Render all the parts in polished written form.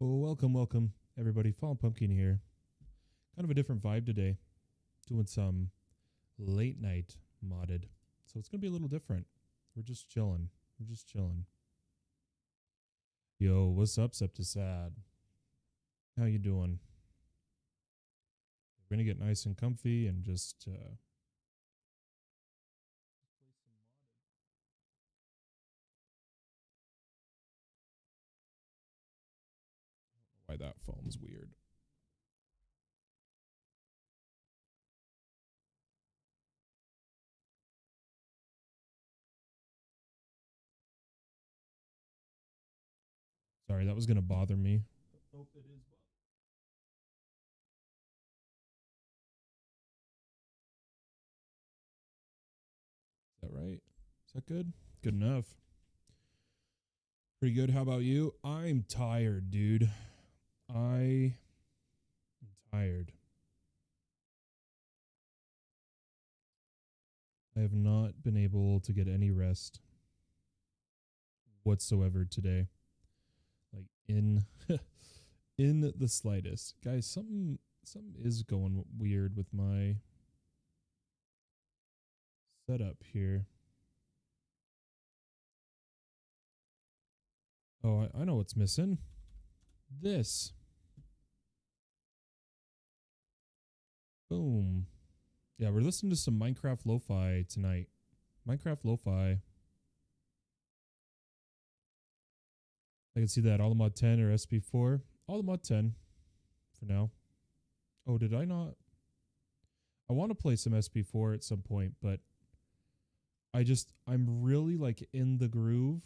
Well, welcome, everybody. Fallen Pumpkin here. Kind of a different vibe today. Doing some late night modded. So it's going to be a little different. We're just chilling. We're just chilling. Yo, what's up, Septisad? How you doing? We're going to get nice and comfy and just why that phone's weird. Sorry, that was going to bother me. Oh, it is. Is that right? Is that good? Good enough. Pretty good. How about you? I'm tired, dude. I am tired. I have not been able to get any rest whatsoever today. Like in in the slightest. Guys, something is going weird with my setup here. Oh, I know what's missing. This. Boom. Yeah, we're listening to some Minecraft lo-fi tonight. Minecraft lo-fi. I can see that all the mod 10 or SP4. All the mod 10 for now. Oh, did I not? I want to play some SP4 at some point, but I'm really like in the groove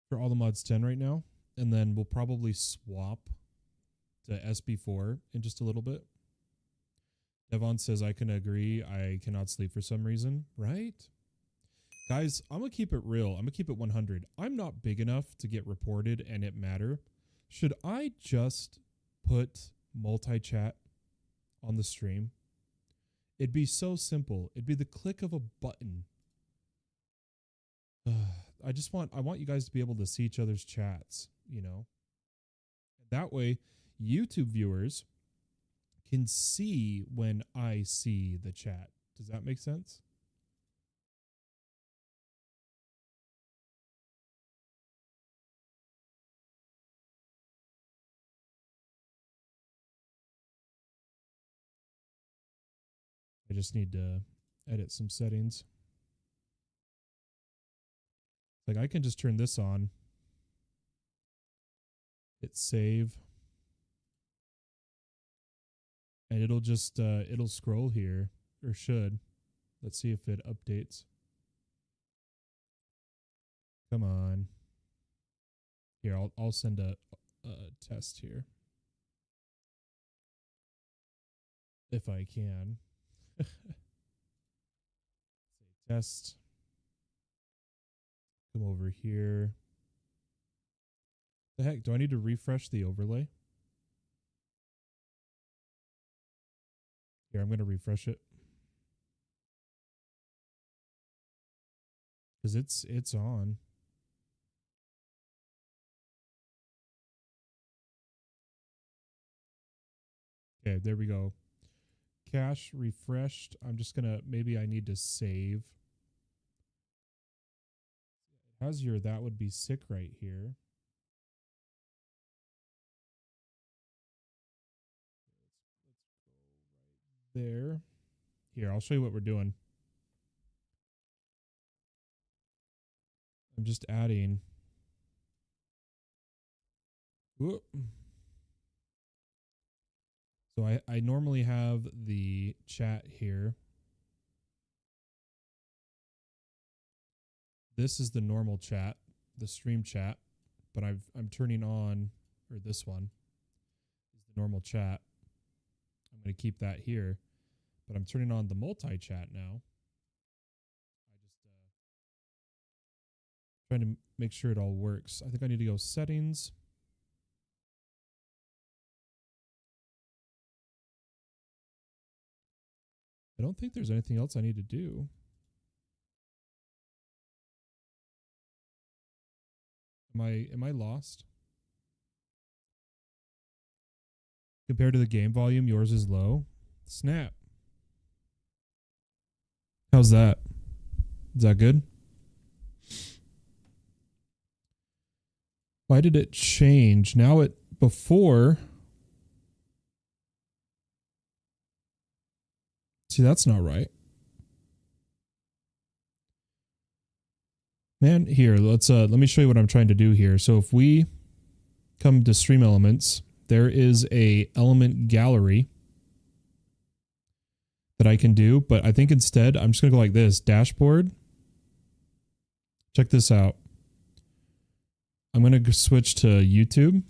for all the mods 10 right now. And then we'll probably swap to SB4 in just a little bit. Devon says, I can agree. I cannot sleep for some reason. Right? Guys, I'm going to keep it real. I'm going to keep it 100. I'm not big enough to get reported and it matter. Should I just put multi-chat on the stream? It'd be so simple. It'd be the click of a button. I want you guys to be able to see each other's chats, you know? That way, YouTube viewers can see when I see the chat. Does that make sense? I just need to edit some settings. Like I can just turn this on, hit save, and it'll just it'll scroll here, or should. Let's see if it updates. Come on. Here, I'll send a test here if I can. Say test. Come over here. The heck, do I need to refresh the overlay? Here, I'm going to refresh it. Because it's on. Okay, there we go. Cache refreshed. I'm just going to, maybe I need to save. It has your that would be sick right here. Let's go right there. Here, I'll show you what we're doing. I'm just adding. Whoop. So I normally have the chat here. This is the normal chat, the stream chat, but I'm turning on, or this one is the normal chat. I'm going to keep that here, but I'm turning on the multi-chat now. I just trying to make sure it all works. I think I need to go settings. I don't think there's anything else I need to do. Am I lost? Compared to the game volume, yours is low. Snap. How's that? Is that good? Why did it change? Now it before. See, that's not right. Man, here, let me show you what I'm trying to do here. So if we come to stream elements, there is a element gallery that I can do, but I think instead I'm just going to go like this, dashboard. Check this out. I'm going to switch to YouTube.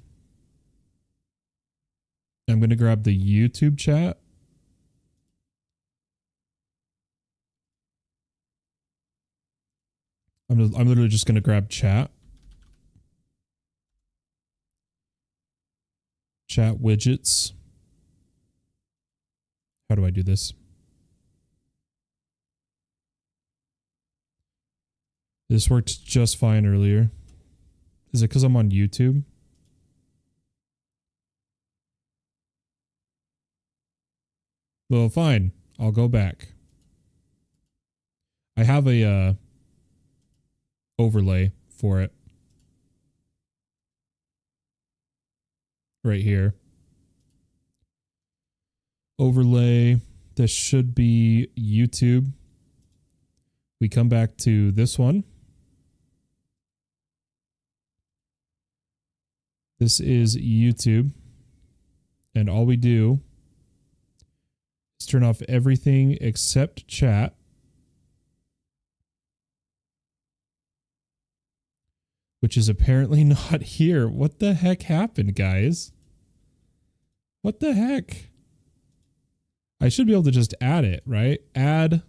I'm going to grab the YouTube chat. I'm literally just going to grab chat. Chat widgets. How do I do this? This worked just fine earlier. Is it because I'm on YouTube? Well, fine. I'll go back. I have a overlay for it. Right here. Overlay. This should be YouTube. We come back to this one. This is YouTube. And all we do is turn off everything except chat. Which is apparently not here. What the heck happened, guys? What the heck? I should be able to just add it, right? Add,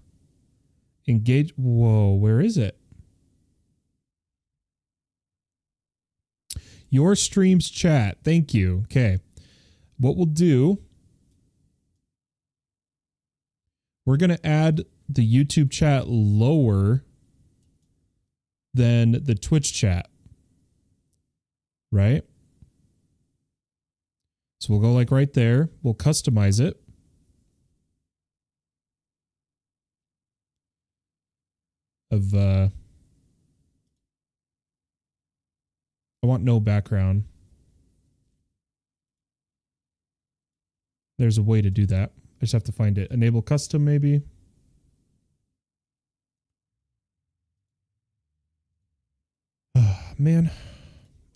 engage. Whoa, where is it? Your stream's chat. Thank you. Okay. What we'll do, we're going to add the YouTube chat lower than the Twitch chat. Right? So we'll go like right there. We'll customize it. I want no background. There's a way to do that. I just have to find it. Enable custom maybe. Man.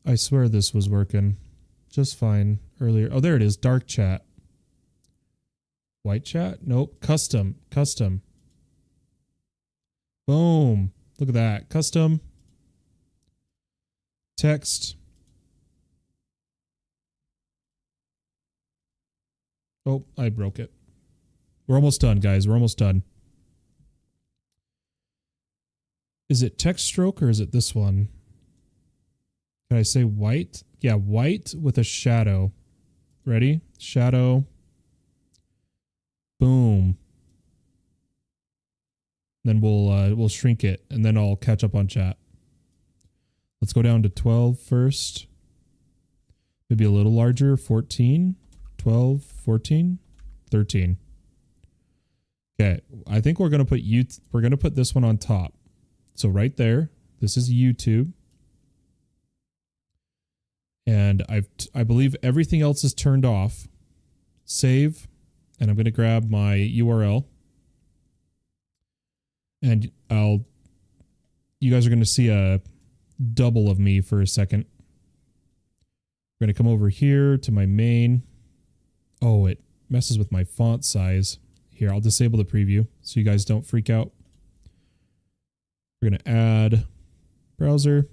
I swear this was working just fine earlier. Oh, there it is. Dark chat. White chat? Nope. Custom. Custom. Boom. Look at that. Custom. Text. Oh, I broke it. We're almost done, guys. We're almost done. Is it text stroke or is it this one? Can I say white? Yeah, white with a shadow. Ready? Shadow. Boom. Then we'll shrink it and then I'll catch up on chat. Let's go down to 12 first. Maybe a little larger. 14, 12, 14, 13. Okay, I think we're gonna put this one on top. So right there, this is YouTube. And I believe everything else is turned off. Save. And I'm going to grab my URL. And you guys are going to see a double of me for a second. We're going to come over here to my main. Oh, it messes with my font size. Here, I'll disable the preview so you guys don't freak out. We're going to add browser.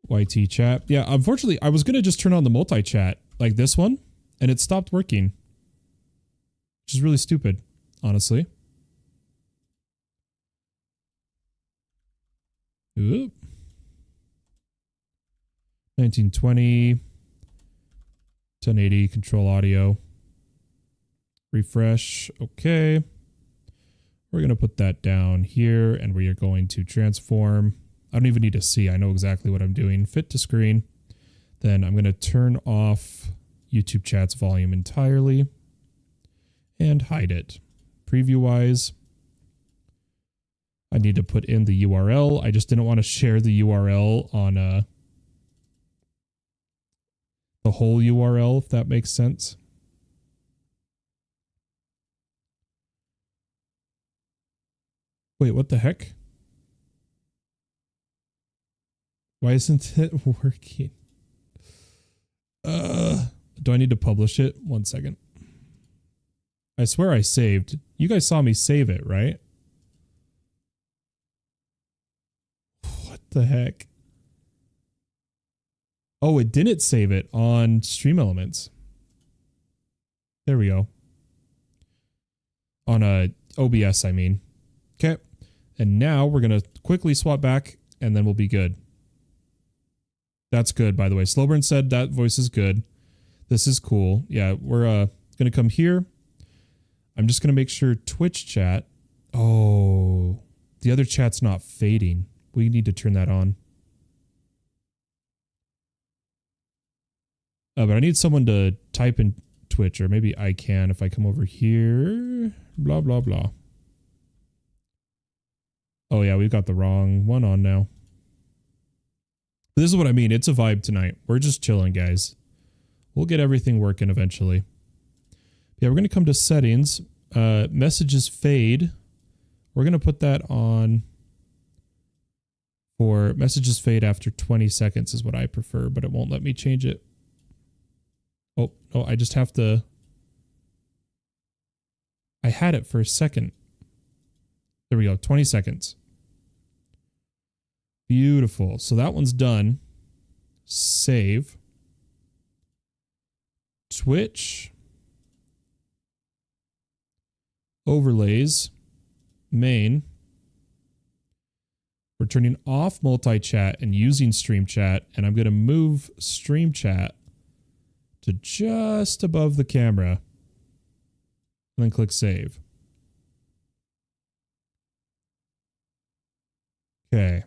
YT chat. Yeah, unfortunately, I was going to just turn on the multi-chat like this one, and it stopped working. Which is really stupid, honestly. Oop. 1920. 1080, control audio. Refresh. Okay. We're going to put that down here, and we are going to transform. I don't even need to see. I know exactly what I'm doing. Fit to screen. Then I'm going to turn off YouTube chat's volume entirely and hide it. Preview-wise, I need to put in the URL. I just didn't want to share the URL on the whole URL, if that makes sense. Wait, what the heck? Why isn't it working? Do I need to publish it? 1 second. I swear I saved. You guys saw me save it, right? What the heck? Oh, it didn't save it on Stream Elements. There we go. On OBS, I mean. Okay. And now we're going to quickly swap back and then we'll be good. That's good, by the way. Slowburn said that voice is good. This is cool. Yeah, we're going to come here. I'm just going to make sure Twitch chat. Oh, the other chat's not fading. We need to turn that on. But I need someone to type in Twitch, or maybe I can if I come over here. Blah, blah, blah. Oh, yeah, we've got the wrong one on now. This is what I mean. It's a vibe tonight. We're just chilling, guys. We'll get everything working eventually. Yeah, we're going to come to settings. Messages fade. We're going to put that on for messages fade after 20 seconds is what I prefer, but it won't let me change it. Oh, no, I just have to. I had it for a second. There we go. 20 seconds. Beautiful. So that one's done. Save. Twitch. Overlays. Main. We're turning off multi-chat and using stream chat. And I'm going to move stream chat to just above the camera. And then click save. Okay.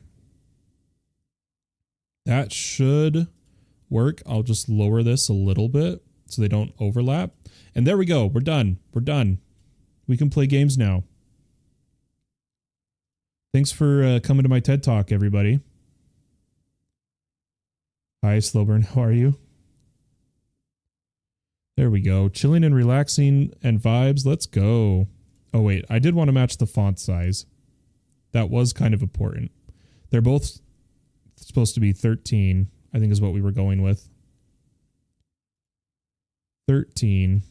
That should work. I'll just lower this a little bit so they don't overlap. And there we go. We're done. We're done. We can play games now. Thanks for coming to my TED Talk, everybody. Hi, Slowburn. How are you? There we go. Chilling and relaxing and vibes. Let's go. Oh, wait. I did want to match the font size. That was kind of important. They're both supposed to be 13, I think is what we were going with. 13.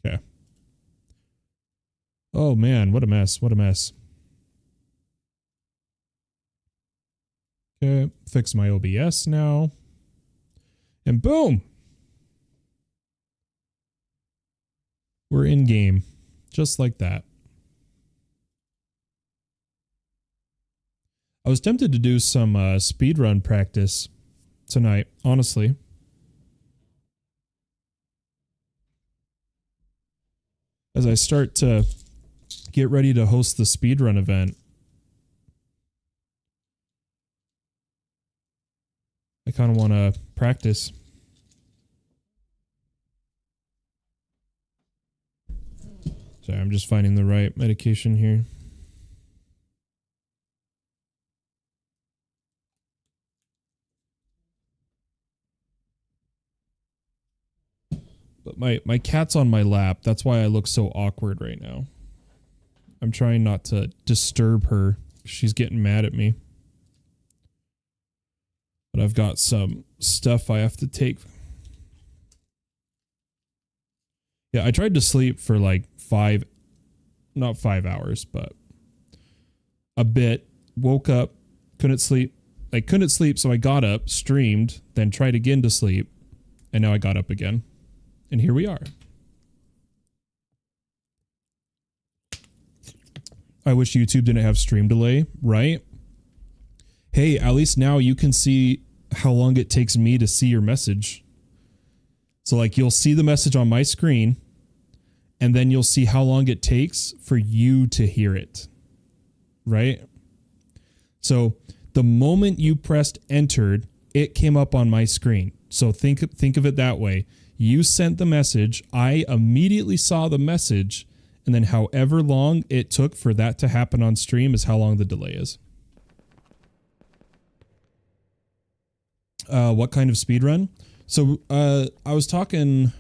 Okay. Oh, man. What a mess. What a mess. Okay. Fix my OBS now. And boom. We're in game. Just like that. I was tempted to do some speedrun practice tonight, honestly. As I start to get ready to host the speedrun event. I kind of want to practice. Sorry, I'm just finding the right medication here. But my cat's on my lap. That's why I look so awkward right now. I'm trying not to disturb her. She's getting mad at me. But I've got some stuff I have to take. Yeah, I tried to sleep for like not 5 hours, but a bit. Woke up, couldn't sleep. I couldn't sleep, so I got up, streamed, then tried again to sleep, and now I got up again. And here we are. I wish YouTube didn't have stream delay, right? Hey, at least now you can see how long it takes me to see your message. So like you'll see the message on my screen and then you'll see how long it takes for you to hear it, right? So the moment you pressed entered, it came up on my screen. So think of it that way. You sent the message, I immediately saw the message, and then however long it took for that to happen on stream is how long the delay is. What kind of speed run? So I was talking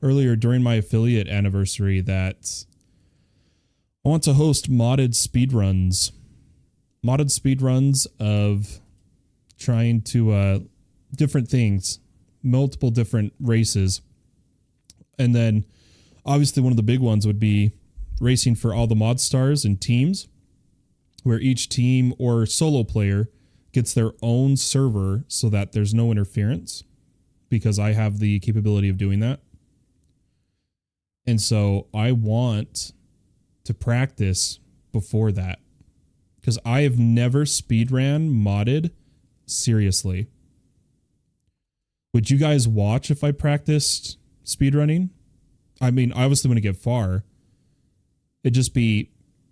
earlier during my affiliate anniversary that I want to host modded speedruns. Modded speedruns of trying to different things, multiple different races. And then obviously one of the big ones would be racing for all the mod stars and teams, where each team or solo player gets their own server so that there's no interference, because I have the capability of doing that. And so I want to practice before that, because I have never speedran modded seriously. Would you guys watch if I practiced speedrunning? I mean, obviously when I get far, it'd just be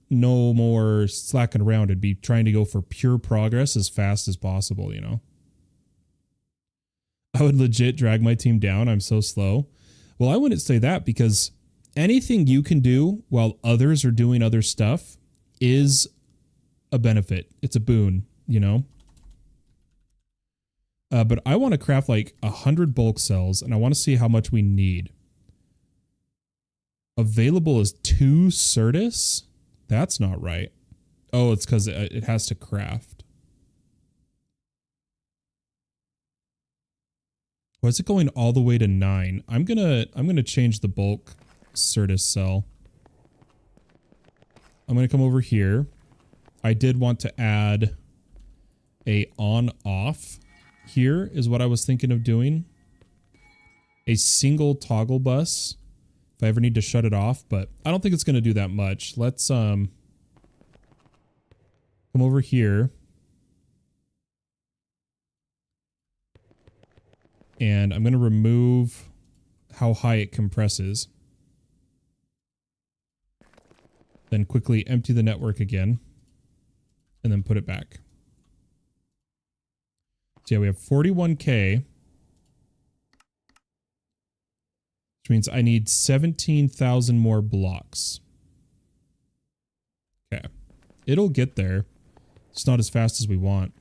no more slacking around. It'd be trying to go for pure progress as fast as possible, you know? I would legit drag my team down. I'm so slow. Well, I wouldn't say that, because anything you can do while others are doing other stuff is a benefit. It's a boon, you know? But I want to craft like 100 bulk cells, and I want to see how much we need. Available is 2 Certus? That's not right. Oh, it's because it has to craft. Why is it going all the way to 9? I'm gonna change the bulk Certus cell. I'm gonna come over here. I did want to add a on-off. Here is what I was thinking of doing. A single toggle bus if I ever need to shut it off, but I don't think it's going to do that much. Let's come over here. And I'm going to remove how high it compresses. Then quickly empty the network again. And then put it back. So yeah, we have 41K. Which means I need 17,000 more blocks. Okay. It'll get there. It's not as fast as we want.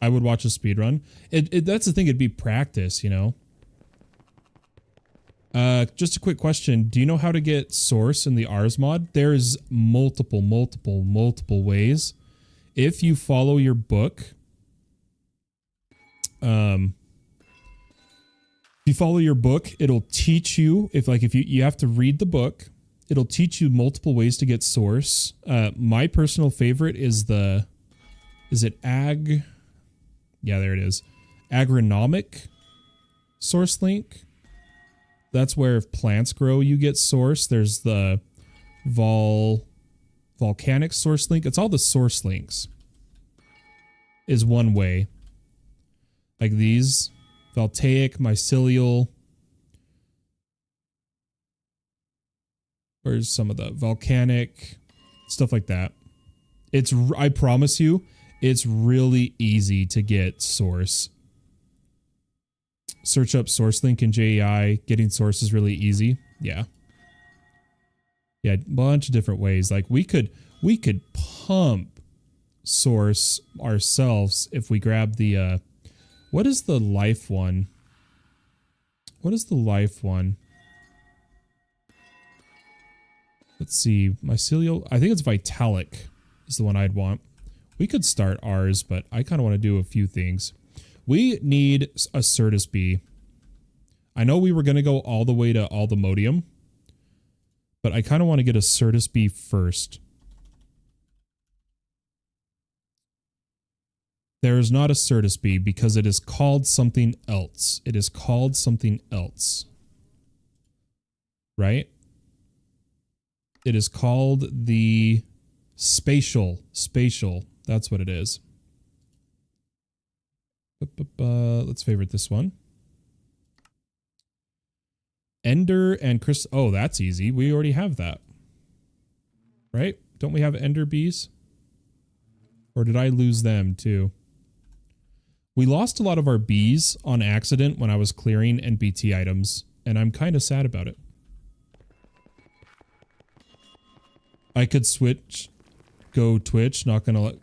I would watch a speedrun. That's the thing, it'd be practice, you know? Just a quick question. Do you know how to get source in the Rs mod? There's multiple ways. If you follow your book, if you follow your book, it'll teach you, if you have to read the book, it'll teach you multiple ways to get source. My personal favorite is yeah, there it is. Agronomic source link. That's where if plants grow, you get source. There's the volcanic source link. It's all the source links is one way. Like these, voltaic, mycelial. Where's some of the volcanic stuff like that? I promise you, it's really easy to get source. Search up source link in JEI. Getting source is really easy. Yeah. Yeah, a bunch of different ways. Like we could pump source ourselves if we grab the what is the life one? What is the life one? Let's see. Mycelial. I think it's Vitalic is the one I'd want. We could start ours, but I kind of want to do a few things. We need a Certus B. I know we were going to go all the way to Aldemodium, but I kind of want to get a Certus B first. There is not a Certus B because it is called something else. It is called something else. Right? It is called the Spatial. That's what it is. Let's favorite this one. Ender and Chris. Oh, that's easy. We already have that. Right? Don't we have Ender bees? Or did I lose them too? We lost a lot of our bees on accident when I was clearing NBT items, and I'm kind of sad about it. I could switch, go Twitch, not gonna,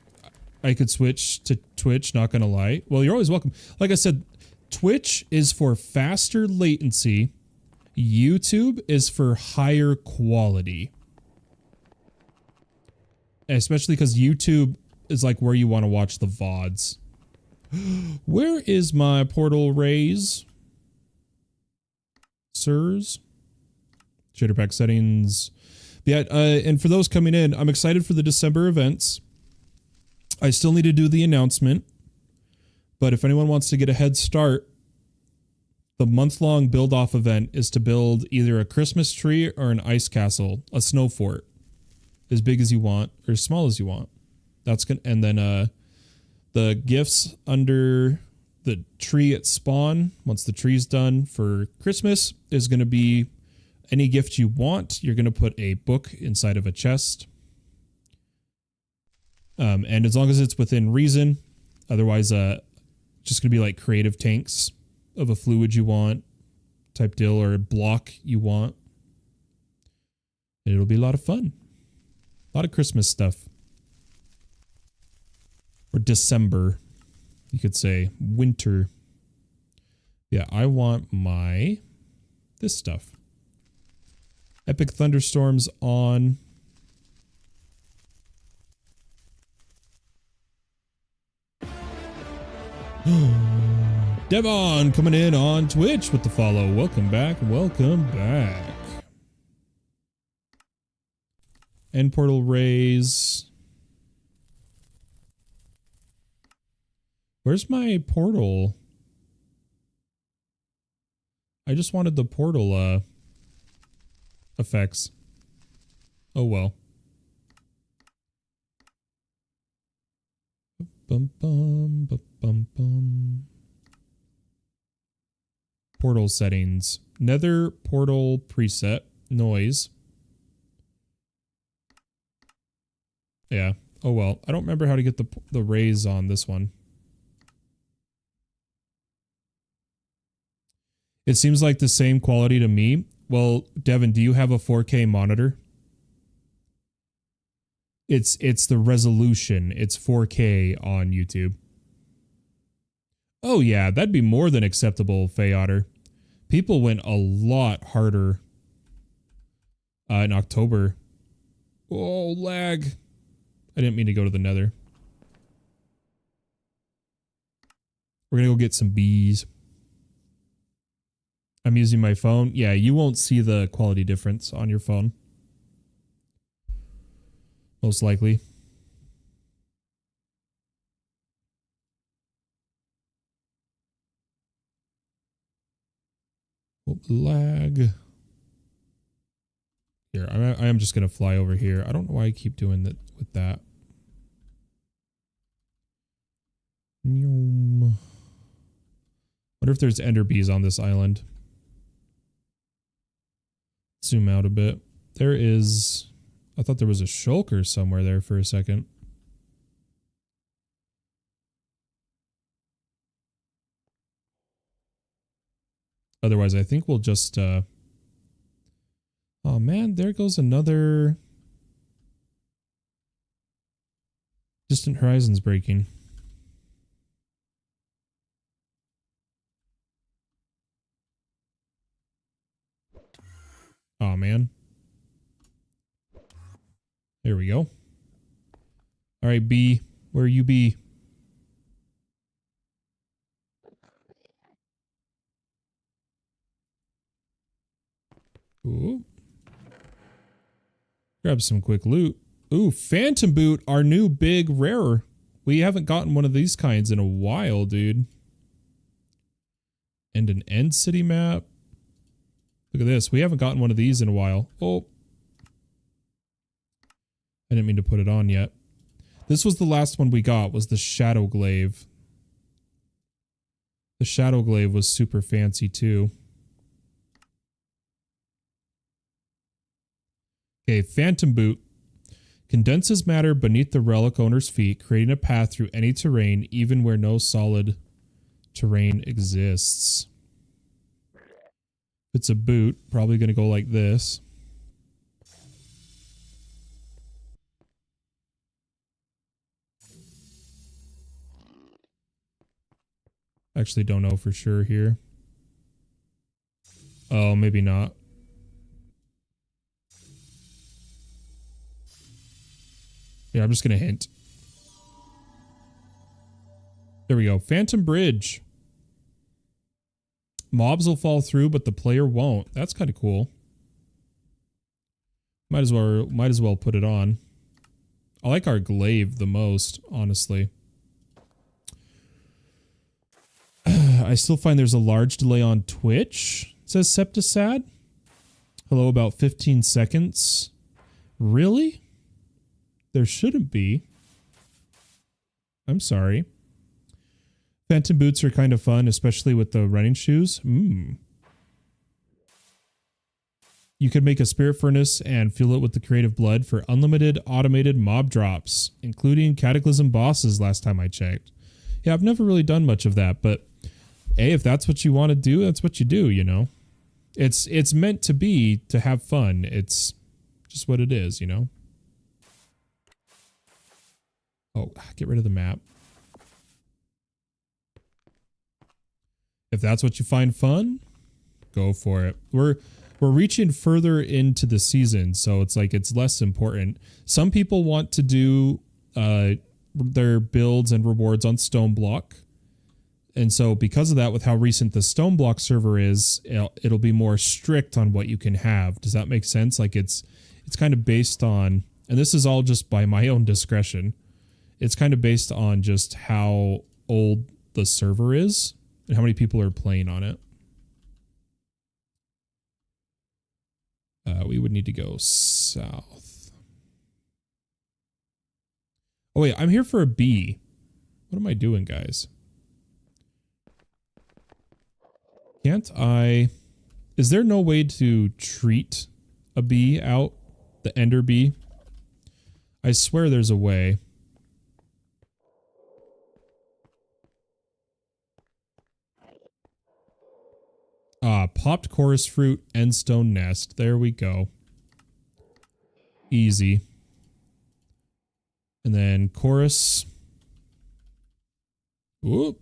I could switch to Twitch, not gonna lie. Well, you're always welcome. Like I said, Twitch is for faster latency. YouTube is for higher quality. Especially because YouTube is like where you want to watch the VODs. Where is my portal raise? Sirs? Shader pack settings. Yeah, and for those coming in, I'm excited for the December events. I still need to do the announcement. But if anyone wants to get a head start, the month-long build-off event is to build either a Christmas tree or an ice castle, a snow fort, as big as you want or as small as you want. That's gonna, and then the gifts under the tree at spawn, once the tree's done for Christmas, is going to be any gift you want. You're going to put a book inside of a chest. And as long as it's within reason, otherwise, just going to be like creative tanks of a fluid you want type deal or a block you want. And it'll be a lot of fun. A lot of Christmas stuff. Or December, you could say. Winter. Yeah, I want this stuff. Epic thunderstorms on. Devon coming in on Twitch with the follow. Welcome back. Welcome back. End portal raise. Where's my portal? I just wanted the portal effects. Oh well. Bum bum bum bum bum. Portal settings. Nether portal preset. Noise. Yeah. Oh well. I don't remember how to get the raise on this one. It seems like the same quality to me. Well, Devin, do you have a 4K monitor? It's the resolution. It's 4K on YouTube. Oh yeah, that'd be more than acceptable, Faye Otter. People went a lot harder in October. Oh, lag. I didn't mean to go to the nether. We're gonna go get some bees. I'm using my phone. Yeah, you won't see the quality difference on your phone. Most likely. Oh, lag. Here, I am just going to fly over here. I don't know why I keep doing that with that. Wonder if there's ender bees on this island. Zoom out a bit. There is... I thought there was a shulker somewhere there for a second. Otherwise, I think we'll just... Oh man, there goes another... Distant Horizons breaking. Oh man. There we go. All right, B. Where are you, B? Ooh. Grab some quick loot. Ooh, Phantom Boot, our new big rare. We haven't gotten one of these kinds in a while, dude. And an End City map. Look at this. We haven't gotten one of these in a while. Oh. I didn't mean to put it on yet. This was the last one we got, was the Shadow Glaive. The Shadow Glaive was super fancy too. Okay, Phantom Boot. Condenses matter beneath the relic owner's feet, creating a path through any terrain, even where no solid terrain exists. If it's a boot, probably going to go like this. Actually don't know for sure here. Oh, maybe not. Yeah, I'm just going to hint. There we go. Phantom Bridge. Mobs will fall through, but the player won't. That's kind of cool. Might as well put it on. I like our glaive the most, honestly. I still find there's a large delay on Twitch, says Septisad. Hello, about 15 seconds. Really? There shouldn't be. I'm sorry. Phantom boots are kind of fun, especially with the running shoes. You could make a spirit furnace and fill it with the creative blood for unlimited automated mob drops, including cataclysm bosses last time I checked. Yeah, I've never really done much of that, but hey, if that's what you want to do, that's what you do, you know? It's meant to be to have fun. It's just what it is, you know? Oh, get rid of the map. If that's what you find fun, go for it. We're reaching further into the season, so it's like it's less important. Some people want to do their builds and rewards on Stone Block. And so because of that, with how recent the Stone Block server is, it'll be more strict on what you can have. Does that make sense? Like it's kind of based on, and this is all just by my own discretion, it's kind of based on just how old the server is and how many people are playing on it. We would need to go south. Oh wait, I'm here for a bee. What am I doing, guys? Can't I... Is there no way to treat a bee out? The ender bee? I swear there's a way. Popped chorus fruit, endstone nest. There we go. Easy. And then chorus. Whoop.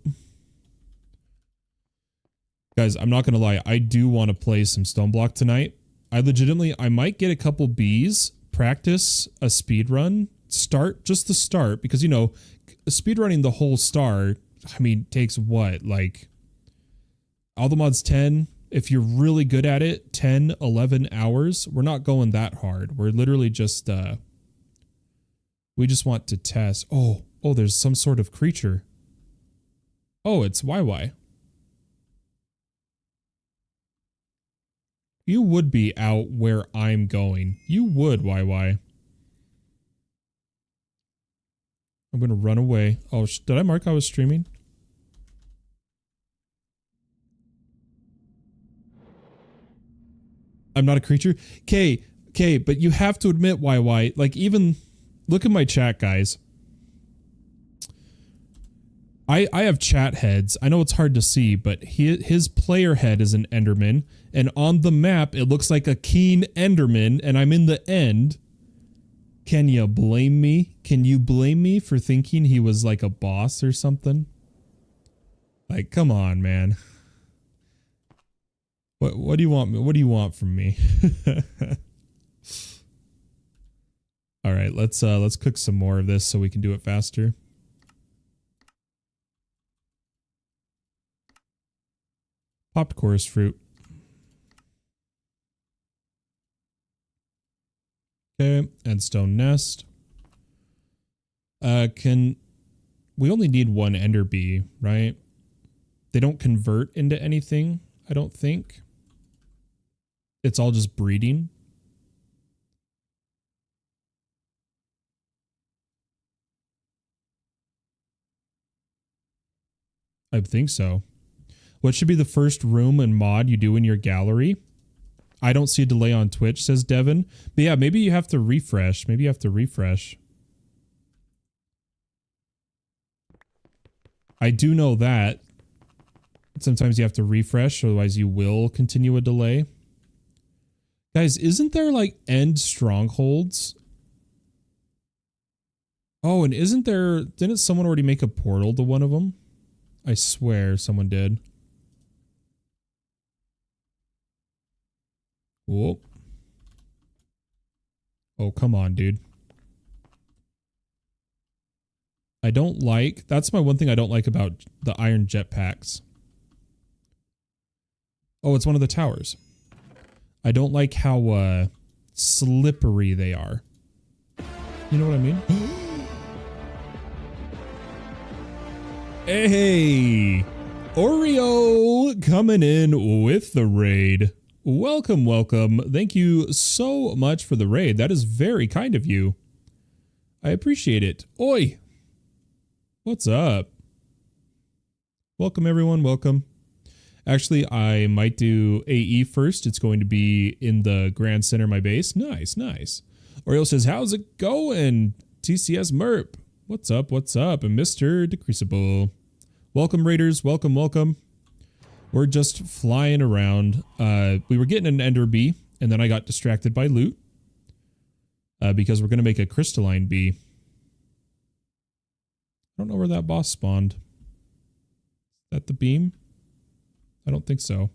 Guys, I'm not going to lie. I do want to play some Stone Block tonight. I might get a couple bees, practice a speed run, start just the start, because, you know, speed running the whole star, I mean, takes what? Like, all the mods 10, if you're really good at it, 10, 11 hours. We're not going that hard. We're literally just, we just want to test. Oh, there's some sort of creature. Oh, it's YY. You would be out where I'm going. You would, YY. I'm going to run away. Oh, did I mark I was streaming? I'm not a creature. Okay, but you have to admit, YY, like even look at my chat, guys. I have chat heads. I know it's hard to see, but his player head is an Enderman, and on the map it looks like a keen Enderman, and I'm in the end. Can you blame me? Can you blame me for thinking he was like a boss or something? Like, come on, man. What do you want? What do you want from me? All right, let's cook some more of this so we can do it faster. Popped chorus fruit. Okay, and stone nest. We only need one ender bee, right? They don't convert into anything, I don't think. It's all just breeding. I think so. What should be the first room and mod you do in your gallery? I don't see a delay on Twitch, says Devin. But yeah, maybe you have to refresh. Maybe you have to refresh. I do know that. Sometimes you have to refresh, otherwise you will continue a delay. Guys, isn't there like end strongholds? Oh, and didn't someone already make a portal to one of them? I swear someone did. Whoa. Oh, come on, dude. That's my one thing I don't like about the iron jetpacks. Oh, it's one of the towers. I don't like how slippery they are. You know what I mean? Hey, Oreo coming in with the raid. Welcome, welcome. Thank you so much for the raid. That is very kind of you. I appreciate it. Oi. What's up? Welcome, everyone. Welcome. Actually, I might do AE first. It's going to be in the Grand Center of my base. Nice, nice. Oreo says, how's it going? TCS Merp. What's up? What's up? And Mr. Decreasable. Welcome, Raiders. Welcome, welcome. We're just flying around. We were getting an Ender Bee, and then I got distracted by loot. Because we're going to make a Crystalline Bee. I don't know where that boss spawned. Is that the beam? I don't think so.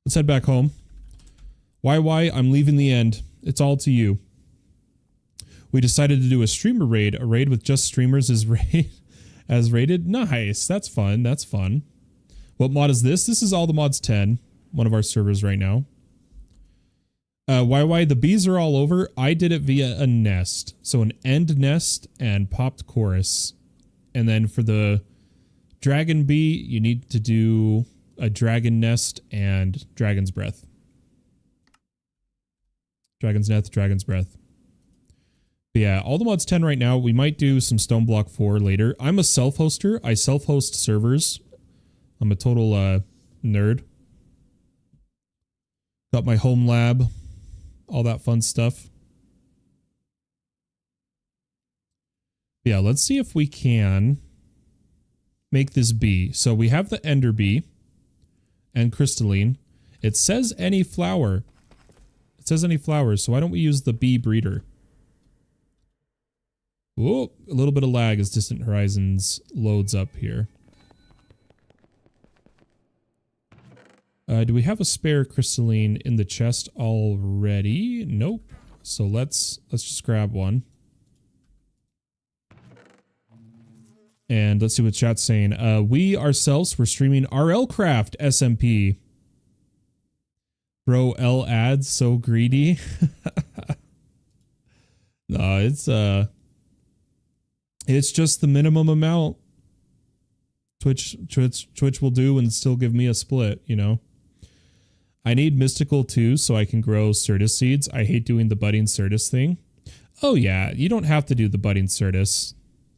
Let's head back home. YY, I'm leaving the end. It's all to you. We decided to do a streamer raid. A raid with just streamers as rated. Nice. That's fun. That's fun. What mod is this? This is All the Mods 10. One of our servers right now. YY, the bees are all over. I did it via a nest. So an end nest and popped chorus. And then for the dragon bee, you need to do a dragon nest and dragon's breath. Dragon's nest, dragon's breath. But yeah, all the mods 10 right now. We might do some stone block 4 later. I'm a self-hoster. I self-host servers. I'm a total nerd. Got my home lab. All that fun stuff. Yeah, let's see if we can make this bee. So we have the ender bee and crystalline. It says any flower. It says any flowers, so why don't we use the bee breeder? Whoa, a little bit of lag as Distant Horizons loads up here. Do we have a spare crystalline in the chest already? Nope. So let's just grab one. And let's see what chat's saying. We ourselves were streaming RL Craft SMP. Bro, L ads so greedy. No, it's just the minimum amount Twitch will do and still give me a split, you know. I need mystical too so I can grow Certus seeds. I hate doing the budding Certus thing. Oh yeah, you don't have to do the budding Certus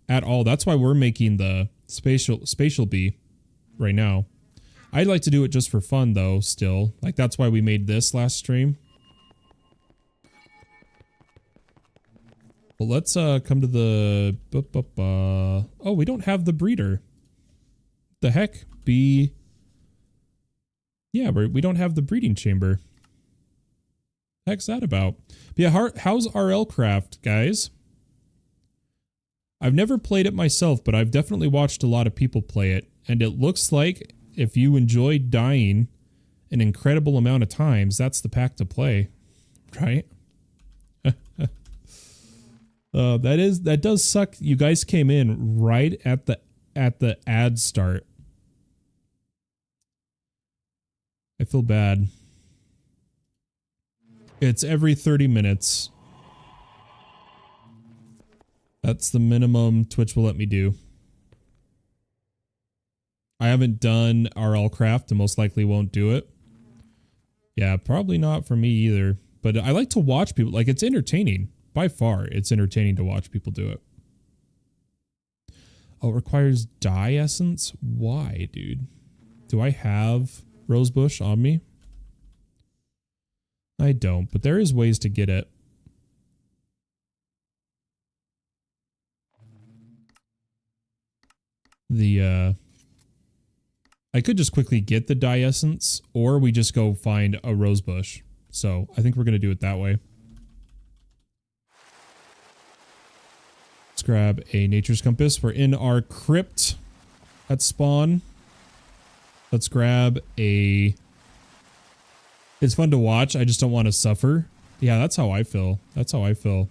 at all. That's why we're making the spatial bee right now. I'd like to do it just for fun though, still. Like that's why we made this last stream. Well, let's come to the oh, we don't have the breeder. The heck? Bee. Yeah, we don't have the breeding chamber. Heck's that about? But yeah, how's RL Craft, guys? I've never played it myself, but I've definitely watched a lot of people play it. And it looks like if you enjoy dying an incredible amount of times, that's the pack to play. Right? That does suck. You guys came in right at the ad start. I feel bad. It's every 30 minutes. That's the minimum Twitch will let me do. I haven't done RL Craft and most likely won't do it. Yeah, probably not for me either. But I like to watch people. Like, it's entertaining. By far, it's entertaining to watch people do it. Oh, it requires dye essence? Why, dude? Do I have rosebush on me? I don't, but there is ways to get it. I could just quickly get the dye essence, or we just go find a rose bush. So I think we're going to do it that way. Let's grab a nature's compass. We're in our crypt at spawn. Let's grab a... It's fun to watch. I just don't want to suffer. Yeah, that's how I feel. That's how I feel.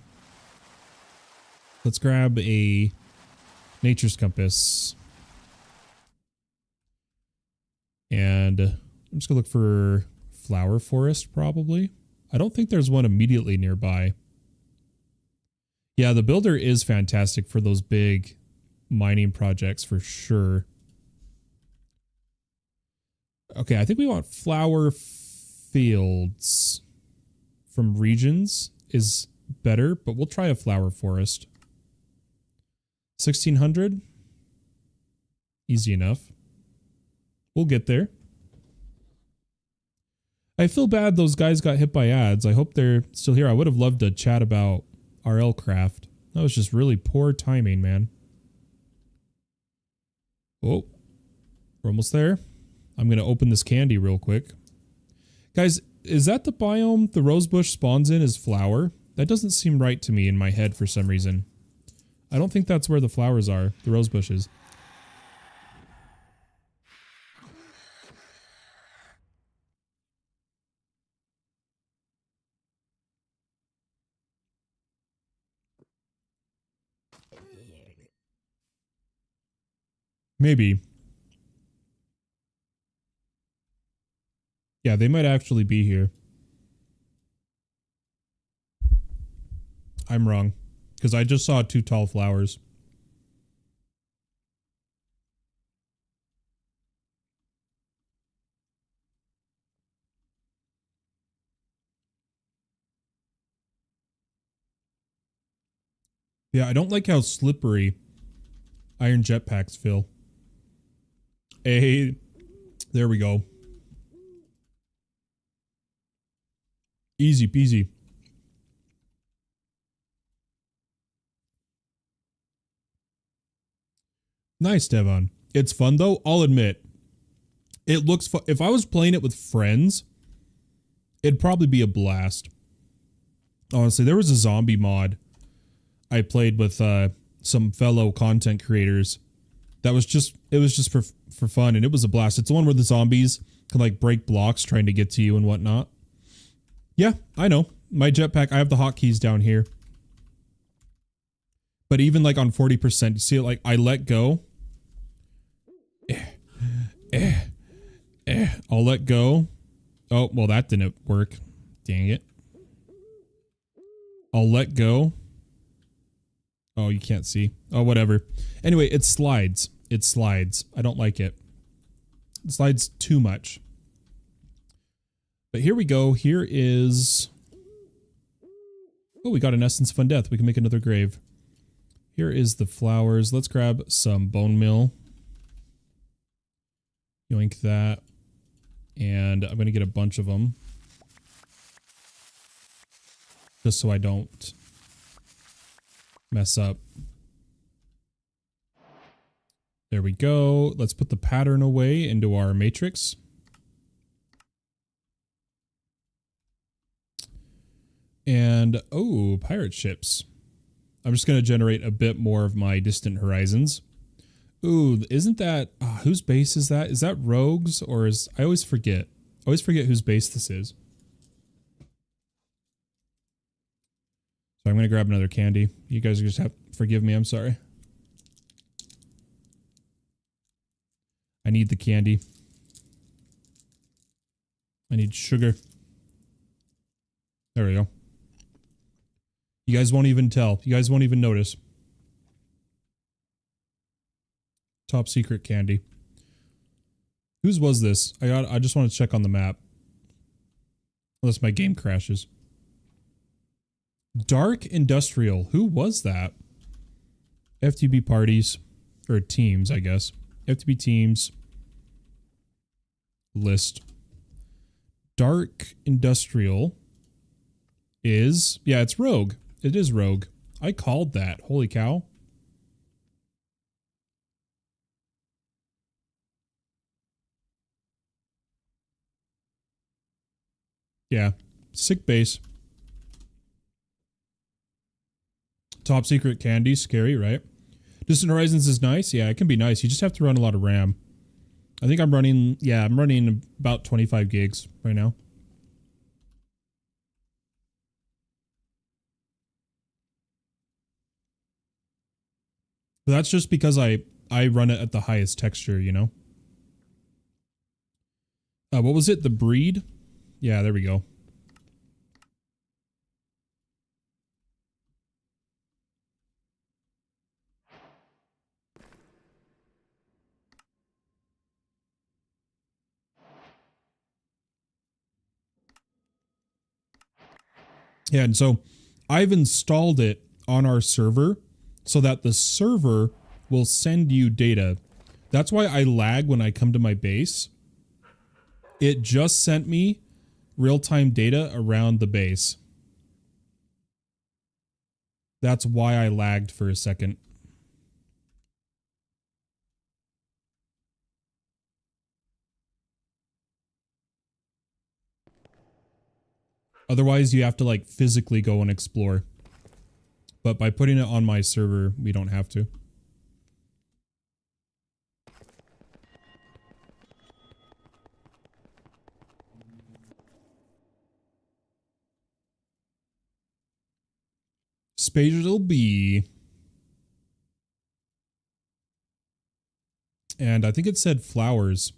Let's grab a nature's compass. And I'm just going to look for flower forest, probably. I don't think there's one immediately nearby. Yeah, the builder is fantastic for those big mining projects for sure. Okay, I think we want flower fields from regions is better, but we'll try a flower forest. 1600. Easy enough. We'll get there. I feel bad those guys got hit by ads. I hope they're still here. I would have loved to chat about RL craft. That was just really poor timing, man. Oh, we're almost there. I'm going to open this candy real quick. Guys, is that the biome the rosebush spawns in is flower? That doesn't seem right to me in my head for some reason. I don't think that's where the flowers are, the rose bushes. Maybe. Yeah, they might actually be here. I'm wrong. Because I just saw 2 tall flowers. Yeah, I don't like how slippery iron jetpacks feel. Hey, there we go. Easy peasy. Nice, Devon. It's fun though. I'll admit, it looks fun. If I was playing it with friends, it'd probably be a blast. Honestly, there was a zombie mod I played with some fellow content creators. It was just for fun, and it was a blast. It's the one where the zombies can like break blocks trying to get to you and whatnot. Yeah, I know. My jetpack, I have the hotkeys down here. But even like on 40%, you see it like I let go. I'll let go. Oh, well, that didn't work. Dang it. I'll let go. Oh, you can't see. Oh, whatever. Anyway, it slides. It slides. I don't like it. It slides too much. But here we go. Here is... Oh, we got an essence of undeath. We can make another grave. Here is the flowers. Let's grab some bone meal. Yoink that. And I'm going to get a bunch of them. Just so I don't mess up. There we go. Let's put the pattern away into our matrix. And, oh, pirate ships. I'm just going to generate a bit more of my distant horizons. Ooh, isn't that... whose base is that? Is that Rogue's or is... I always forget. I always forget whose base this is. So I'm going to grab another candy. You guys just have... Forgive me, I'm sorry. I need the candy. I need sugar. There we go. You guys won't even tell. You guys won't even notice. Top secret candy. Whose was this? I just want to check on the map. Unless my game crashes. Dark Industrial. Who was that? FTB parties. Or teams, I guess. FTB teams. List. Dark Industrial. Yeah, it's rogue. It is rogue. I called that. Holy cow. Yeah. Sick base. Top secret candy. Scary, right? Distant Horizons is nice. Yeah, it can be nice. You just have to run a lot of RAM. I think I'm running about 25 gigs right now. But that's just because I run it at the highest texture, you know? What was it? The breed? Yeah, there we go. Yeah, and so I've installed it on our server so that the server will send you data. That's why I lag when I come to my base. It just sent me real-time data around the base. That's why I lagged for a second. Otherwise, you have to like physically go and explore. But by putting it on my server, we don't have to. Spatial B. And I think it said flowers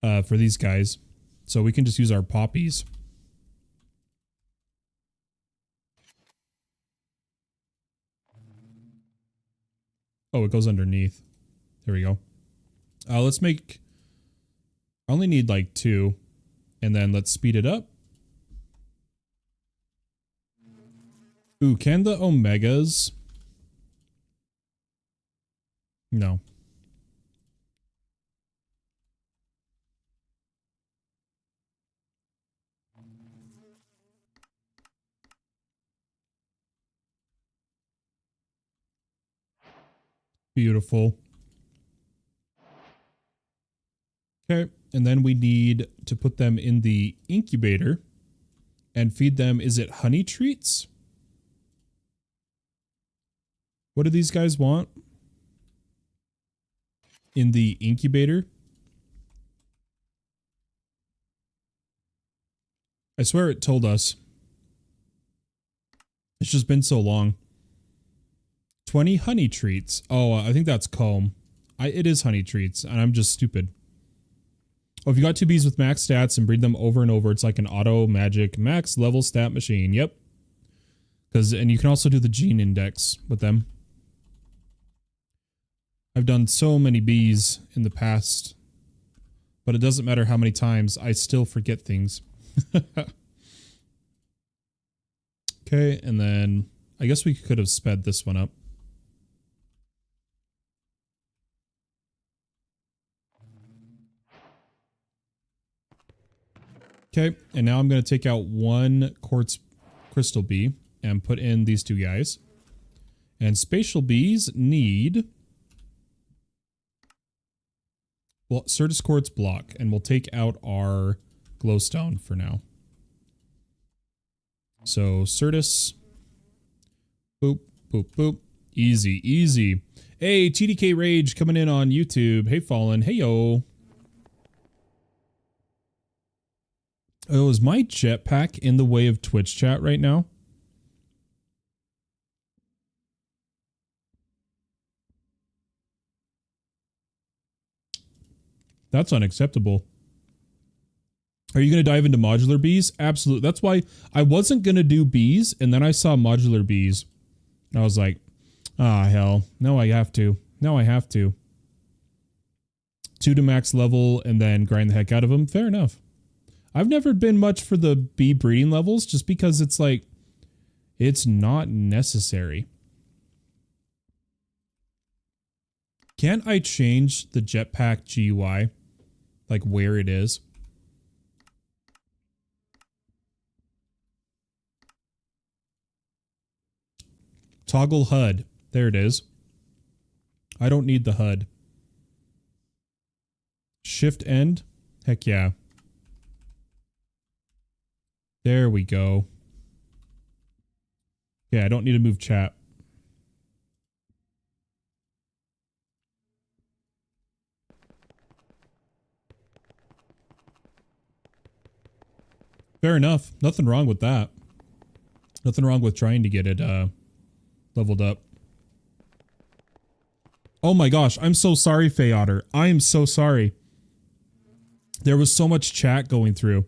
for these guys. So we can just use our poppies. Oh, it goes underneath. There we go. Let's make... I only need like 2. And then let's speed it up. Ooh, can the omegas... No. Beautiful. Okay, and then we need to put them in the incubator and feed them. Is it honey treats? What do these guys want? In the incubator? I swear it told us. It's just been so long. 20 honey treats. Oh, I think that's comb. It is honey treats, and I'm just stupid. Oh, if you got 2 bees with max stats and breed them over and over, it's like an auto magic max level stat machine. Yep. And you can also do the gene index with them. I've done so many bees in the past, but it doesn't matter how many times, I still forget things. Okay, and then I guess we could have sped this one up. Okay, and now I'm going to take out 1 quartz crystal bee and put in these 2 guys. And spatial bees need... well, Certus quartz block, and we'll take out our glowstone for now. So Certus, boop, boop, boop, easy, easy. Hey, TDK Rage coming in on YouTube. Hey, Fallen. Hey, yo. Oh, is my jetpack in the way of Twitch chat right now? That's unacceptable. Are you going to dive into modular bees? Absolutely. That's why I wasn't going to do bees, and then I saw modular bees. I was like, ah, hell. No, I have to. No, I have to. 2 to max level and then grind the heck out of them. Fair enough. I've never been much for the bee breeding levels just because it's like, it's not necessary. Can't I change the jetpack GUI? Like where it is? Toggle HUD. There it is. I don't need the HUD. Shift end. Heck yeah. There we go. Yeah, I don't need to move chat. Fair enough. Nothing wrong with that. Nothing wrong with trying to get it leveled up. Oh my gosh, I'm so sorry, Faye Otter. I am so sorry. There was so much chat going through.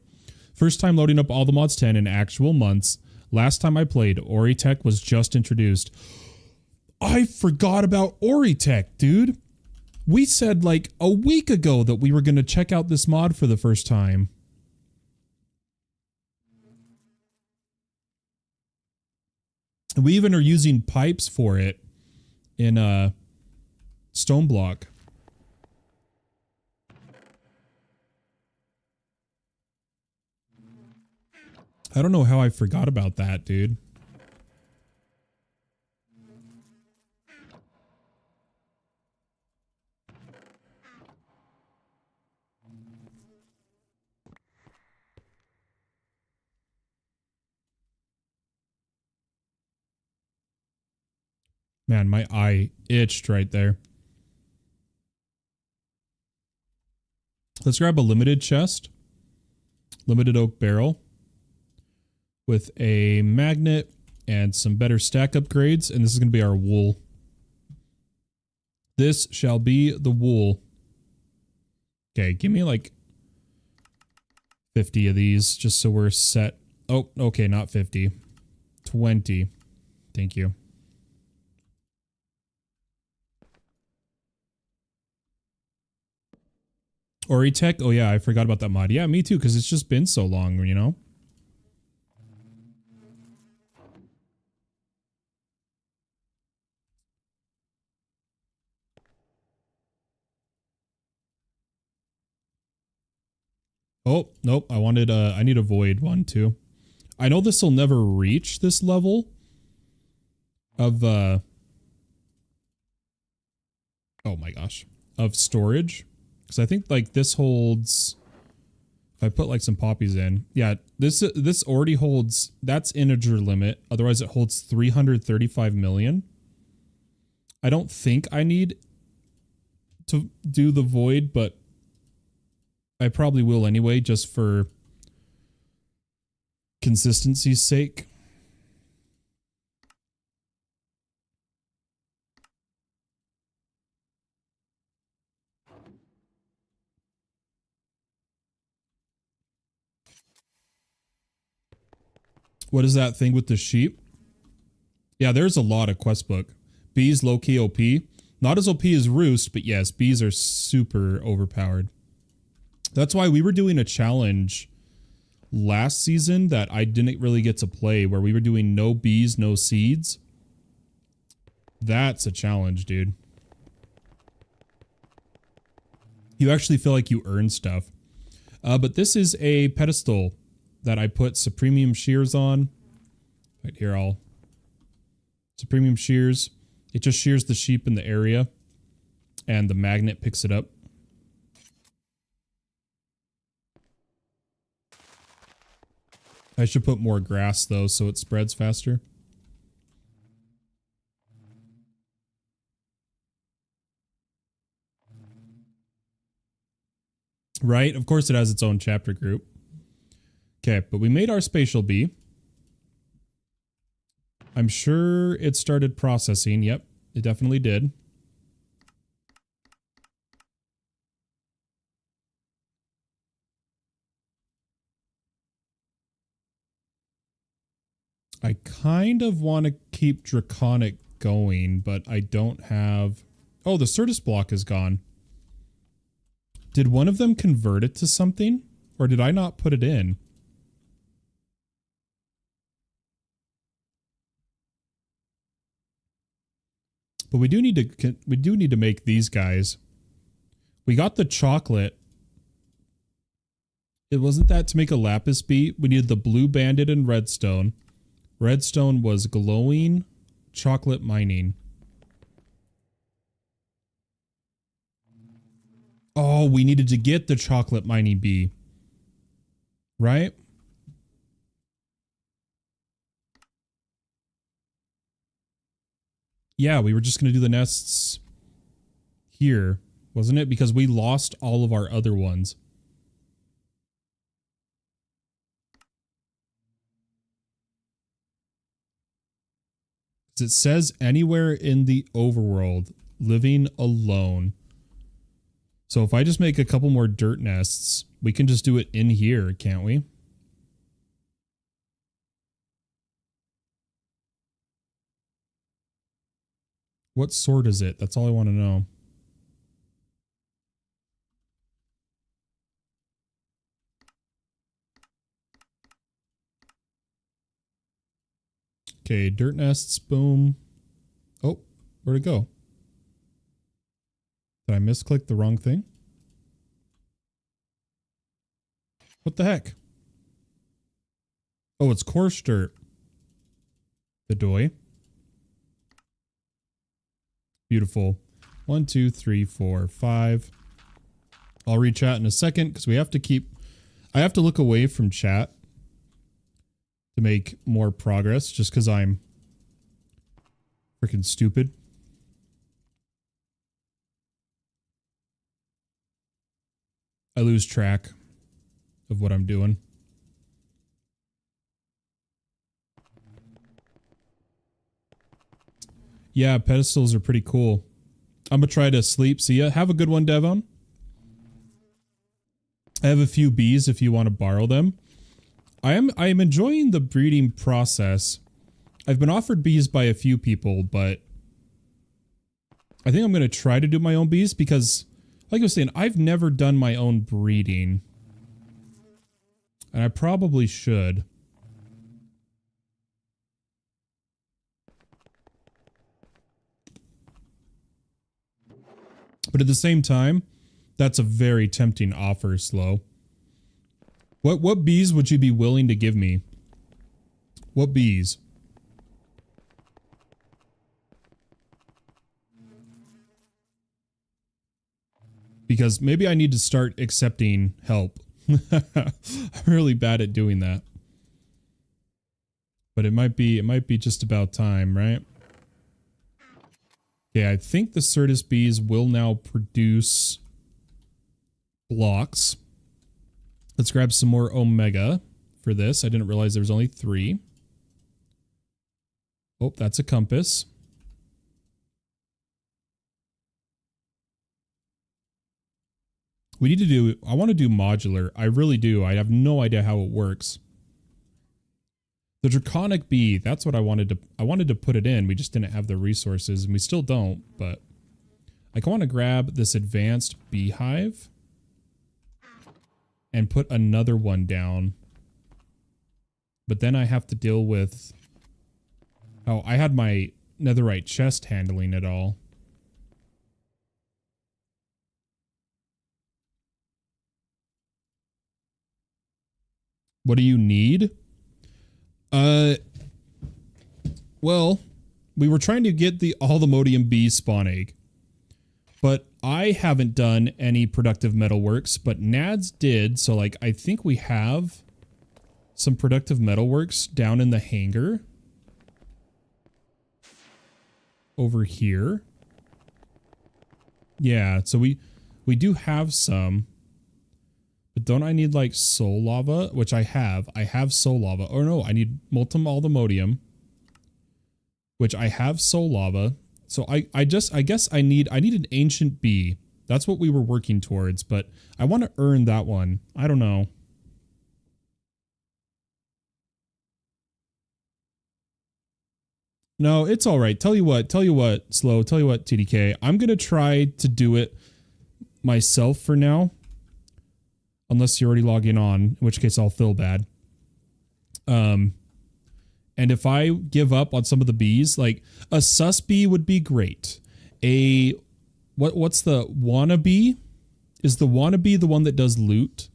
First time loading up all the mods 10 in actual months. Last time I played, Oritech was just introduced. I forgot about Oritech, dude. We said like a week ago that we were going to check out this mod for the first time. We even are using pipes for it in stone block. I don't know how I forgot about that, dude. Man, my eye itched right there. Let's grab a limited chest. Limited oak barrel. With a magnet and some better stack upgrades. And this is going to be our wool. This shall be the wool. Okay, give me like 50 of these just so we're set. Oh, okay, not 50. 20. Thank you. Oritech? Oh yeah, I forgot about that mod. Yeah, me too, because it's just been so long, you know? Oh, nope. I need a void one too. I know this will never reach this level of, oh my gosh, of storage. Because I think like this holds, if I put like some poppies in, yeah, this already holds, that's integer limit. Otherwise it holds 335 million. I don't think I need to do the void, but I probably will anyway, just for consistency's sake. What is that thing with the sheep? Yeah, there's a lot of quest book. Bees low-key OP. Not as OP as Roost, but yes, bees are super overpowered. That's why we were doing a challenge last season that I didn't really get to play, where we were doing no bees, no seeds. That's a challenge, dude. You actually feel like you earn stuff. But this is a pedestal that I put Supremium shears on. Right here, Supremium shears. It just shears the sheep in the area, and the magnet picks it up. I should put more grass though, so it spreads faster. Right? Of course it has its own chapter group. Okay, but we made our spatial bee. I'm sure it started processing. Yep, it definitely did. I kind of want to keep Draconic going, but I don't have... Oh, the Certus block is gone. Did one of them convert it to something? Or did I not put it in? But we do need to make these guys. We got the chocolate. It wasn't that to make a lapis bee. We needed the blue banded and redstone. Redstone was glowing. chocolate mining. Oh, we needed to get the chocolate mining bee. Right? Yeah, we were just going to do the nests here, wasn't it? Because we lost all of our other ones. It says anywhere in the overworld, living alone. So if I just make a couple more dirt nests, we can just do it in here, can't we? What sort is it? That's all I want to know. Okay, dirt nests, boom. Oh, where'd it go? Did I misclick the wrong thing? What the heck? Oh, it's coarse dirt. The doy. Beautiful. 1, 2, 3, 4, 5. I'll read chat in a second because we have to keep... I have to look away from chat to make more progress just because I'm freaking stupid. I lose track of what I'm doing. Yeah, pedestals are pretty cool. I'm gonna try to sleep. See ya. Have a good one, Devon. I have a few bees if you want to borrow them. I am enjoying the breeding process. I've been offered bees by a few people, but I think I'm going to try to do my own bees because, like I was saying, I've never done my own breeding. And I probably should. But at the same time, that's a very tempting offer, Slow. What bees would you be willing to give me? What bees? Because maybe I need to start accepting help. I'm really bad at doing that. But it might be just about time, right? Okay, I think the Certus bees will now produce blocks. Let's grab some more Omega for this. I didn't realize there was only 3. Oh, that's a compass. We need to do... I want to do modular. I really do. I have no idea how it works. The Draconic Bee. That's what I wanted to... I wanted to put it in. We just didn't have the resources, and we still don't, but... I want to grab this advanced beehive and put another one down. But then I have to deal with... Oh, I had my netherite chest handling it all. What do you need? Well, we were trying to get the Allthemodium bee spawn egg. But I haven't done any productive metalworks, but Nads did, so like I think we have some productive metalworks down in the hangar. Over here. Yeah, so we do have some. But don't I need like soul lava? Which I have. I have soul lava. Or no, I need molten Allthemodium. Which I have soul lava. So I guess I need an ancient bee. That's what we were working towards, but I want to earn that one. I don't know. No, it's all right. Tell you what, Slow, tell you what, TDK. I'm going to try to do it myself for now. Unless you're already logging on, in which case I'll feel bad. And if I give up on some of the bees, like a sus bee would be great. What's the wannabe? Is the wannabe the one that does loot?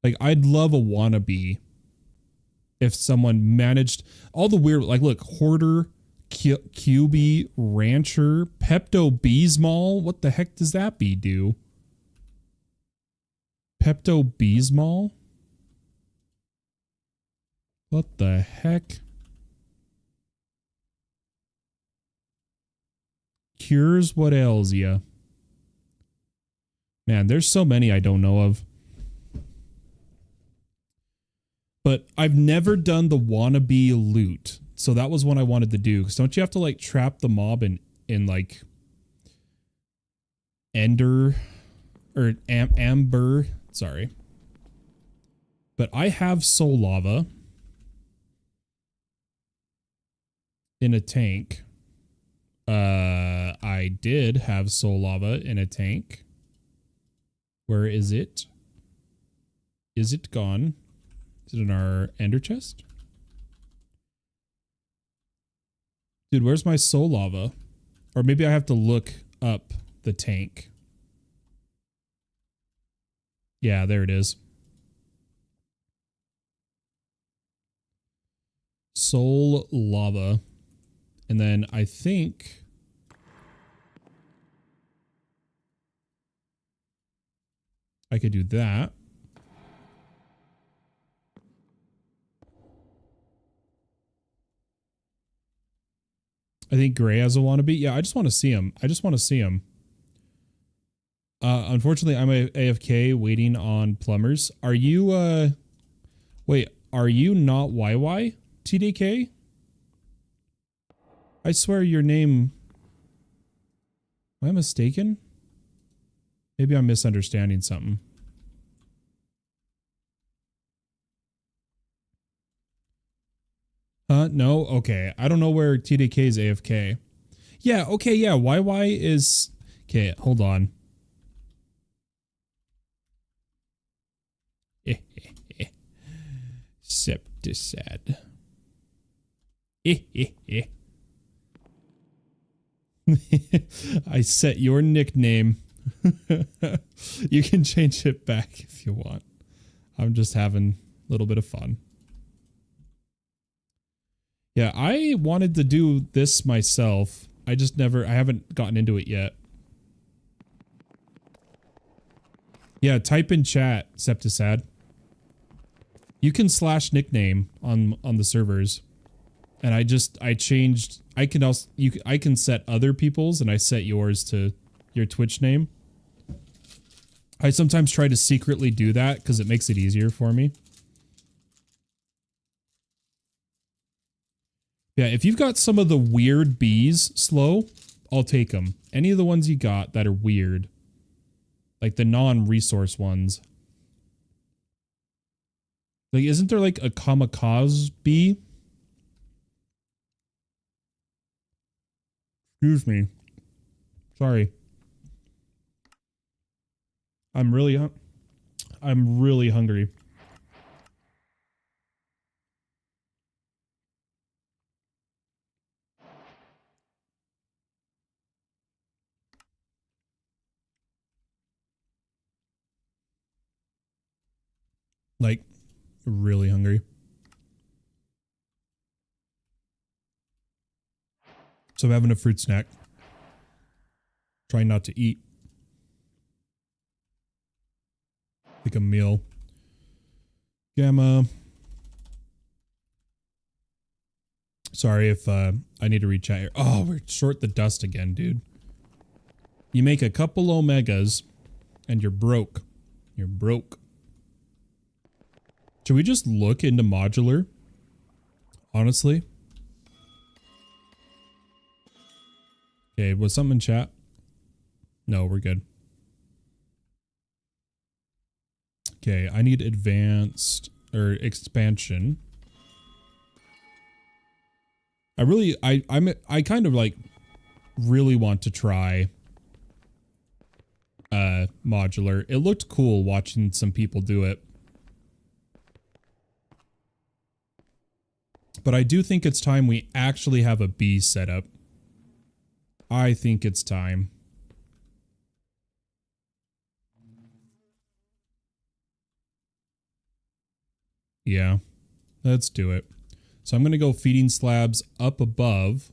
Like I'd love a wannabe. If someone managed all the weird, like, look, hoarder, QB, rancher, Pepto-Bismol. What the heck does that do? Pepto-Bismol? What the heck? Cures what ails ya? Man, there's so many I don't know of. But I've never done the wannabe loot. So that was one I wanted to do. Because don't you have to like trap the mob in like Ender or Amber? Sorry. But I have soul lava in a tank. I did have soul lava in a tank. Where is it? Is it gone? Is it in our ender chest? Dude, where's my soul lava? Or maybe I have to look up the tank. Yeah, there it is. Soul lava. And then I think I could do that. I think Gray has a wannabe. Yeah, I just want to see him. Unfortunately, I'm a AFK waiting on plumbers. Are you, wait, are you not YY, TDK? I swear your name... Am I mistaken? Maybe I'm misunderstanding something. No? Okay. I don't know where TDK is AFK. Yeah, okay, yeah. YY is... Okay, hold on. Septicad. I set your nickname. You can change it back if you want. I'm just having a little bit of fun. Yeah, I wanted to do this myself. I haven't gotten into it yet. Yeah, type in chat, Septicad. You can slash nickname on the servers. And I changed, I can set other people's and I set yours to your Twitch name. I sometimes try to secretly do that because it makes it easier for me. Yeah, if you've got some of the weird bees, Slow, I'll take them. Any of the ones you got that are weird. Like the non-resource ones. Like, isn't there like a kamikaze bee? Excuse me. Sorry. I'm really hungry. Like, really hungry. So I'm having a fruit snack. Trying not to eat. Like a meal. Gamma. Sorry if I need to reach out here. Oh, we're short the dust again, dude. You make a couple omegas and you're broke. You're broke. Should we just look into modular? Honestly. Okay, was something in chat? No, we're good. Okay, I need advanced or expansion. I kind of like really want to try modular. It looked cool watching some people do it. But I do think it's time we actually have a bee set up. I think it's time. Yeah. Let's do it. So I'm going to go feeding slabs up above.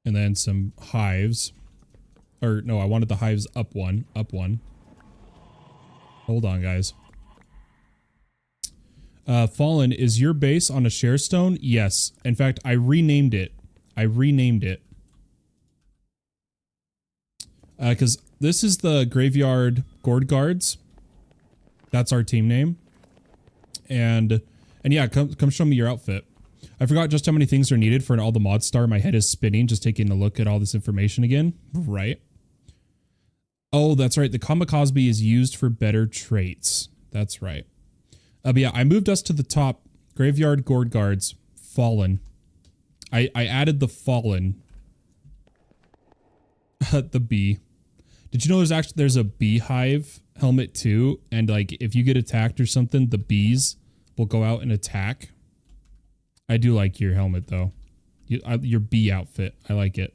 And then some hives. Or no, I wanted the hives up one. Up one. Hold on, guys. Fallen, is your base on a share stone? Yes. In fact, I renamed it. Because this is the Graveyard Gourd Guards. That's our team name. And yeah, come show me your outfit. I forgot just how many things are needed for an all the mod star. My head is spinning just taking a look at all this information again. Right. Oh, that's right. The Kamikaze is used for better traits. That's right. But yeah, I moved us to the top. Graveyard Gourd Guards. Fallen. I added the Fallen. The bee. Did you know there's a beehive helmet too? And like if you get attacked or something, the bees will go out and attack. I do like your helmet though. Your bee outfit. I like it.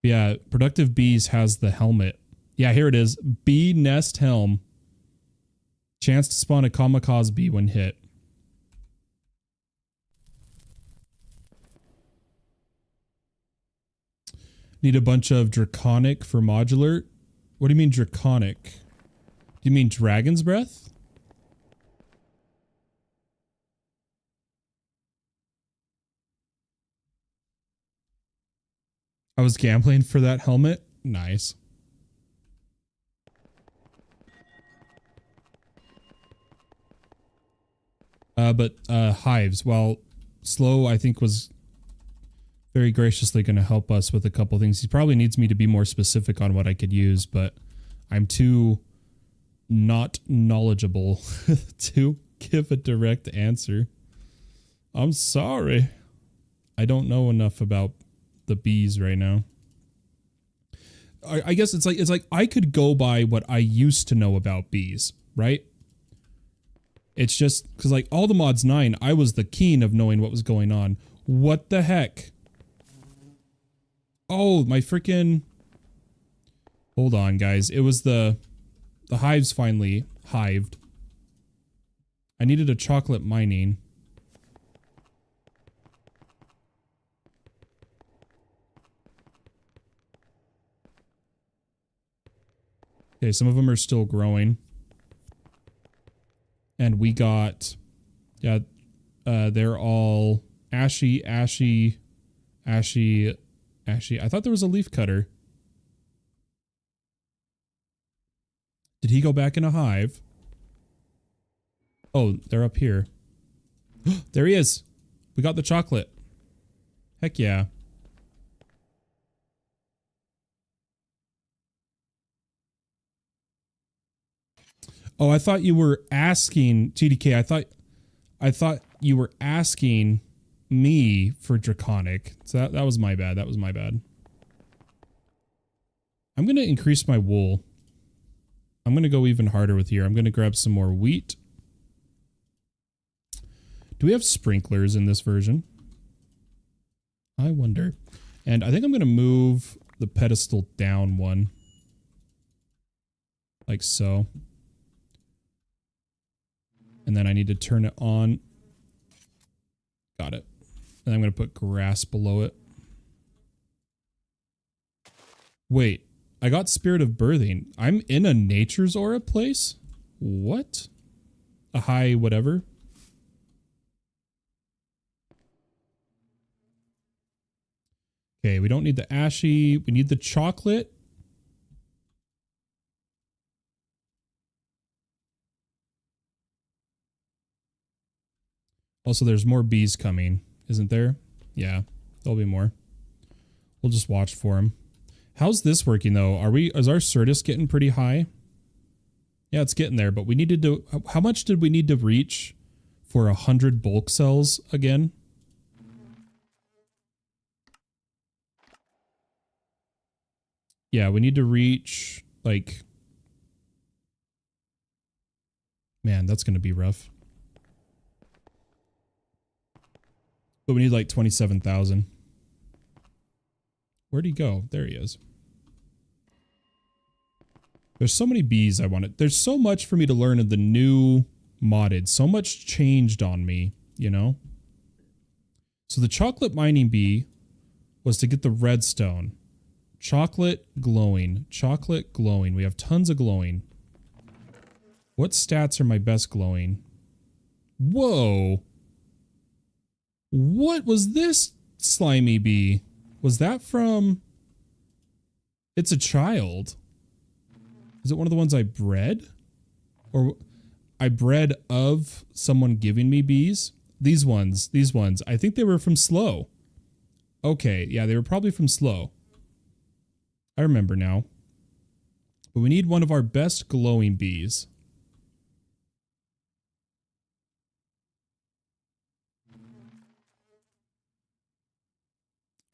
Yeah, Productive Bees has the helmet. Yeah, here it is. Bee Nest Helm. Chance to spawn a Kamikaze bee when hit. Need a bunch of Draconic for modular. What do you mean Draconic? Do you mean Dragon's Breath? I was gambling for that helmet. Nice. But hives, while Slow, I think, was very graciously going to help us with a couple things. He probably needs me to be more specific on what I could use, but I'm too not knowledgeable to give a direct answer. I'm sorry. I don't know enough about the bees right now. I guess it's like I could go by what I used to know about bees, right? It's just because like all the mods 9, I was the keen of knowing what was going on. What the heck? Oh, my freaking... Hold on, guys. It was the hives finally hived. I needed a chocolate mining. Okay, some of them are still growing. And we got... Yeah, they're all ashy. I thought there was a leaf cutter. Did he go back in a hive? Oh, they're up here. There he is. We got the chocolate. Heck yeah. Oh, I thought you were asking TDK. I thought you were asking me for Draconic. So that was my bad. That was my bad. I'm going to increase my wool. I'm going to go even harder with here. I'm going to grab some more wheat. Do we have sprinklers in this version? I wonder. And I think I'm going to move the pedestal down one. Like so. And then I need to turn it on. Got it. And I'm going to put grass below it. Wait. I got Spirit of Birthing. I'm in a Nature's Aura place? What? A high whatever? Okay, we don't need the ashy. We need the chocolate. Also, there's more bees coming, isn't there? Yeah, there'll be more. We'll just watch for them. How's this working though? Is our Certus getting pretty high? Yeah, it's getting there, but we needed to, how much did we need to reach for 100 bulk cells again? Yeah, we need to reach like, man, that's going to be rough. But we need like 27,000. Where'd he go? There he is. There's so many bees I wanted. There's so much for me to learn in the new modded. So much changed on me, you know? So the chocolate mining bee was to get the redstone. Chocolate glowing. Chocolate glowing. We have tons of glowing. What stats are my best glowing? Whoa. What was this slimy bee? Was that from... It's a child. Is it one of the ones I bred? Or I bred of someone giving me bees? These ones. I think they were from Slow. Okay, yeah, they were probably from Slow. I remember now. But we need one of our best glowing bees.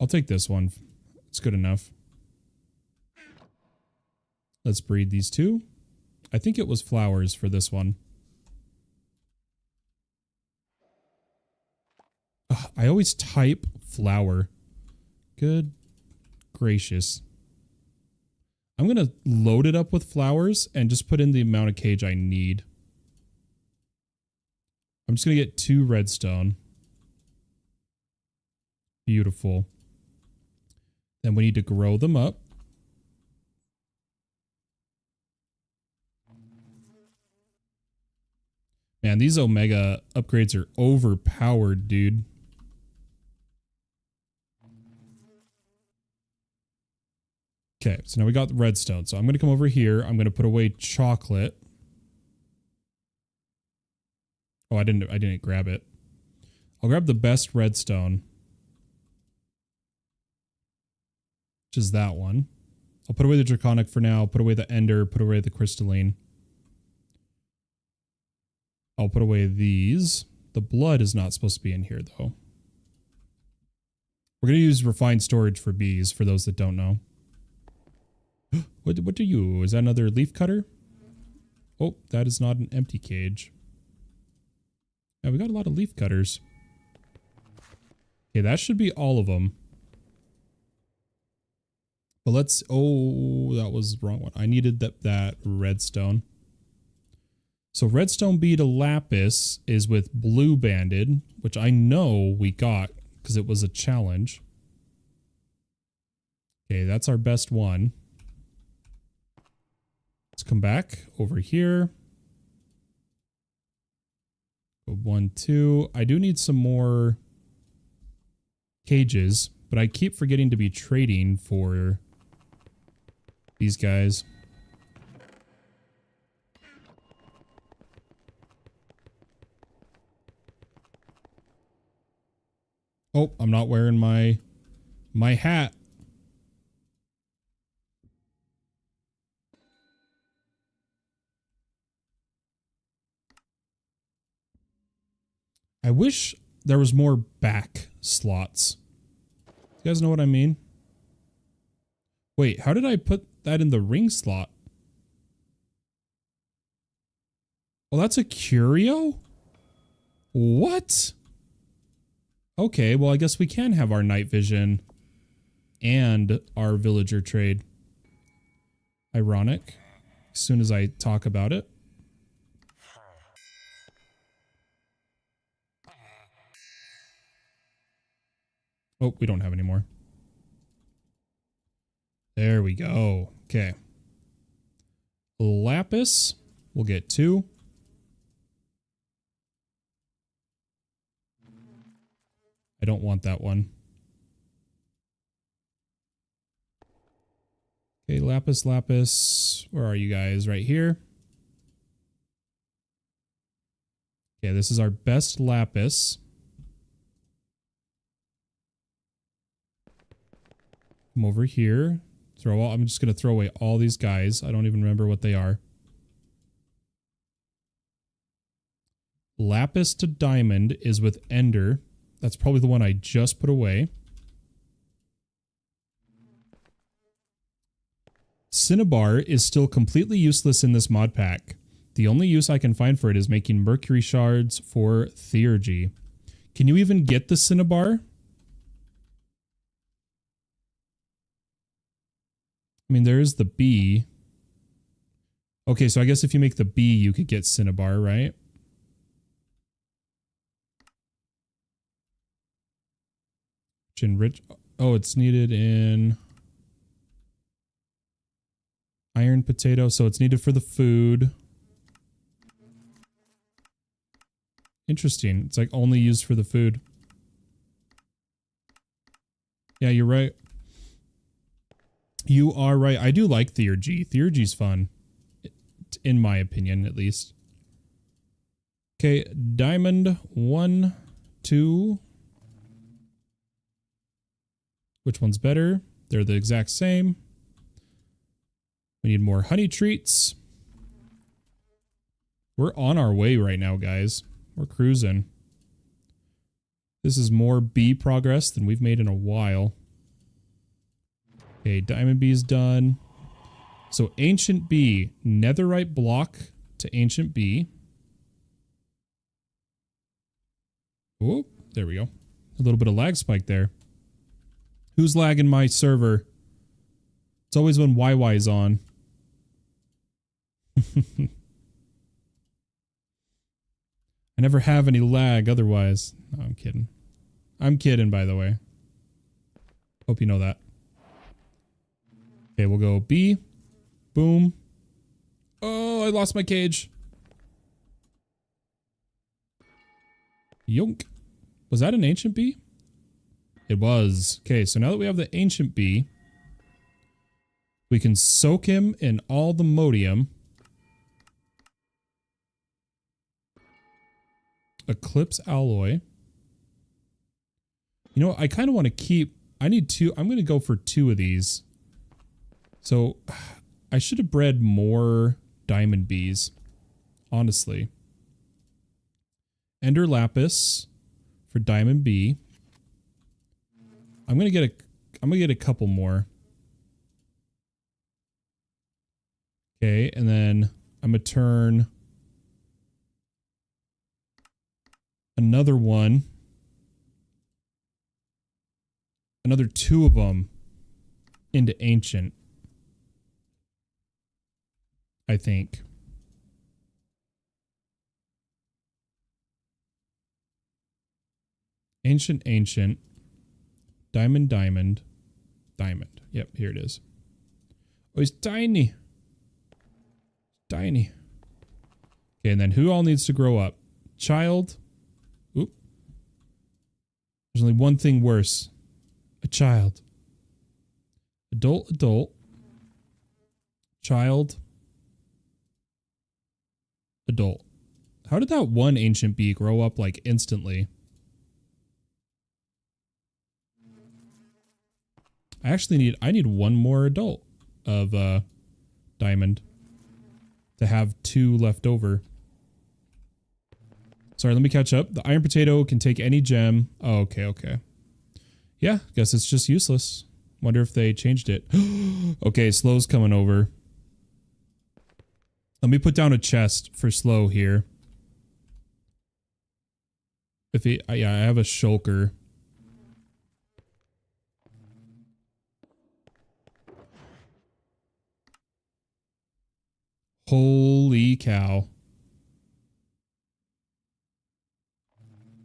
I'll take this one. It's good enough. Let's breed these two. I think it was flowers for this one. Ugh, I always type flower. Good gracious. I'm going to load it up with flowers and just put in the amount of cage I need. I'm just going to get 2 redstone. Beautiful. Then we need to grow them up. Man, these Omega upgrades are overpowered, dude. Okay, so now we got the redstone. So I'm going to come over here. I'm going to put away chocolate. Oh, I didn't grab it. I'll grab the best redstone. Which is that one. I'll put away the draconic for now. Put away the ender. Put away the crystalline. I'll put away these. The blood is not supposed to be in here, though. We're going to use refined storage for bees, for those that don't know. What do you? Is that another leaf cutter? Oh, that is not an empty cage. Yeah, we got a lot of leaf cutters. Okay, that should be all of them. But let's... Oh, that was the wrong one. I needed that redstone. So redstone bee to lapis is with blue banded, which I know we got because it was a challenge. Okay, that's our best one. Let's come back over here. Go 1, 2. I do need some more cages, but I keep forgetting to be trading for these guys. Oh, I'm not wearing my hat. I wish there was more back slots. You guys know what I mean? Wait, how did I put that in the ring slot? Oh, that's a curio? What? Okay, well, I guess we can have our night vision and our villager trade. Ironic. As soon as I talk about it. Oh, we don't have any more. There we go. Okay. Lapis. We'll get 2. I don't want that one. Okay, lapis, lapis. Where are you guys? Right here. Okay, this is our best lapis. Come over here. I'm just going to throw away all these guys. I don't even remember what they are. Lapis to diamond is with ender. That's probably the one I just put away. Cinnabar is still completely useless in this mod pack. The only use I can find for it is making mercury shards for theurgy. Can you even get the cinnabar? I mean, there is the bee. Okay, so I guess if you make the bee, you could get cinnabar, right? Enrich. Oh, it's needed in iron potato, so it's needed for the food. Interesting. It's like only used for the food. Yeah, you're right. You are right. I do like theurgy. Theurgy's fun. In my opinion, at least. Okay, diamond 1, 2. Which one's better? They're the exact same. We need more honey treats. We're on our way right now, guys. We're cruising. This is more bee progress than we've made in a while. Okay, diamond bee's done. So ancient bee, netherite block to ancient bee. Oh, there we go. A little bit of lag spike there. Who's lagging my server? It's always when YY's on. I never have any lag otherwise. No, I'm kidding. I'm kidding, by the way. Hope you know that. Okay, we'll go B. Boom. Oh, I lost my cage. Yonk. Was that an ancient bee? It was. Okay, so now that we have the ancient bee, we can soak him in all the modium. Eclipse alloy. You know, I kind of want to keep... I need 2. I'm going to go for 2 of these. So, I should have bred more diamond bees. Honestly. Ender lapis for diamond bee. I'm gonna get a couple more. Okay, and then I'm gonna turn another one. Another 2 of them into ancient. I think. Ancient, ancient. Diamond, diamond. Diamond. Yep, here it is. Oh, he's tiny. Tiny. Okay, and then who all needs to grow up? Child. Oop. There's only one thing worse. A child. Adult, adult. Child. Adult. How did that one ancient bee grow up like instantly? I need one more adult of diamond to have 2 left over. Sorry, let me catch up. The iron potato can take any gem. Oh, okay, okay. Yeah, guess it's just useless. Wonder if they changed it. Okay, Slow's coming over. Let me put down a chest for Slow here. If he, yeah, I have a shulker. Holy cow.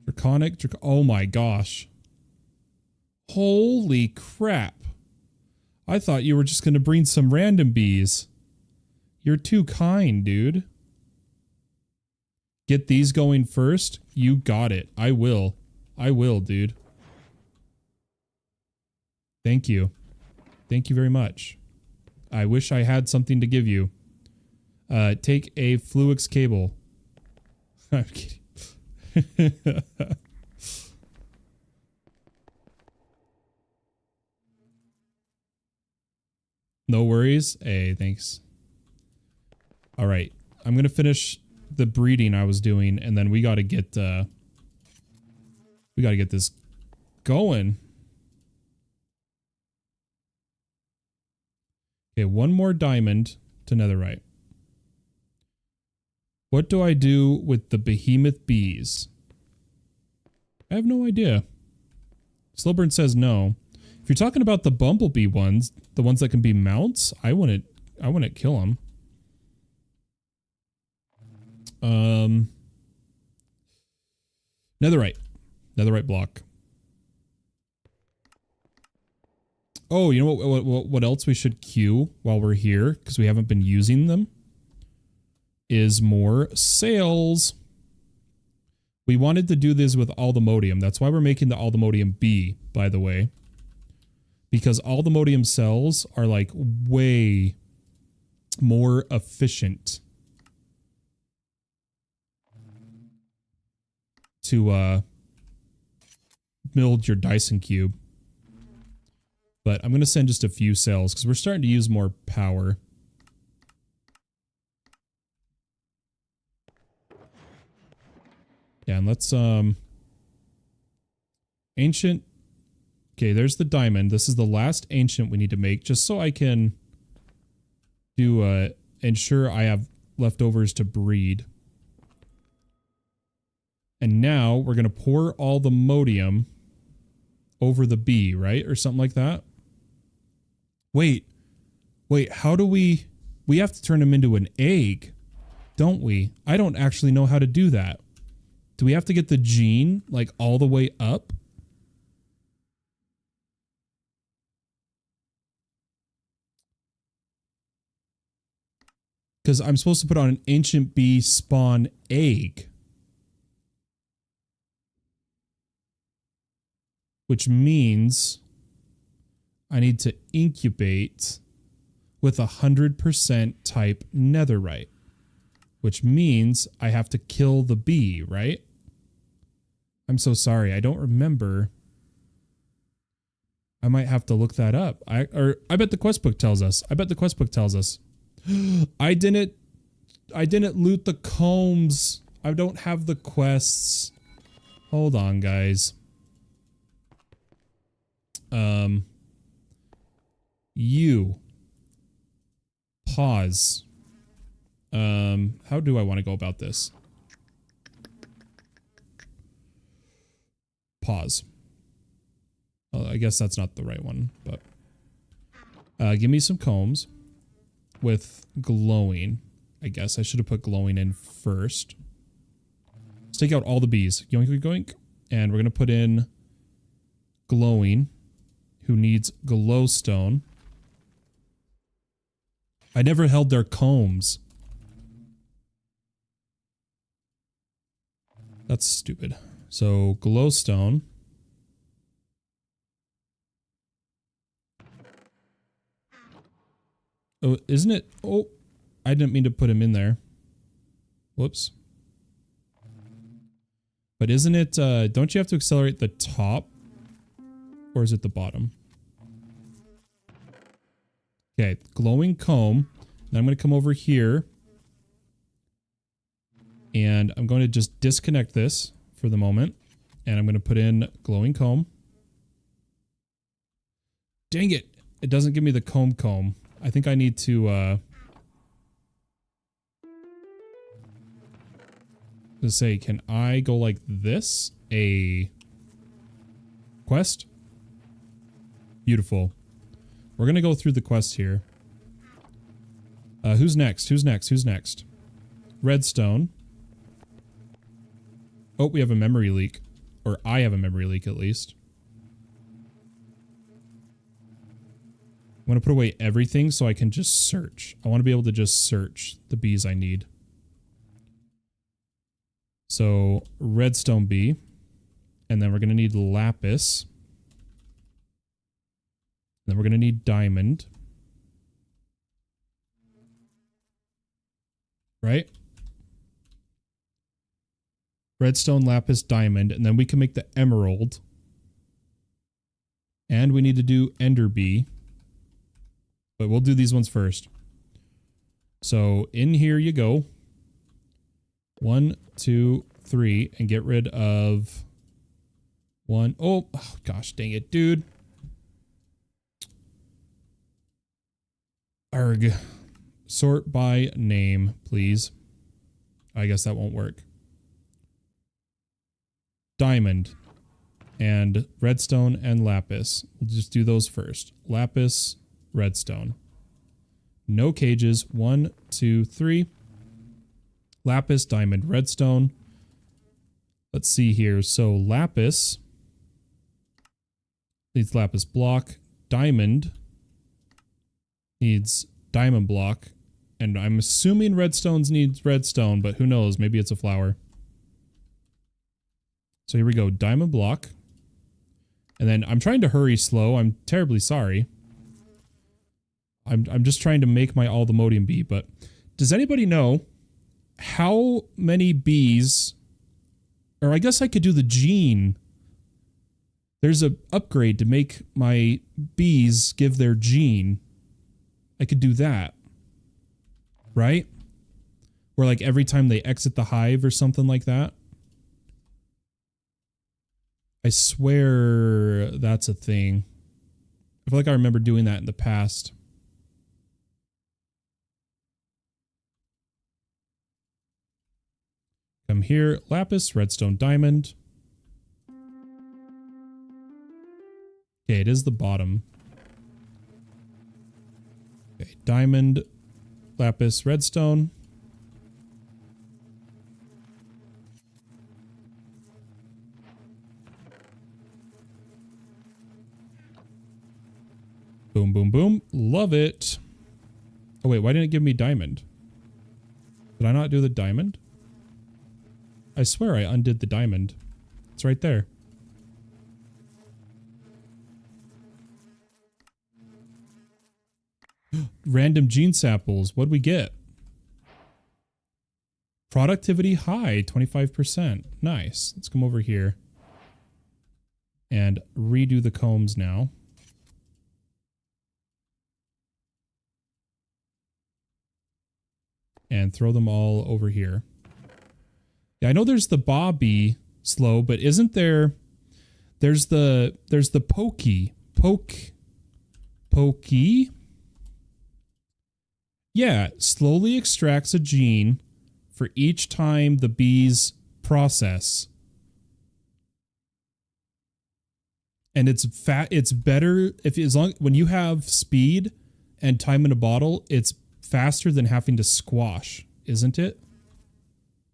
Draconic, oh my gosh. Holy crap. I thought you were just going to bring some random bees. You're too kind, dude. Get these going first? You got it. I will. I will, dude. Thank you. Thank you very much. I wish I had something to give you. Take a Fluix cable. I'm kidding. No worries. Hey, thanks. All right. I'm going to finish the breeding I was doing, and then we got to get this going. Okay, one more diamond to netherite. What do I do with the behemoth bees? I have no idea. Slowburn says no. If you're talking about the bumblebee ones, the ones that can be mounts, I wouldn't kill them. Netherite. Netherite block. Oh, you know what else we should queue while we're here, because we haven't been using them, is more sales. We wanted to do this with Aldemodium. That's why we're making the Aldemodium B, by the way. Because Aldemodium cells are like way more efficient to build your Dyson cube. But I'm going to send just a few cells because we're starting to use more power. Yeah, and let's ancient. Okay, there's the diamond. This is the last ancient we need to make just so I can do ensure I have leftovers to breed. And now we're going to pour all the modium over the B, right? Or something like that. Wait, how do we have to turn them into an egg, don't we? I don't actually know how to do that. Do we have to get the gene like all the way up? Because I'm supposed to put on an ancient bee spawn egg. Which means I need to incubate with 100% type netherite. Which means I have to kill the bee, right? I'm so sorry. I don't remember. I might have to look that up. I bet the quest book tells us. I didn't loot the combs. I don't have the quests. Hold on, guys. You pause. How do I want to go about this? Pause. Well, I guess that's not the right one, but give me some combs with glowing. I guess I should have put glowing in first. Let's take out all the bees. Yoink, yoink, yoink. And we're going to put in glowing, who needs glowstone. I never held their combs. That's stupid. So, glowstone. Oh, isn't it? Oh, I didn't mean to put him in there. Whoops. But isn't it, don't you have to accelerate the top? Or is it the bottom? Okay, glowing comb. Then I'm going to come over here. And I'm going to just disconnect this for the moment. And I'm going to put in glowing comb. Dang it. It doesn't give me the comb. I think I need to, let's say, can I go like this? A quest? Beautiful. We're going to go through the quest here. Who's next? Redstone. Oh, we have a memory leak. Or I have a memory leak, at least. I'm going to put away everything so I can just search. I want to be able to just search the bees I need. So, redstone bee. And then we're going to need lapis. Then we're going to need diamond. Right? Redstone, lapis, diamond. And then we can make the emerald. And we need to do ender bee. But we'll do these ones first. So in here you go. 1, 2, 3. And get rid of 1. Oh gosh, dang it, dude. Arg. Sort by name, please. I guess that won't work. Diamond. And redstone and lapis. We'll just do those first. Lapis, redstone. No cages. 1, 2, 3. Lapis, diamond, redstone. Let's see here. So lapis needs lapis block. Diamond needs diamond block. And I'm assuming redstones needs redstone, but who knows? Maybe it's a flower. So here we go. Diamond block. And then I'm trying to hurry slow. I'm terribly sorry. I'm just trying to make my all the modium bee, but does anybody know how many bees, or I guess I could do the gene. There's a upgrade to make my bees give their gene. I could do that. Right? Where like every time they exit the hive or something like that. I swear that's a thing. I feel like I remember doing that in the past. Come here, lapis, redstone, diamond. Okay, it is the bottom. Okay, diamond, lapis, redstone. Boom, boom, boom. Love it. Oh, wait, why didn't it give me diamond? Did I not do the diamond? I swear I undid the diamond. It's right there. Random gene samples. What'd we get? Productivity high, 25%. Nice. Let's come over here and redo the combs now. And throw them all over here. Yeah, I know there's the bobby slow, but isn't there? There's the pokey. Pokey? Yeah, slowly extracts a gene for each time the bees process. And it's better if when you have speed and time in a bottle, it's faster than having to squash, isn't it?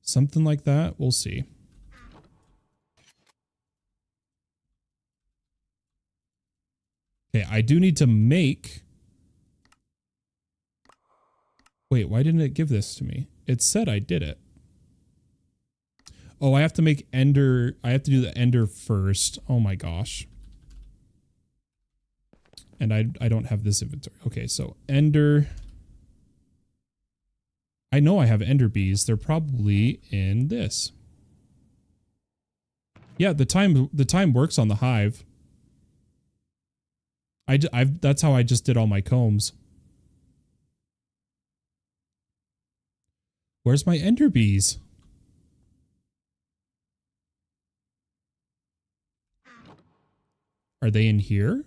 Something like that. We'll see. Okay, I do need to make... Wait, why didn't it give this to me? It said I did it. Oh, I have to make ender... I have to do the ender first. Oh my gosh. And I don't have this inventory. Okay, so ender... I know I have ender bees. They're probably in this. Yeah, the time works on the hive. That's how I just did all my combs. Where's my ender bees? Are they in here?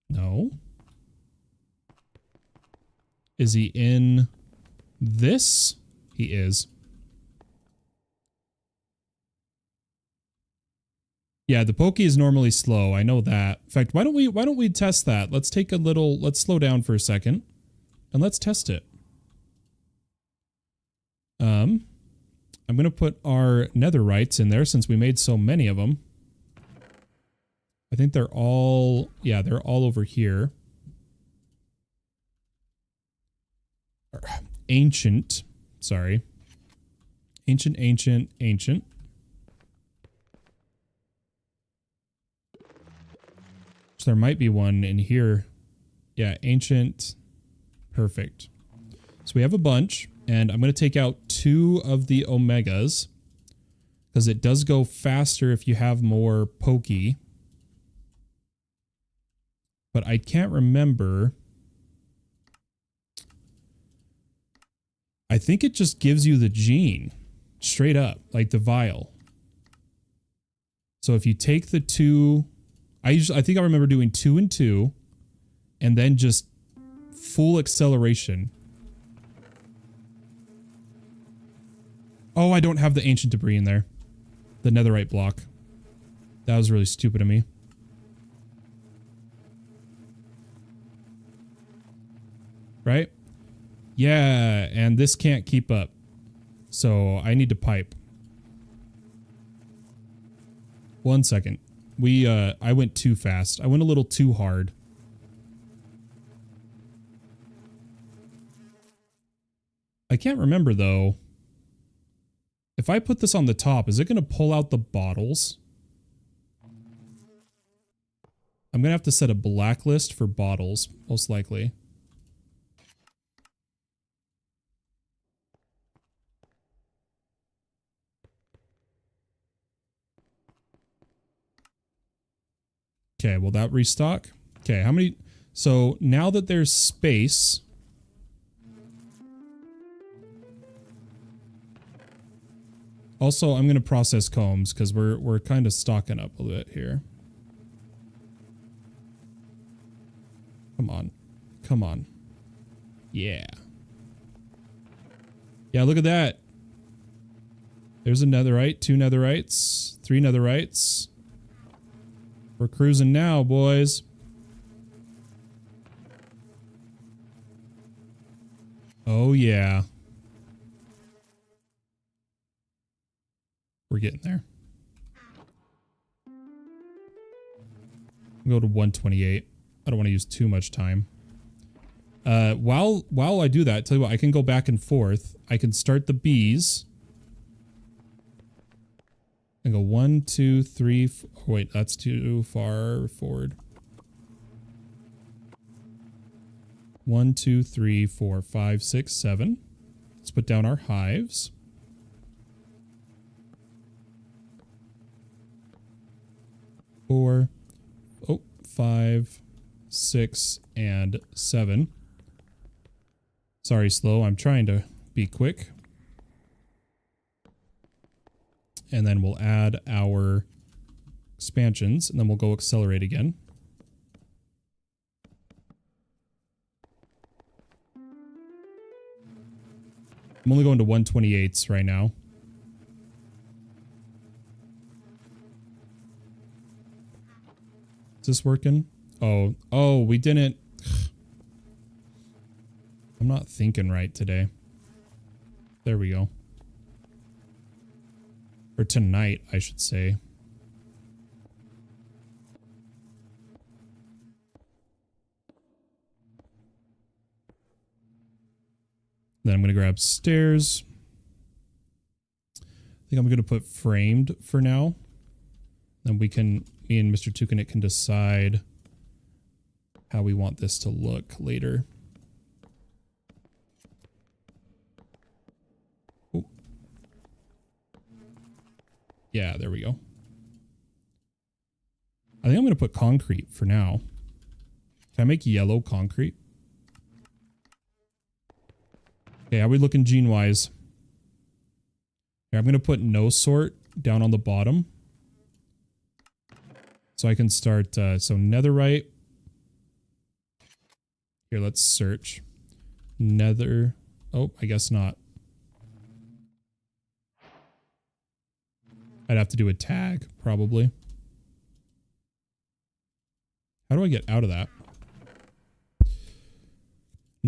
No. Is he in this? He is. Yeah, the pokey is normally slow. I know that. In fact, why don't we test that? Let's slow down for a second and let's test it. I'm going to put our netherites in there since we made so many of them. I think they're all over here. Ancient. Sorry. Ancient. So there might be one in here. Yeah, ancient. Perfect. So we have a bunch, and I'm going to take out 2 of the omegas because it does go faster if you have more pokey. But I can't remember. I think it just gives you the gene straight up, like the vial. So if you take the 2, I think I remember doing 2 and 2 and then just full acceleration. Oh, I don't have the ancient debris in there. The netherite block. That was really stupid of me. Right? Yeah, and this can't keep up. So I need to pipe. 1 second. I went too fast. I went a little too hard. I can't remember though. If I put this on the top, is it going to pull out the bottles? I'm going to have to set a blacklist for bottles, most likely. Okay, will that restock? Okay, how many? So now that there's space... Also, I'm going to process combs because we're kind of stocking up a bit here. Come on. Come on. Yeah. Yeah, look at that. There's a netherite, 2 netherites, 3 netherites. We're cruising now, boys. Oh, yeah. We're getting there. We'll go to 128. I don't want to use too much time. While I do that, tell you what, I can go back and forth. I can start the bees. And go 1, 2, 3. Oh, wait, that's too far forward. 1, 2, 3, 4, 5, 6, 7. Let's put down our hives. Four, 5, 6, and 7. Sorry, slow. I'm trying to be quick. And then we'll add our expansions, and then we'll go accelerate again. I'm only going to 128s right now. Is this working? Oh, we didn't. I'm not thinking right today. There we go. Or tonight, I should say. Then I'm going to grab stairs. I think I'm going to put framed for now. Then me and Mr. Tukinit can decide how we want this to look later. Oh. Yeah, there we go. I think I'm going to put concrete for now. Can I make yellow concrete? Okay, how are we looking gene-wise? Here, I'm going to put no sort down on the bottom. So I can start, so netherite. Here, let's search. Nether. Oh, I guess not. I'd have to do a tag, probably. How do I get out of that?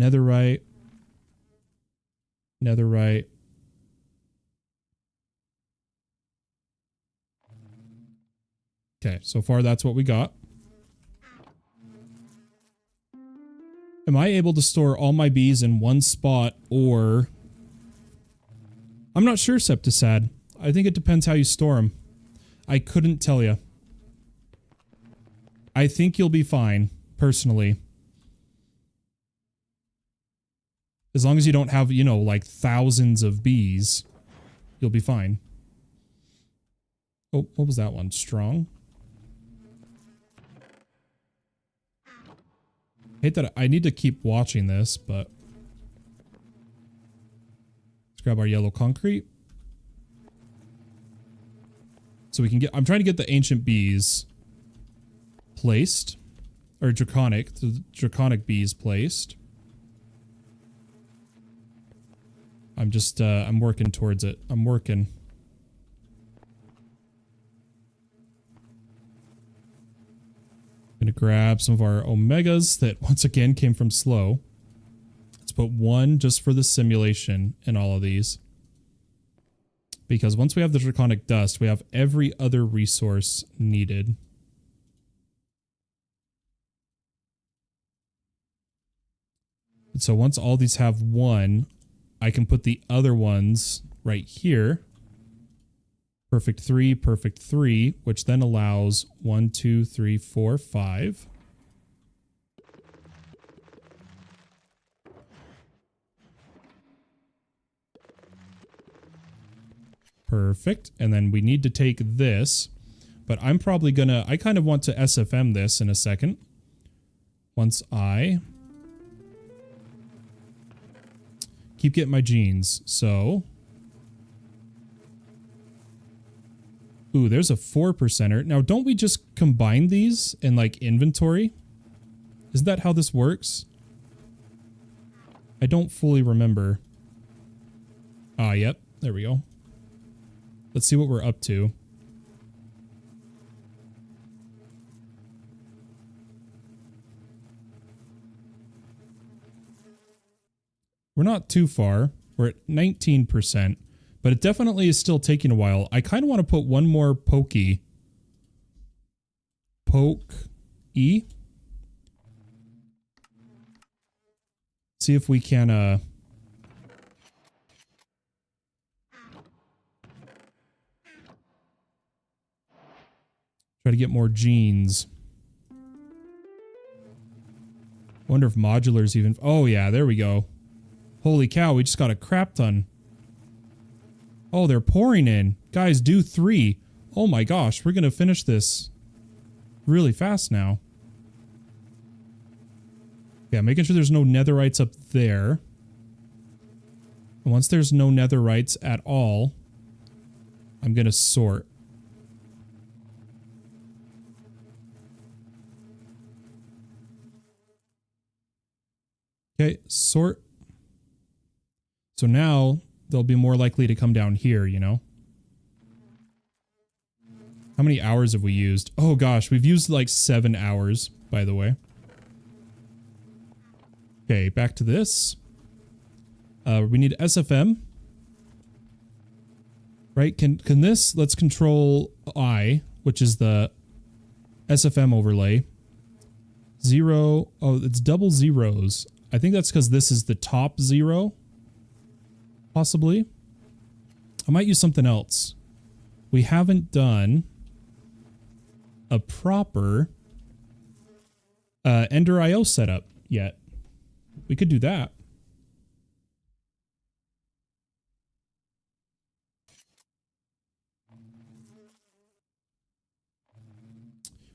Netherite. Netherite. Okay, so far that's what we got. Am I able to store all my bees in one spot, or... I'm not sure, Septisad. I think it depends how you store them. I couldn't tell you. I think you'll be fine, personally. As long as you don't have, you know, like thousands of bees, you'll be fine. Oh, what was that one? Strong? Hate that I need to keep watching this, but let's grab our yellow concrete. So we can get, I'm trying to get the ancient bees placed, or the draconic bees placed. I'm just, I'm working towards it. I'm working. Gonna grab some of our omegas that once again came from slow. Let's put one just for the simulation in all of these. Because once we have the draconic dust, we have every other resource needed. And so once all these have one, I can put the other ones right here. Perfect 3, which then allows 1, 2, 3, 4, 5. Perfect. And then we need to take this, but I'm probably gonna, I kind of want to SFM this in a second. Once I keep getting my genes. So, ooh, there's a 4%er. Now, don't we just combine these in like inventory? Isn't that how this works? I don't fully remember. Ah, yep. There we go. Let's see what we're up to. We're not too far. We're at 19%, but it definitely is still taking a while. I kind of want to put one more pokey. Poke-E. See if we can, try to get more genes. Wonder if modulars even... Oh, yeah, there we go. Holy cow, we just got a crap ton. Oh, they're pouring in. Guys, do 3. Oh my gosh, we're going to finish this really fast now. Yeah, making sure there's no netherites up there. And once there's no netherites at all, I'm going to sort. Okay, sort. So now they'll be more likely to come down here, you know? How many hours have we used? Oh gosh, we've used like 7 hours, by the way. Okay, back to this. We need SFM. Right, can this, let's control I, which is the SFM overlay. 0, oh, it's double zeros. I think that's because this is the top 0. Possibly. I might use something else. We haven't done a proper Ender IO setup yet. We could do that.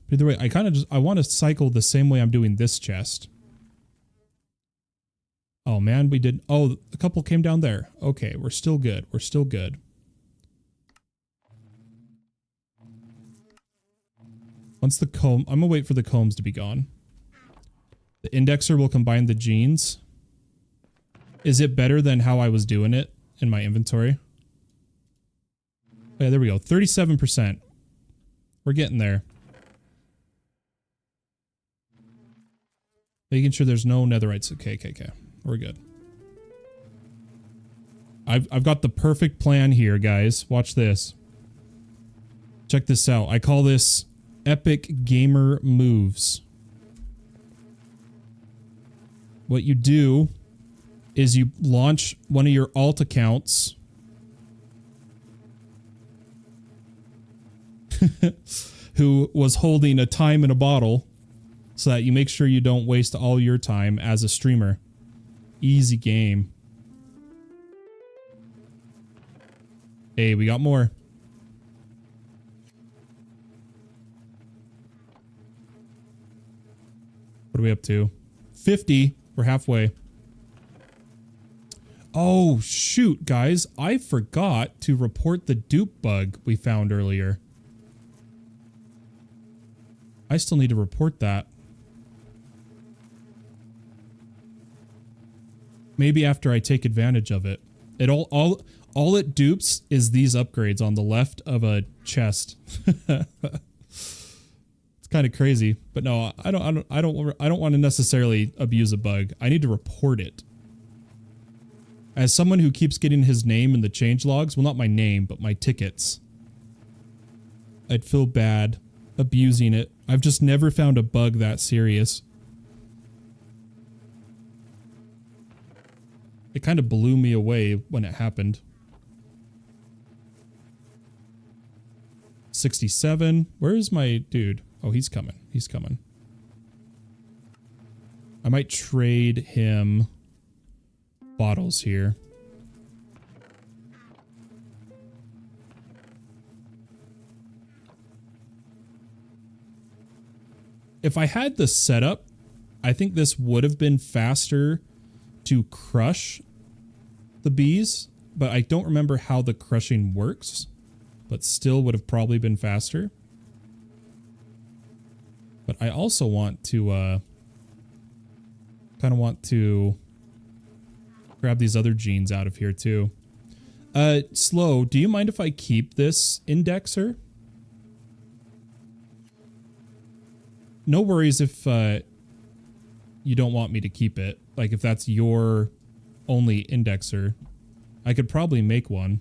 But either way, I kind of just, I want to cycle the same way I'm doing this chest. Oh man, we did, oh, a couple came down there. Okay, we're still good. We're still good. Once the comb, I'm gonna wait for the combs to be gone. The indexer will combine the genes. Is it better than how I was doing it in my inventory? Oh, yeah, there we go. 37%. We're getting there. Making sure there's no netherites. Okay. We're good. I've got the perfect plan here, guys. Watch this. Check this out. I call this Epic Gamer Moves. What you do is you launch one of your alt accounts who was holding a time in a bottle so that you make sure you don't waste all your time as a streamer. Easy game. Hey, we got more. What are we up to? 50. We're halfway. Oh, shoot, guys. I forgot to report the dupe bug we found earlier. I still need to report that. Maybe after I take advantage of it. It all it dupes is these upgrades on the left of a chest. It's kind of crazy, but no, I don't want to necessarily abuse a bug. I need to report it. As someone who keeps getting his name in the change logs, well, not my name, but my tickets, I'd feel bad abusing it. I've just never found a bug that serious. It kind of blew me away when it happened. 67. Where is my dude? Oh, he's coming. He's coming. I might trade him bottles here. If I had the setup, I think this would have been faster to crush the bees, but I don't remember how the crushing works, but still would have probably been faster. But I also want to kind of want to grab these other genes out of here too. Slow, do you mind if I keep this indexer? No worries if you don't want me to keep it. Like if that's your only indexer, I could probably make one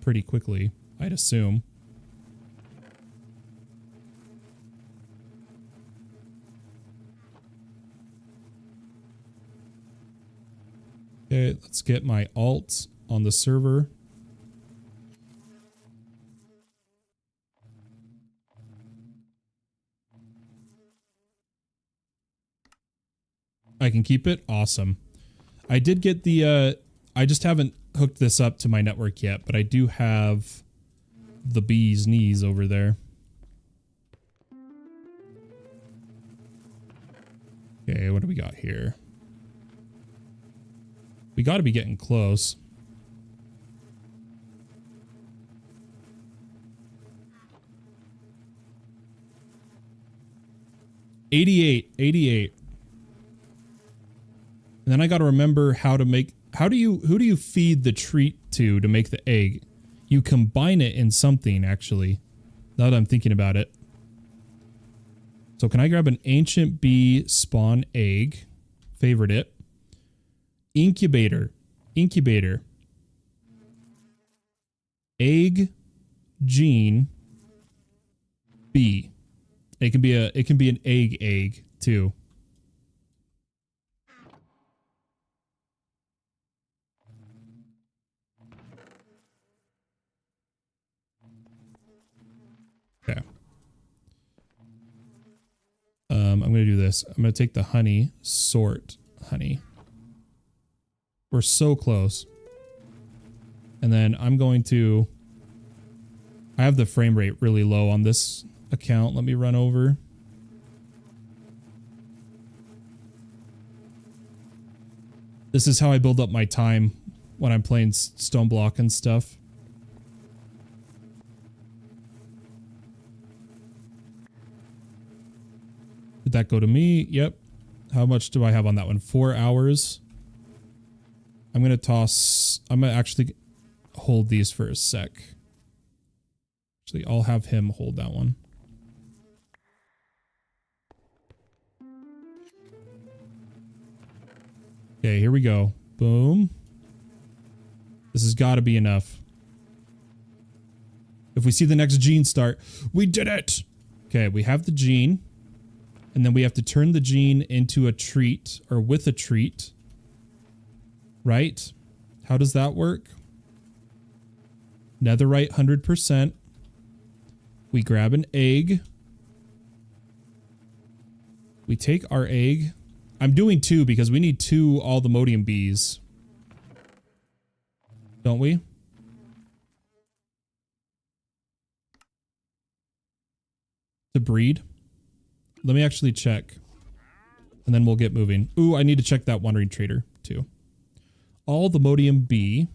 pretty quickly, I'd assume. Okay, let's get my alt on the server. I can keep it? Awesome. I did get the, I just haven't hooked this up to my network yet, but I do have the bee's knees over there. Okay, what do we got here? We got to be getting close. $88. And then I got to remember how to make, who do you feed the treat to make the egg? You combine it in something, actually, now that I'm thinking about it. So can I grab an ancient bee spawn egg? Favorite it. Incubator. Egg, gene, bee. It can be an egg too. Okay. I'm going to do this. I'm going to take the honey, sort honey. We're so close. And then I'm going to, I have the frame rate really low on this account. Let me run over. This is how I build up my time when I'm playing Stone Block and stuff. Did that go to me? Yep. How much do I have on that one? 4 hours. I'm going to actually hold these for a sec. Actually, I'll have him hold that one. Okay, here we go. Boom. This has got to be enough. If we see the next gene start, we did it! Okay, we have the gene. And then we have to turn the gene into a treat, or with a treat. Right? How does that work? Netherite 100%. We grab an egg. We take our egg. I'm doing 2 because we need 2 all-the-modium bees. Don't we? To breed. Let me actually check. And then we'll get moving. Ooh, I need to check that wandering trader too. All-the-modium bee.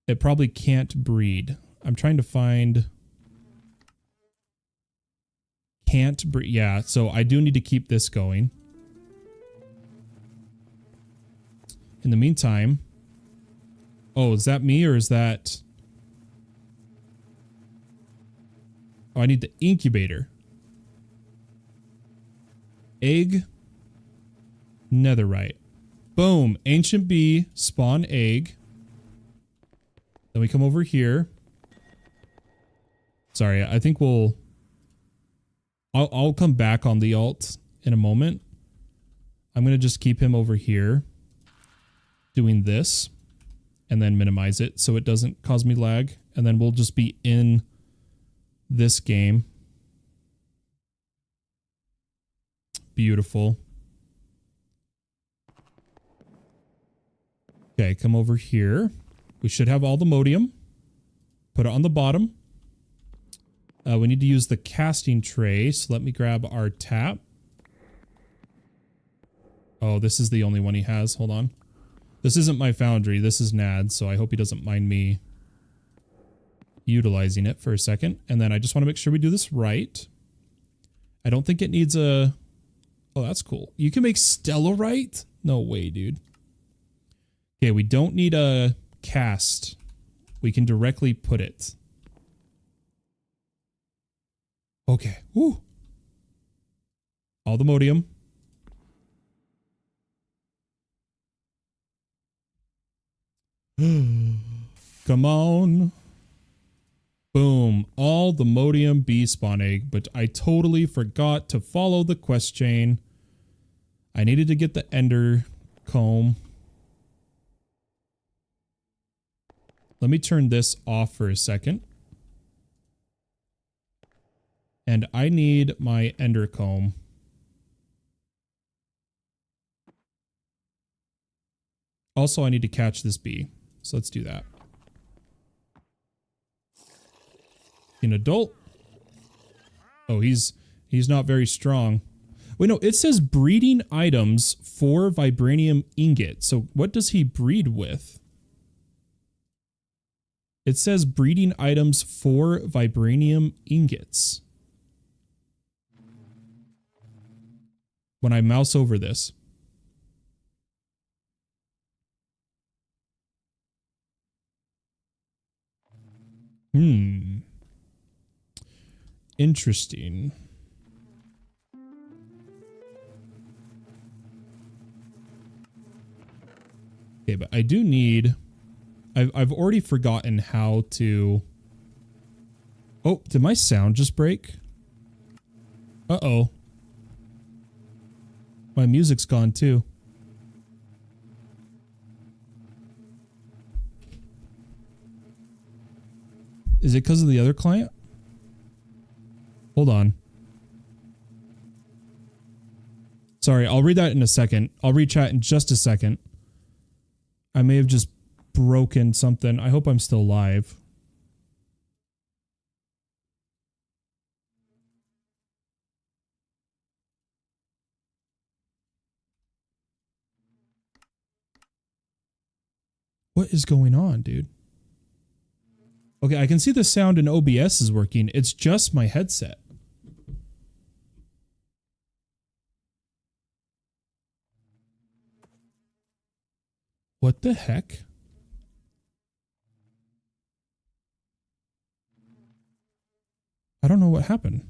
It probably can't breed. I'm trying to find... Can't breed. Yeah, so I do need to keep this going. In the meantime... Oh, is that me or is that... Oh, I need the incubator. Egg. Netherite. Boom. Ancient bee, spawn egg. Then we come over here. Sorry, I think I'll come back on the alt in a moment. I'm going to just keep him over here doing this and then minimize it so it doesn't cause me lag. And then we'll just be in this game. Beautiful. Okay, come over here. We should have all the modium. Put it on the bottom. We need to use the casting tray, so let me grab our tap. Oh, this is the only one he has. Hold on. This isn't my foundry. This is Nad, so I hope he doesn't mind me utilizing it for a second. And then I just want to make sure we do this right. I don't think it needs a... Oh, that's cool. You can make stellarite? No way, dude. Okay, we don't need a cast. We can directly put it. Okay. Woo. All the modium. Come on. Boom. All the modium bee spawn egg, but I totally forgot to follow the quest chain. I needed to get the ender comb. Let me turn this off for a second. And I need my ender comb. Also, I need to catch this bee. So let's do that. An adult. Oh, he's not very strong. Wait, no, it says breeding items for vibranium ingot. So what does he breed with? It says breeding items for vibranium ingots. When I mouse over this. Interesting. Okay, but I do need... I've already forgotten how to... Oh, did my sound just break? Uh-oh. My music's gone too. Is it because of the other client? Hold on. Sorry, I'll read that in a second. I'll read chat in just a second. I may have just broken something. I hope I'm still live. What is going on, dude? Okay, I can see the sound in OBS is working. It's just my headset. What the heck? I don't know what happened.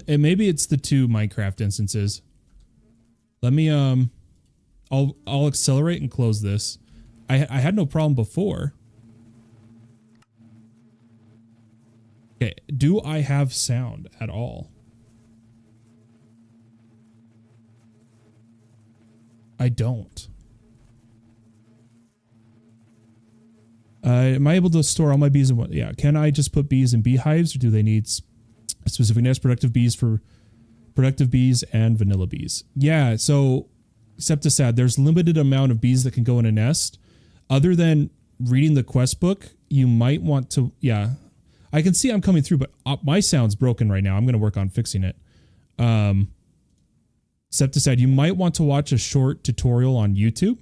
Maybe it's the two Minecraft instances. Let me I'll accelerate and close this. I had no problem before. Okay, do I have sound at all? I don't. Am I able to store all my bees in one? Yeah, can I just put bees in beehives, or do they need specific nests? Productive bees for productive bees and vanilla bees. Yeah, so Septisad, there's limited amount of bees that can go in a nest. Other than reading the quest book, you might want to, yeah. I can see I'm coming through, but my sound's broken right now. I'm going to work on fixing it. Septisad, you might want to watch a short tutorial on YouTube.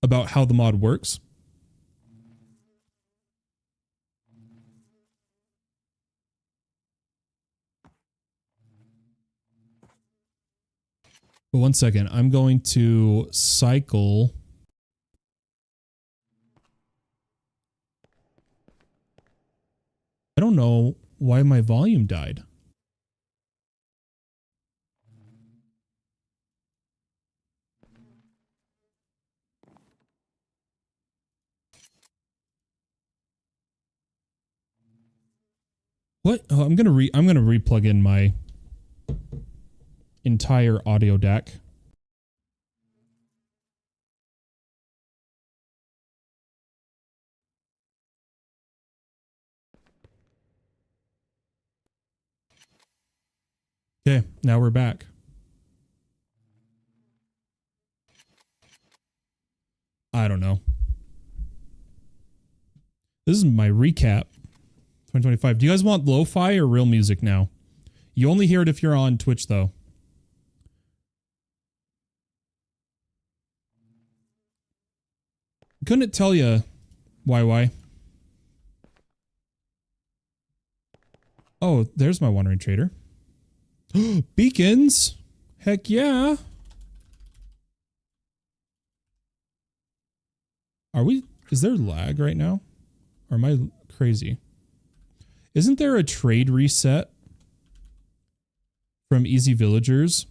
About how the mod works. But 1 second. I'm going to cycle. I don't know why my volume died. What? Oh, I'm gonna re-plug in my entire audio deck. Okay, now we're back. I don't know. This is my recap. 2025. Do you guys want lo-fi or real music now? You only hear it if you're on Twitch, though. Couldn't tell you why. Oh, there's my wandering trader. Beacons. Heck yeah. Is there lag right now? Or am I crazy? Isn't there a trade reset from Easy Villagers?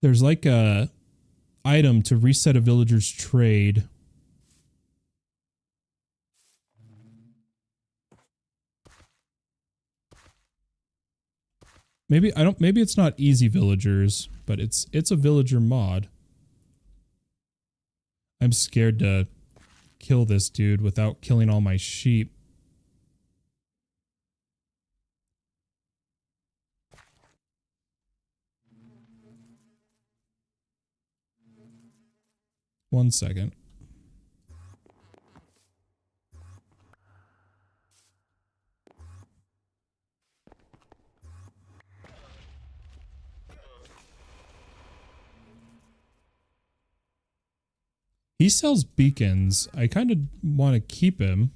There's like a item to reset a villager's trade. Maybe it's not Easy Villagers, but it's a villager mod. I'm scared to kill this dude without killing all my sheep. One second. He sells beacons. I kind of want to keep him.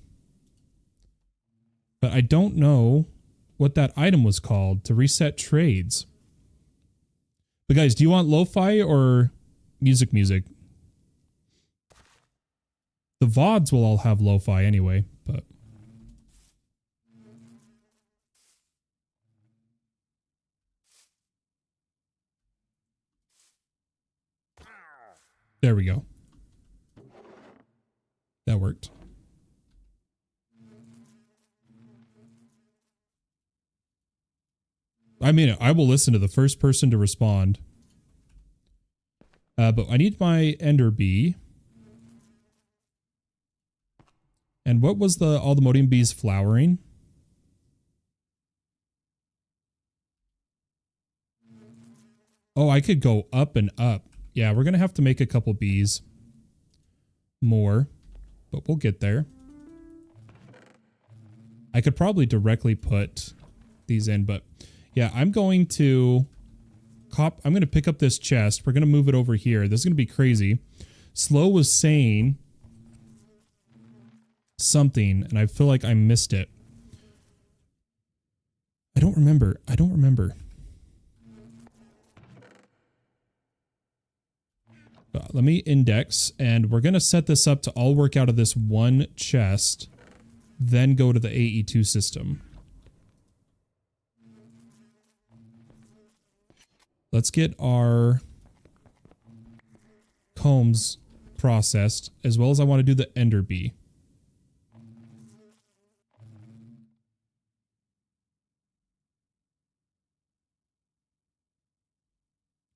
But I don't know what that item was called to reset trades. But guys, do you want lo-fi or music? The VODs will all have lo-fi anyway, but... There we go. That worked. I mean, I will listen to the first person to respond. But I need my Ender Bee. And what was all the Modium bees flowering? Oh, I could go up and up. Yeah, we're going to have to make a couple bees more. But we'll get there. I could probably directly put these in, but yeah, I'm going to pick up this chest. We're going to move it over here. This is going to be crazy. Slow was saying something, and I feel like I missed it. I don't remember. Let me index, and we're going to set this up to all work out of this one chest, then go to the AE2 system. Let's get our combs processed, as well as I want to do the Ender Bee.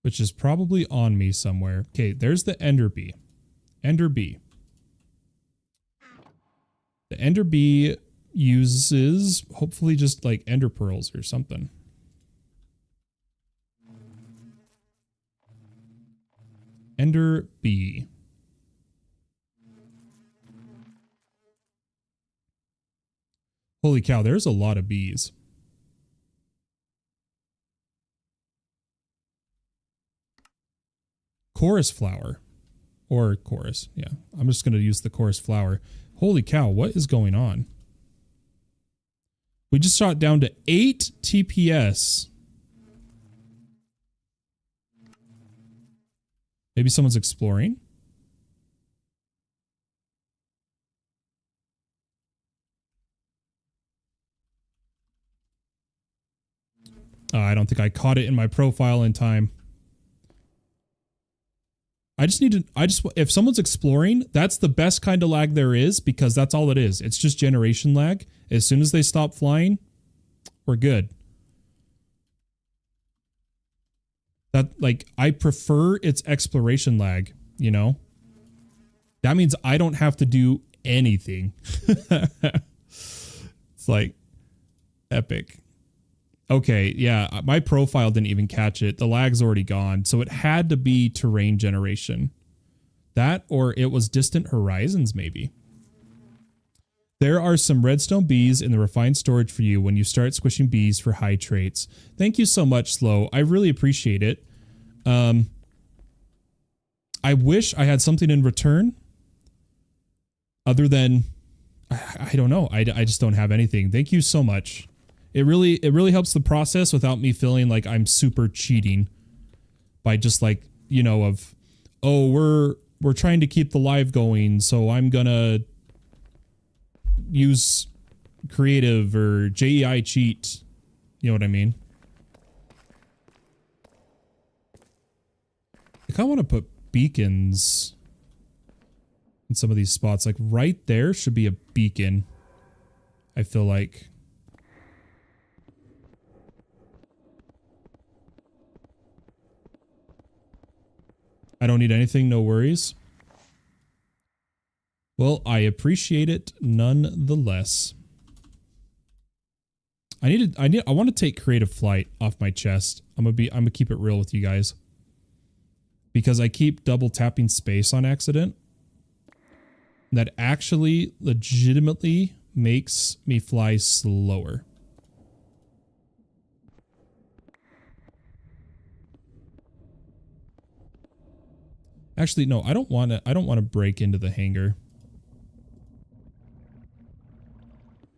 Which is probably on me somewhere. Okay, there's the Ender Bee. Ender Bee. The Ender Bee uses, hopefully, just like Ender Pearls or something. Ender Bee. Holy cow, there's a lot of bees. Chorus flower. Or chorus, yeah. I'm just going to use the chorus flower. Holy cow, what is going on? We just shot down to 8 TPS. Maybe someone's exploring. I don't think I caught it in my profile in time. If someone's exploring, that's the best kind of lag there is, because that's all it is. It's just generation lag. As soon as they stop flying, we're good. I prefer its exploration lag, you know? That means I don't have to do anything. It's like epic. Okay, yeah, my profile didn't even catch it. The lag's already gone, so it had to be terrain generation. That, or it was distant horizons, maybe. There are some redstone bees in the refined storage for you when you start squishing bees for high traits. Thank you so much, Slow. I really appreciate it. I wish I had something in return other than, I don't know. I just don't have anything. Thank you so much. It really helps the process without me feeling like I'm super cheating by just like, you know, of, oh, we're trying to keep the live going, so I'm gonna use creative or JEI cheat. You know what I mean? I kind of want to put beacons in some of these spots. Like right there should be a beacon, I feel like. I don't need anything, no worries. Well, I appreciate it nonetheless. I want to take creative flight off my chest. I'm gonna keep it real with you guys. Because I keep double tapping space on accident. That actually legitimately makes me fly slower. Actually, no, I don't want to break into the hangar.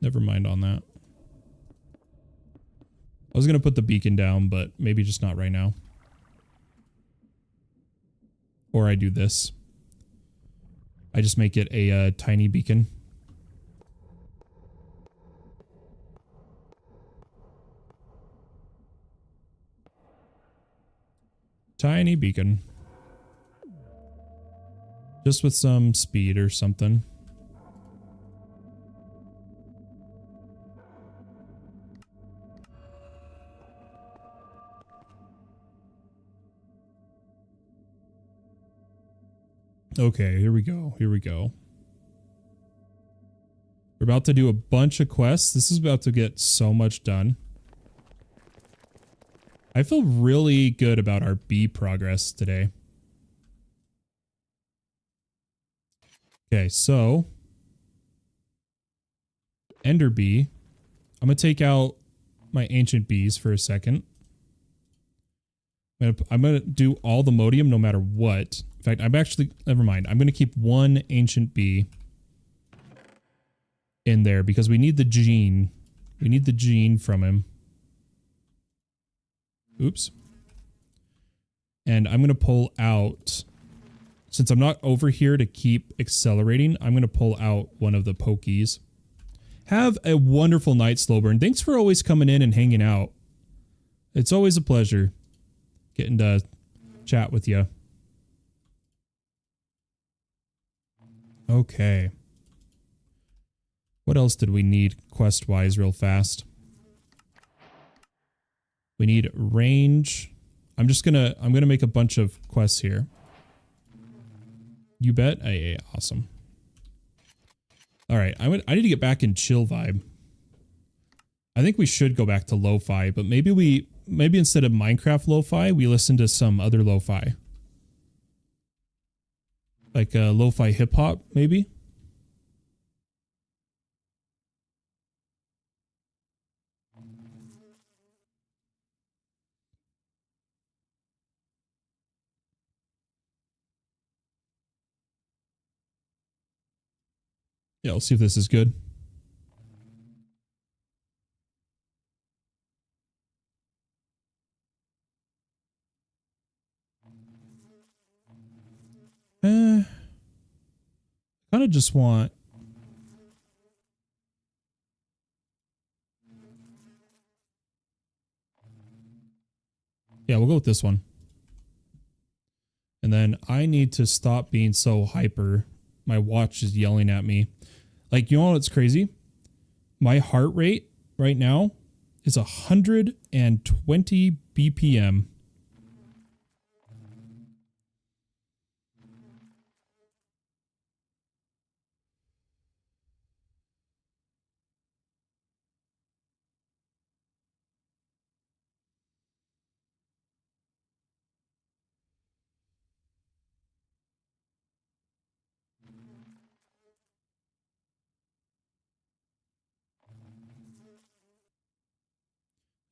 Never mind on that. I was going to put the beacon down, but maybe just not right now. Or I do this. I just make it a tiny beacon. Tiny beacon. Just with some speed or something. Okay, here we go. Here we go. We're about to do a bunch of quests. This is about to get so much done. I feel really good about our bee progress today. Okay, so Ender bee. I'm gonna take out my ancient bees for a second. I'm gonna do all the modium no matter what. In fact, never mind. I'm gonna keep one ancient bee in there because we need the gene. We need the gene from him. Oops. And I'm gonna pull out, since I'm not over here to keep accelerating, I'm gonna pull out one of the pokies. Have a wonderful night, Slowburn. Thanks for always coming in and hanging out. It's always a pleasure getting to chat with you. Okay. What else did we need quest-wise real fast? We need range. I'm gonna make a bunch of quests here. You bet? Hey, awesome. All right, I need to get back in chill vibe. I think we should go back to lo-fi, but maybe instead of Minecraft lo-fi, we listen to some other lo-fi. Like lo-fi hip hop, maybe? Yeah, let's see if this is good. Kind of just want. Yeah, we'll go with this one. And then I need to stop being so hyper. My watch is yelling at me. Like, you know what's crazy? My heart rate right now is 120 BPM.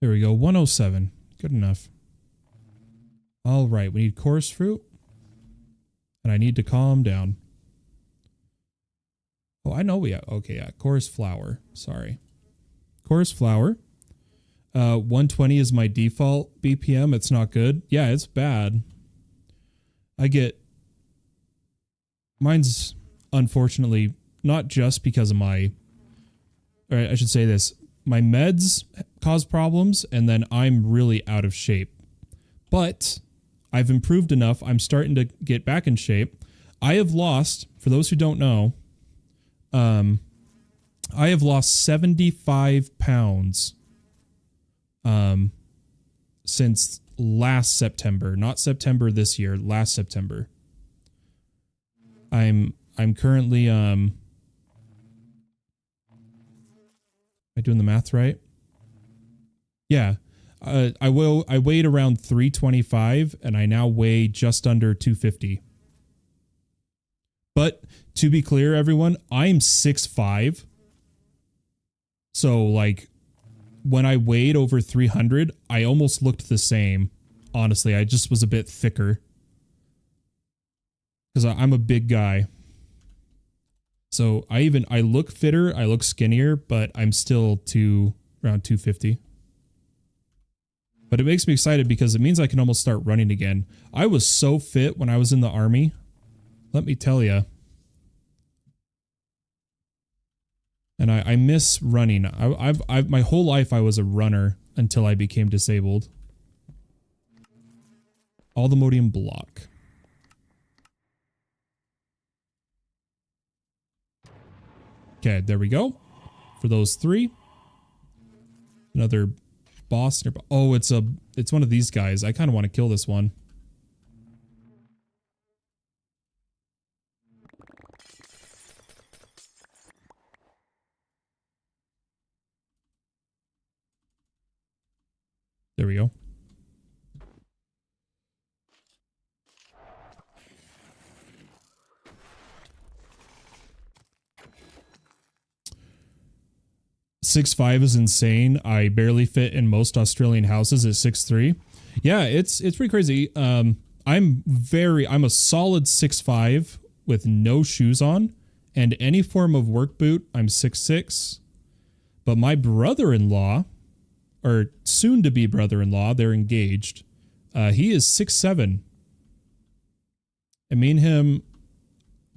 There we go. 107. Good enough. All right. We need coarse fruit. And I need to calm down. Oh, I know we have. Okay, yeah. Coarse flour. Sorry. Coarse flour. 120 is my default BPM. It's not good. Yeah, it's bad. I get. Mine's unfortunately not just because of my. Or I should say this. My meds cause problems, and then I'm really out of shape. But I've improved enough. I'm starting to get back in shape. I have lost, for those who don't know, I have lost 75 pounds since last September. Not September this year, last September. I'm currently am I doing the math right? Yeah. I weighed around 325 and I now weigh just under 250. But to be clear, everyone, I'm 6'5". So like when I weighed over 300, I almost looked the same. Honestly, I just was a bit thicker. Because I'm a big guy. So I look fitter, I look skinnier, but I'm still around 250. But it makes me excited because it means I can almost start running again. I was so fit when I was in the army. Let me tell you. And I miss running. My whole life I was a runner until I became disabled. Aldemodium block. Okay, there we go. For those 3. Another boss. Oh, it's one of these guys. I kind of want to kill this one. There we go. .6'5" is insane. I barely fit in most Australian houses at 6'3". Yeah, it's pretty crazy. I'm a solid 6'5" with no shoes on, and any form of work boot, I'm 6'6". But my brother-in-law, or soon-to-be brother-in-law, they're engaged. He is 6'7". And me and him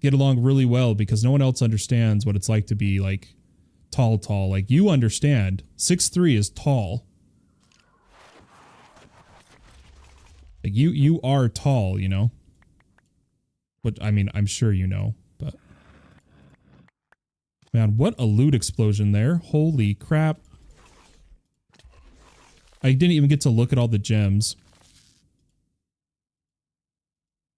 get along really well because no one else understands what it's like to be like tall. Like, you understand. 6'3" is tall. Like, you are tall, you know? But, I mean, I'm sure you know, but... Man, what a loot explosion there. Holy crap. I didn't even get to look at all the gems.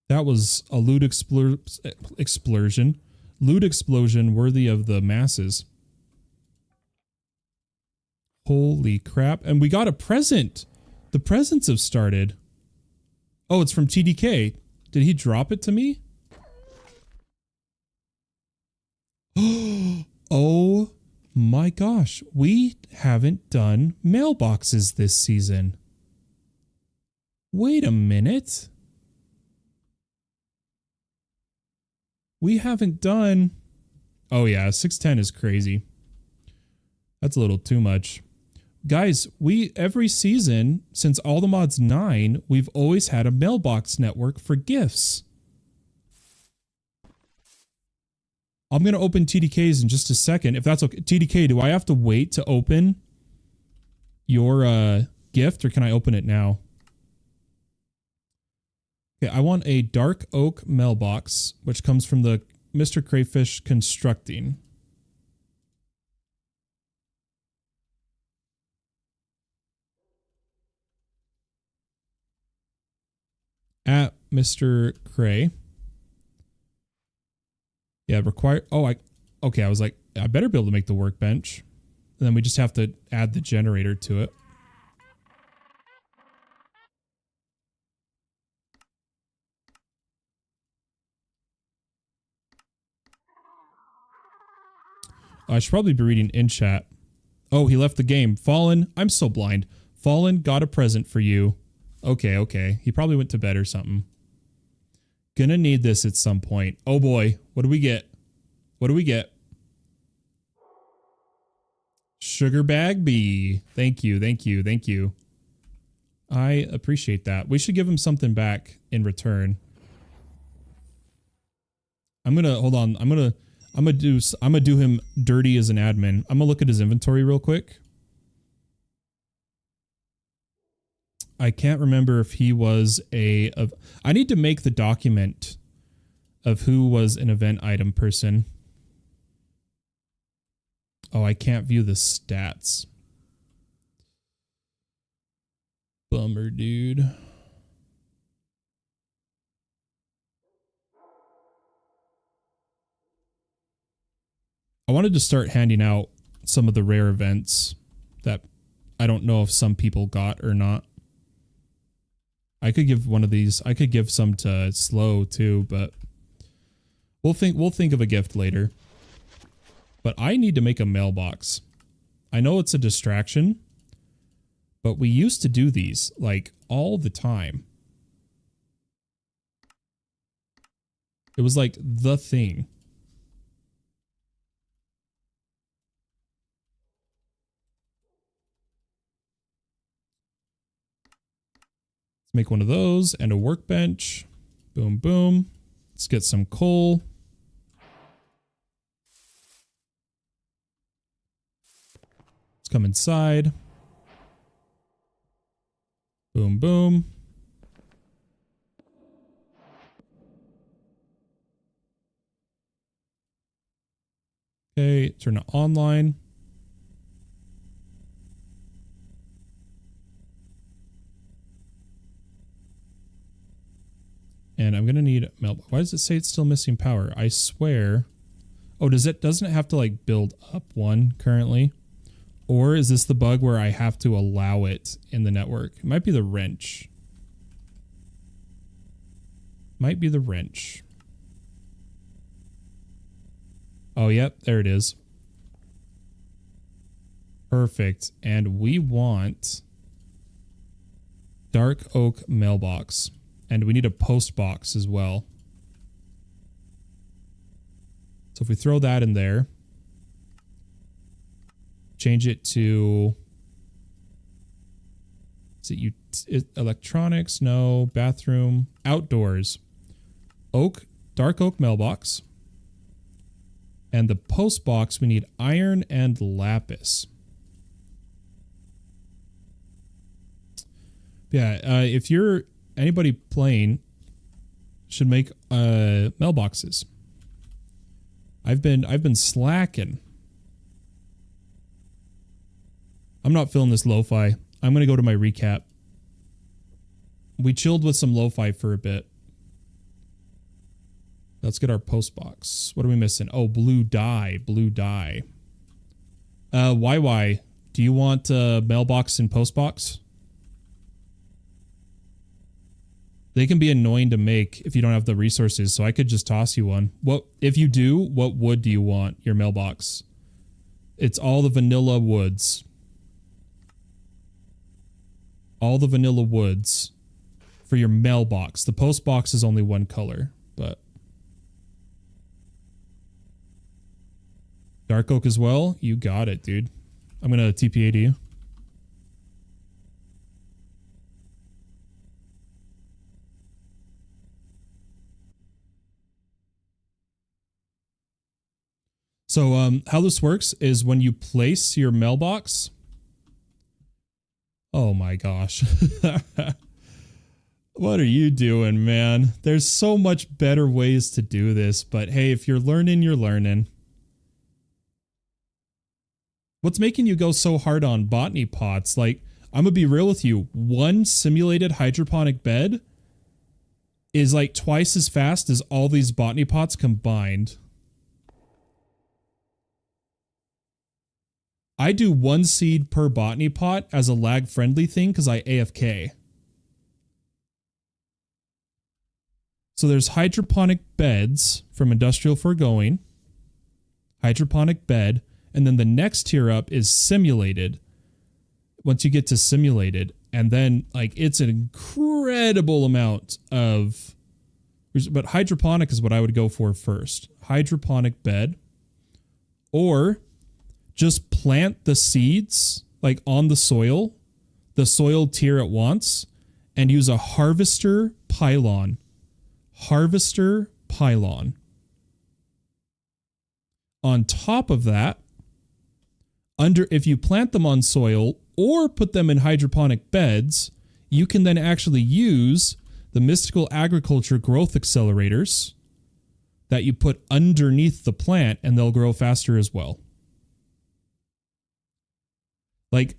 That was a loot explosion. Loot explosion worthy of the masses. Holy crap. And we got a present. The presents have started. Oh, it's from TDK. Did he drop it to me? Oh my gosh. We haven't done mailboxes this season. Wait a minute. We haven't done... Oh yeah, 610 is crazy. That's a little too much. Guys, every season, since All the Mods 9, we've always had a mailbox network for gifts. I'm going to open TDK's in just a second. If that's okay. TDK, do I have to wait to open your gift or can I open it now? Okay, I want a dark oak mailbox, which comes from the Mr. Crayfish Constructing. At Mr. Cray. Yeah, require. Oh, okay. I was like, I better be able to make the workbench. And then we just have to add the generator to it. I should probably be reading in chat. Oh, he left the game. Fallen. I'm so blind. Fallen got a present for you. Okay, okay. He probably went to bed or something. Gonna need this at some point. Oh boy. What do we get? What do we get? Sugar bag bee. Thank you, thank you, thank you. I appreciate that. We should give him something back in return. I'm gonna hold on. I'm gonna do him dirty as an admin. I'm gonna look at his inventory real quick. I can't remember if he was I need to make the document of who was an event item person. Oh, I can't view the stats. Bummer, dude. I wanted to start handing out some of the rare events that I don't know if some people got or not. I could give one of these. I could give some to Slow too, but we'll think of a gift later. But I need to make a mailbox. I know it's a distraction, but we used to do these like all the time. It was like the thing. Make one of those and a workbench. Boom, boom. Let's get some coal. Let's come inside. Boom, boom. Okay, turn it online. And I'm gonna need mail. Why does it say it's still missing power? I swear. Oh, doesn't it have to like build up one currently? Or is this the bug where I have to allow it in the network? It might be the wrench. Might be the wrench. Oh, yep, there it is. Perfect. And we want dark oak mailbox. And we need a post box as well. So if we throw that in there, change it to, is it electronics? No. Bathroom. Outdoors. Oak, dark oak mailbox. And the post box, we need iron and lapis. Yeah, if you're anybody playing, should make mailboxes. I've been slacking. I'm not feeling this lo-fi. I'm gonna go to my recap. We chilled with some lo-fi for a bit. Let's get our post box. What are we missing? Oh, blue dye. Blue dye. YY, do you want mailbox and post box? They can be annoying to make if you don't have the resources, so I could just toss you one. What if you do, what wood do you want your mailbox? It's all the vanilla woods. All the vanilla woods for your mailbox. The post box is only one color, but dark oak as well? You got it, dude. I'm gonna TPA to you. So how this works is when you place your mailbox. Oh my gosh. What are you doing, man? There's so much better ways to do this, but hey, if you're learning, you're learning. What's making you go so hard on botany pots? Like, I'm gonna be real with you. One simulated hydroponic bed is like twice as fast as all these botany pots combined. I do 1 seed per botany pot as a lag-friendly thing because I AFK. So there's hydroponic beds from Industrial Foregoing, hydroponic bed, and then the next tier up is simulated. Once you get to simulated, and then like it's an incredible amount of, but hydroponic is what I would go for first. Hydroponic bed, or just plant the seeds like on the soil tier at once, and use a harvester pylon. Harvester pylon. On top of that, if you plant them on soil or put them in hydroponic beds, you can then actually use the Mystical Agriculture growth accelerators that you put underneath the plant, and they'll grow faster as well. Like,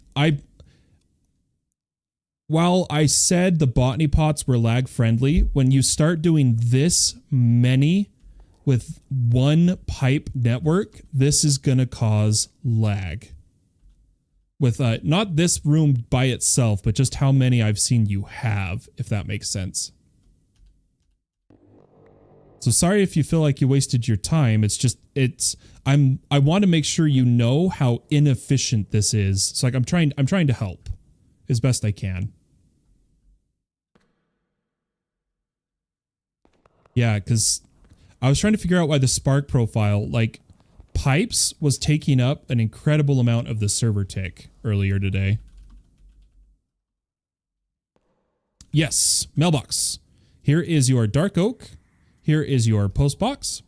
while I said the botany pots were lag friendly, when you start doing this many with one pipe network, this is going to cause lag. With not this room by itself, but just how many I've seen you have, if that makes sense. So sorry if you feel like you wasted your time. It's just, I want to make sure you know how inefficient this is. So like I'm trying to help as best I can. Yeah, because I was trying to figure out why the Spark profile, like pipes, was taking up an incredible amount of the server tick earlier today. Yes, mailbox. Here is your dark oak. Here is your post box.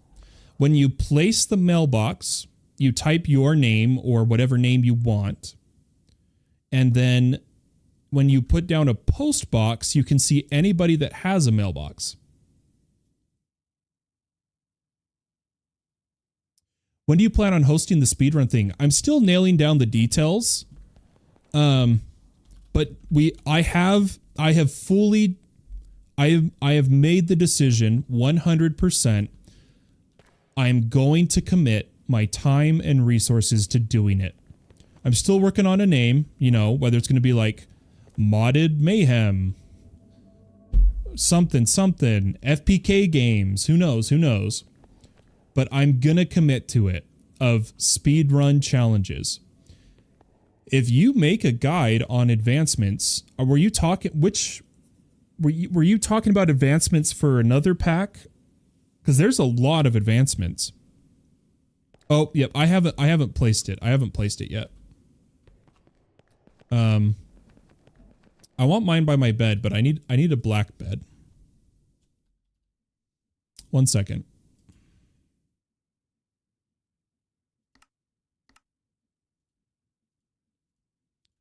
When you place the mailbox, you type your name or whatever name you want. And then when you put down a post box, you can see anybody that has a mailbox. When do you plan on hosting the speedrun thing? I'm still nailing down the details. But I have made the decision 100%. I'm going to commit my time and resources to doing it. I'm still working on a name, you know, whether it's going to be like Modded Mayhem, something, FPK games, who knows. But I'm going to commit to it of speedrun challenges. If you make a guide on advancements, were you talking about advancements for another pack? Because there's a lot of advancements. Oh, yep, I haven't placed it. I haven't placed it yet. I want mine by my bed, but I need a black bed. 1 second.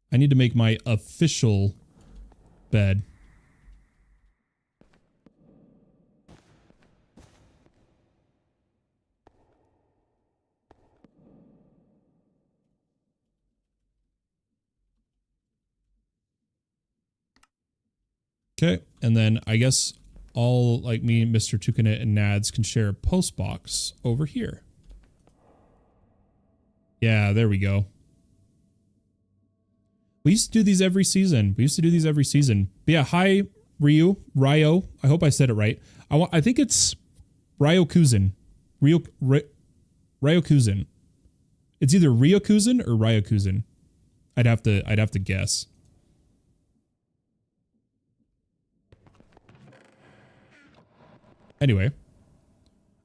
I need to make my official bed. Okay, and then I guess all like me, Mr. Tukanet, and Nads can share a post box over here. Yeah, there we go. We used to do these every season. But yeah, hi, Ryo. I hope I said it right. I think it's Ryokuzin. Ryokuzin. It's either Ryokuzin or Ryokuzin. I'd have to guess. Anyway,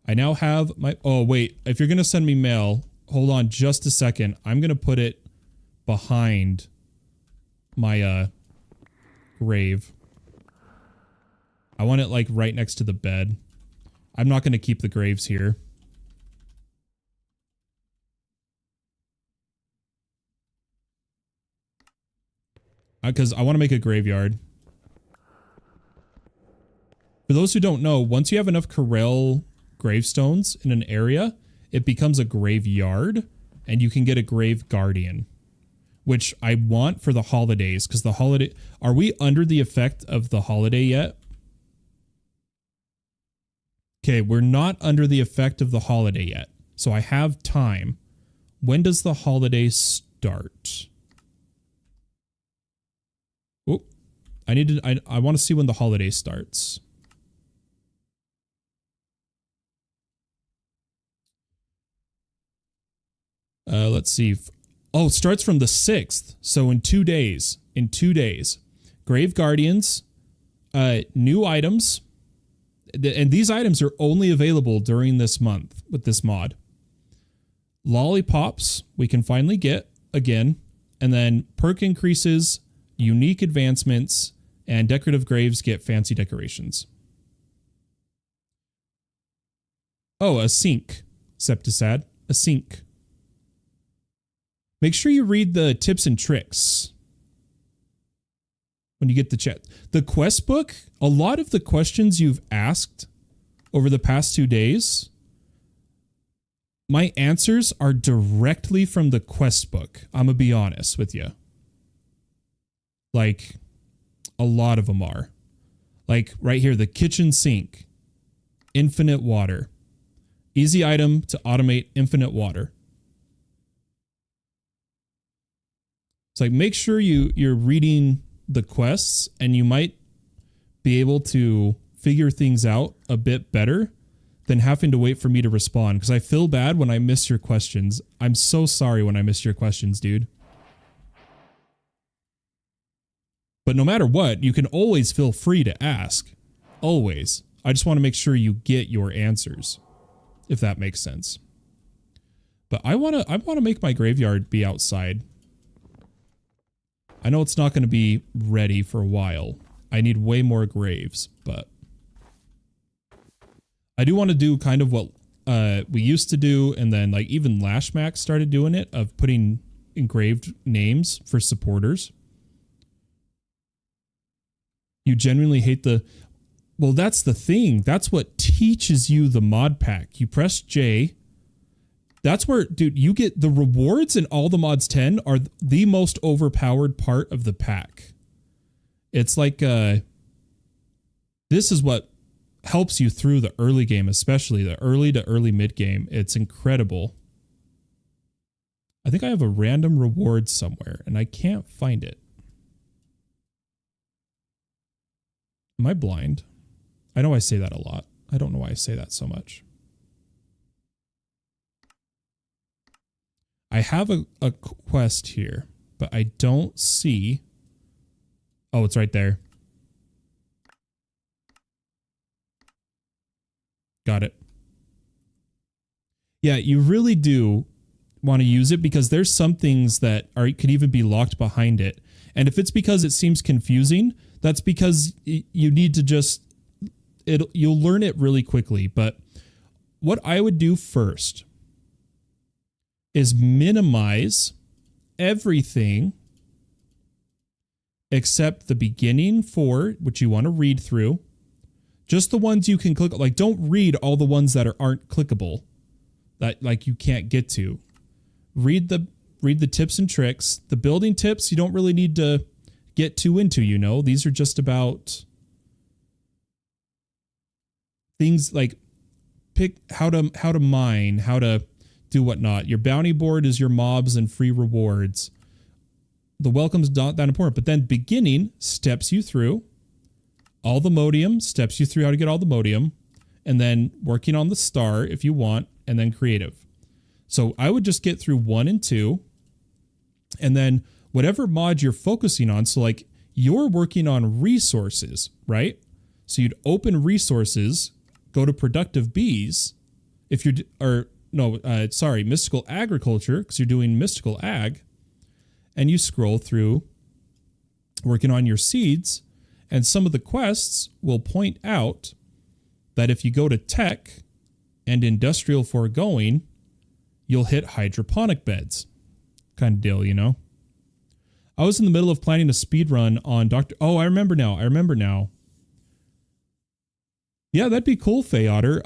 I now have my... Oh, wait. If you're going to send me mail, hold on just a second. I'm going to put it behind my grave. I want it like right next to the bed. I'm not going to keep the graves here. because I want to make a graveyard. For those who don't know, once you have enough Corel gravestones in an area, it becomes a graveyard, and you can get a grave guardian, which I want for the holidays, because the holiday... Are we under the effect of the holiday yet? Okay, we're not under the effect of the holiday yet, so I have time. When does the holiday start? Oh, I want to see when the holiday starts. Let's see. Oh, it starts from the 6th. So in 2 days. In 2 days. Grave Guardians. New items. And these items are only available during this month with this mod. Lollipops we can finally get again. And then perk increases, unique advancements, and decorative graves get fancy decorations. Oh, a sink. Septisad. A sink. Make sure you read the tips and tricks when you get the chat. The quest book, a lot of the questions you've asked over the past 2 days, my answers are directly from the quest book. I'm going to be honest with you. Like, a lot of them are. Like, right here, the kitchen sink. Infinite water. Easy item to automate infinite water. It's like, make sure you're reading the quests, and you might be able to figure things out a bit better than having to wait for me to respond, because I feel bad when I miss your questions. I'm so sorry when I miss your questions, dude. But no matter what, you can always feel free to ask. Always. I just want to make sure you get your answers, if that makes sense. But I want to make my graveyard be outside. I know it's not going to be ready for a while. I need way more graves, but I do want to do kind of what we used to do, and then like even Lashmax started doing it, of putting engraved names for supporters. You genuinely hate the... Well, that's the thing. That's what teaches you the mod pack. You press J. That's where, dude, you get the rewards in all the mods 10 are the most overpowered part of the pack. It's like, this is what helps you through the early game, especially the early to early mid game. It's incredible. I think I have a random reward somewhere and I can't find it. Am I blind? I know I say that a lot. I don't know why I say that so much. I have a quest here, but I don't see... Oh, it's right there. Got it. Yeah, you really do want to use it, because there's some things that could even be locked behind it. And if it's because it seems confusing, that's because you need to just... You'll learn it really quickly. But what I would do first is minimize everything except the beginning 4, which you want to read through. Just the ones you can click. Like, don't read all the ones that aren't clickable, that like you can't get to. Read the tips and tricks. The building tips you don't really need to get too into, you know. These are just about things like pick how to mine, how to do whatnot. Your bounty board is your mobs and free rewards. The welcome's not that important, but then beginning steps you through all the modium, steps you through how to get all the modium, and then working on the star if you want, and then creative. So I would just get through 1 and 2, and then whatever mod you're focusing on. So like you're working on resources, right? So you'd open resources, go to productive bees, if you're, or no, sorry, mystical agriculture, because you're doing mystical ag, and you scroll through working on your seeds, and some of the quests will point out that if you go to tech and industrial foregoing, you'll hit hydroponic beds. Kind of deal, you know? I was in the middle of planning a speed run on Dr. Oh, I remember now. Yeah, that'd be cool, Faye Otter.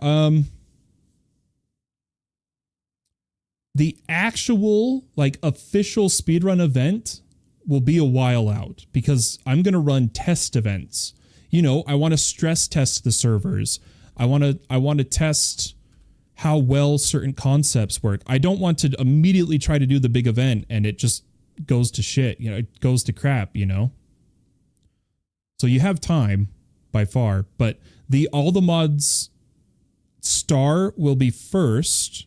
The actual, like, official speedrun event will be a while out because I'm going to run test events. You know, I want to stress test the servers. I want to test how well certain concepts work. I don't want to immediately try to do the big event and it just goes to shit, you know, it goes to crap, you know? So you have time by far, but all the mods star will be first,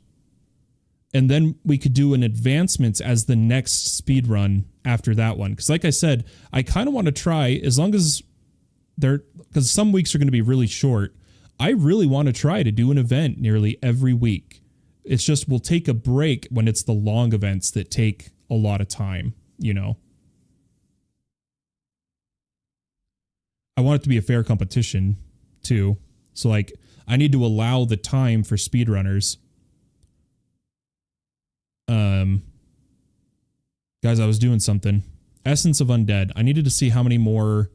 and then we could do an advancements as the next speed run after that one. Because like I said, I kind of want to try, as long as because some weeks are going to be really short, I really want to try to do an event nearly every week. It's just we'll take a break when it's the long events that take a lot of time, you know? I want it to be a fair competition too. So like I need to allow the time for speedrunners. Guys, I was doing something. Essence of Undead. I needed to see how many more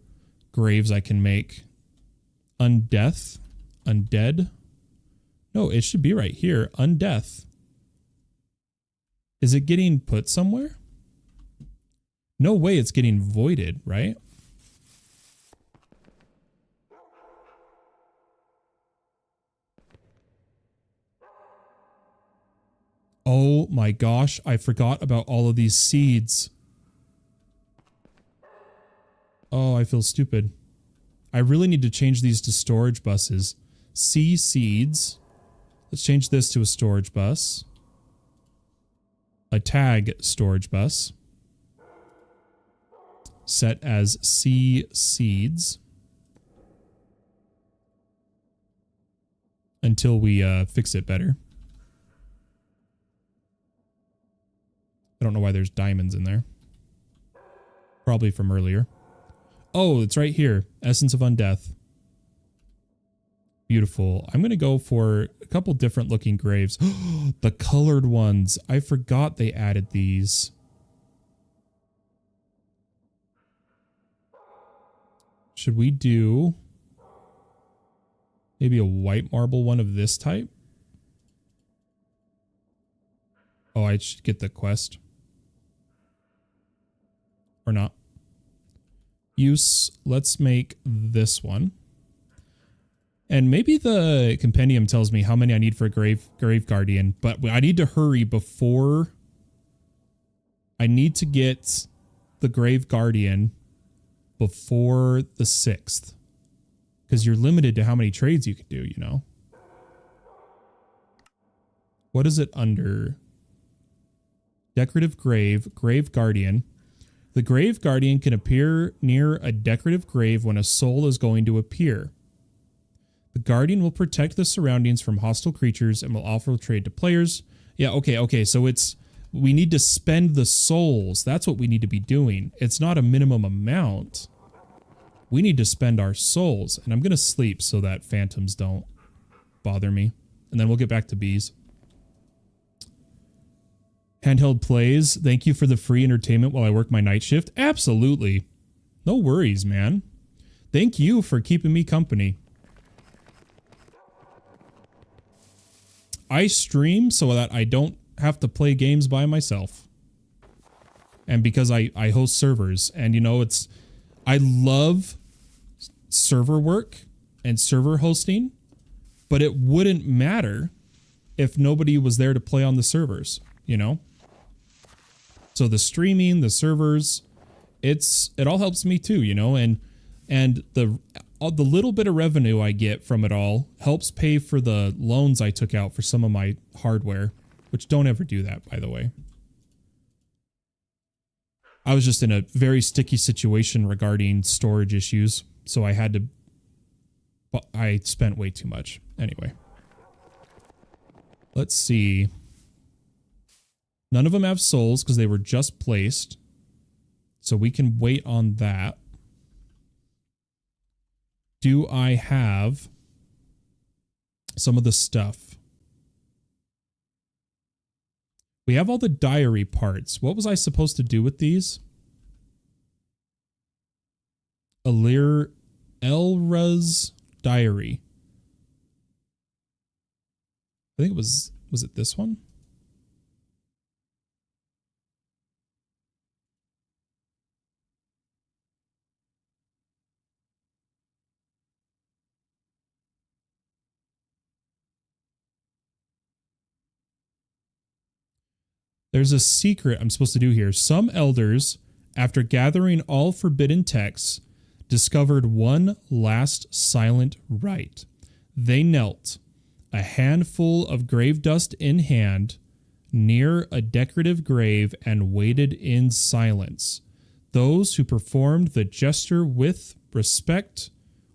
graves I can make. Undeath? Undead? No, it should be right here. Undeath. Is it getting put somewhere? No way it's getting voided, right? Oh my gosh, I forgot about all of these seeds. Oh, I feel stupid. I really need to change these to storage buses. C seeds. Let's change this to a storage bus. A tag storage bus. Set as C seeds. Until we fix it better. I don't know why there's diamonds in there. Probably from earlier. Oh, it's right here. Essence of Undeath. Beautiful. I'm going to go for a couple different looking graves. The colored ones. I forgot they added these. Should we do maybe a white marble one of this type? Oh, I should get the quest. Or not. Use, let's make this one. And maybe the compendium tells me how many I need for a grave guardian, but I need to hurry before I need to get the grave guardian before the 6th. Because you're limited to how many trades you can do, you know? What is it under? Decorative grave, grave guardian. The grave guardian can appear near a decorative grave when a soul is going to appear. The guardian will protect the surroundings from hostile creatures and will offer trade to players. Yeah, okay. So we need to spend the souls. That's what we need to be doing. It's not a minimum amount. We need to spend our souls. And I'm going to sleep so that phantoms don't bother me. And then we'll get back to bees. Handheld plays. Thank you for the free entertainment while I work my night shift. Absolutely. No worries, man. Thank you for keeping me company. I stream so that I don't have to play games by myself. And because I host servers. And, you know, I love server work and server hosting. But it wouldn't matter if nobody was there to play on the servers, you know? So the streaming, the servers, it all helps me too, you know, and the little bit of revenue I get from it all helps pay for the loans I took out for some of my hardware, which don't ever do that, by the way. I was just in a very sticky situation regarding storage issues, so I spent way too much. Anyway. Let's see. None of them have souls because they were just placed. So we can wait on that. Do I have some of the stuff? We have all the diary parts. What was I supposed to do with these? Alir Elra's Diary. I think it was it this one? There's a secret I'm supposed to do here. Some elders, after gathering all forbidden texts, discovered one last silent rite. They knelt, a handful of grave dust in hand, near a decorative grave and waited in silence. Those who performed the gesture with respect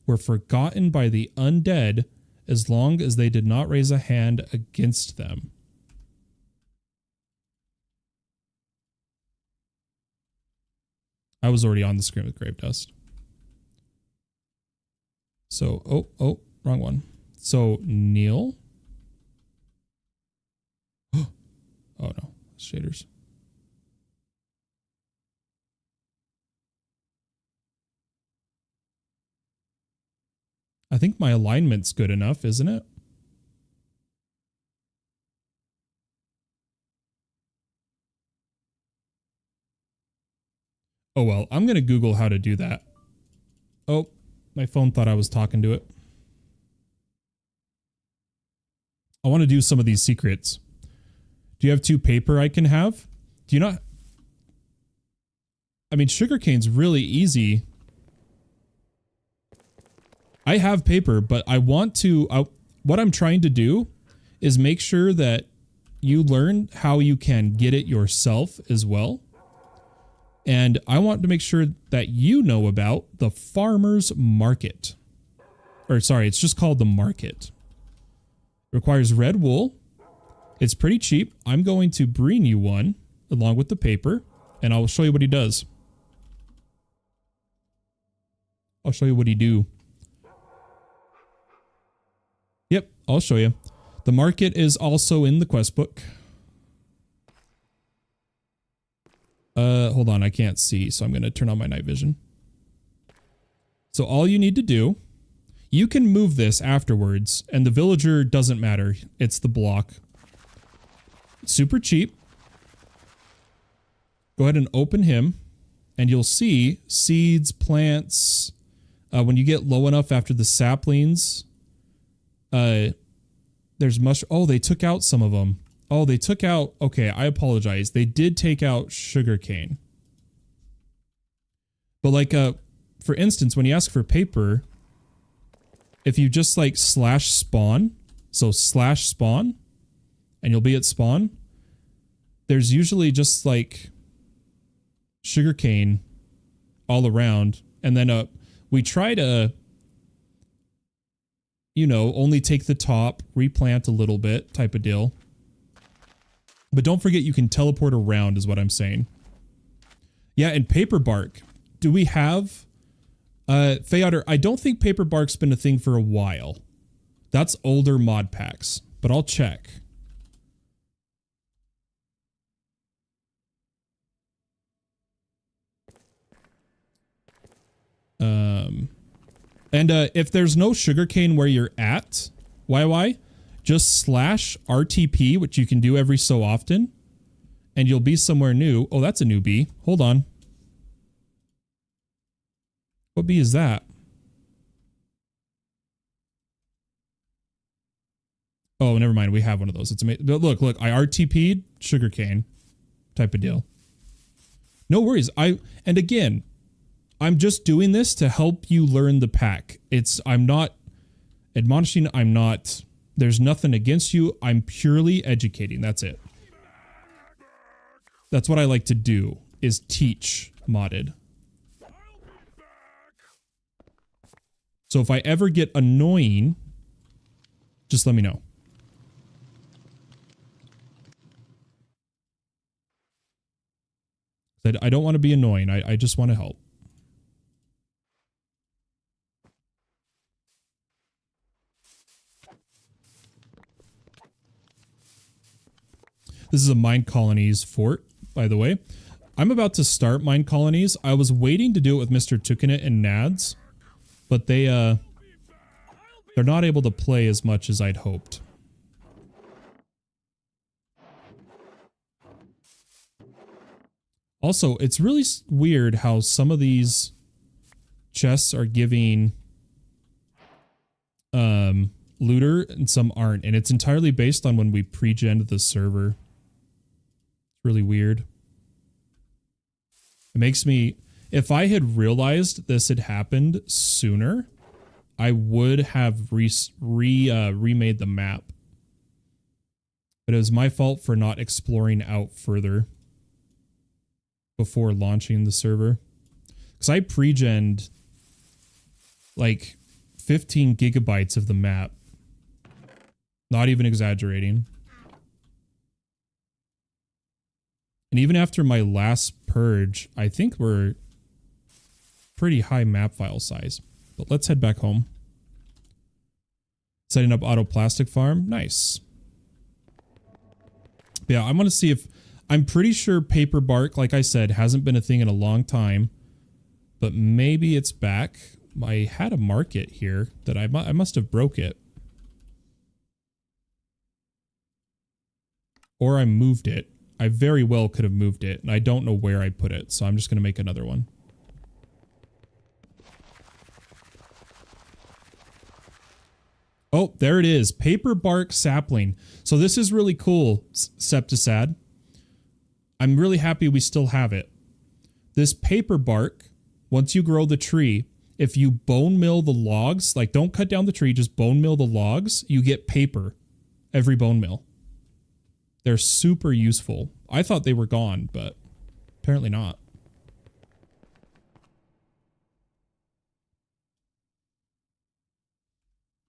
were forgotten by the undead as long as they did not raise a hand against them. I was already on the screen with grave dust. So, oh, wrong one. So, Neil. Oh no, shaders. I think my alignment's good enough, isn't it? Oh well, I'm going to Google how to do that. Oh, my phone thought I was talking to it. I want to do some of these secrets. Do you have 2 paper I can have? Do you not? I mean, sugarcane's really easy. I have paper, but I want to... what I'm trying to do is make sure that you learn how you can get it yourself as well. And I want to make sure that you know about the farmer's market. Or sorry, it's just called the market. It requires red wool. It's pretty cheap. I'm going to bring you one along with the paper, and I'll show you what he does. I'll show you what he do. Yep, I'll show you. The market is also in the quest book. Hold on, I can't see, so I'm going to turn on my night vision. So all you need to do, you can move this afterwards, and the villager doesn't matter. It's the block. Super cheap. Go ahead and open him, and you'll see seeds, plants. When you get low enough after the saplings, there's mush. Oh, they took out some of them. Oh, they took out... Okay, I apologize. They did take out sugarcane. But like, for instance, when you ask for paper, if you just like /spawn, so /spawn, and you'll be at spawn, there's usually just like sugarcane all around. And then we try to, you know, only take the top, replant a little bit type of deal. But don't forget you can teleport around is what I'm saying. Yeah, and paper bark. Do we have... Feotter, I don't think paper bark's been a thing for a while. That's older mod packs, but I'll check. And if there's no sugarcane where you're at, YY, just /RTP, which you can do every so often, and you'll be somewhere new. Oh, that's a new bee. Hold on. What bee is that? Oh, never mind. We have one of those. It's amazing. Look, I RTP'd sugarcane type of deal. No worries. And again, I'm just doing this to help you learn the pack. I'm not admonishing. There's nothing against you. I'm purely educating. That's it. That's what I like to do, is teach modded. So if I ever get annoying, just let me know. I don't want to be annoying. I just want to help. This is a Mind Colonies fort, by the way. I'm about to start mine colonies. I was waiting to do it with Mr. Tukinit and Nads, but they're not able to play as much as I'd hoped. Also, it's really weird how some of these chests are giving looter and some aren't, and it's entirely based on when we pre-gened the server. It's really weird. It makes me, if I had realized this had happened sooner, I would have remade the map. But it was my fault for not exploring out further before launching the server. Because I pre-gened like 15 gigabytes of the map. Not even exaggerating. And even after my last purge, I think we're pretty high map file size. But let's head back home. Setting up auto plastic farm. Nice. But yeah, I want to see if... I'm pretty sure paper bark, like I said, hasn't been a thing in a long time. But maybe it's back. I had a market here that I must have broke it. Or I moved it. I very well could have moved it, and I don't know where I put it, so I'm just going to make another one. Oh, there it is. Paper bark sapling. So this is really cool, Septisad. I'm really happy we still have it. This paper bark, once you grow the tree, if you bone mill the logs, like don't cut down the tree, just bone mill the logs, you get paper every bone mill. They're super useful. I thought they were gone, but apparently not.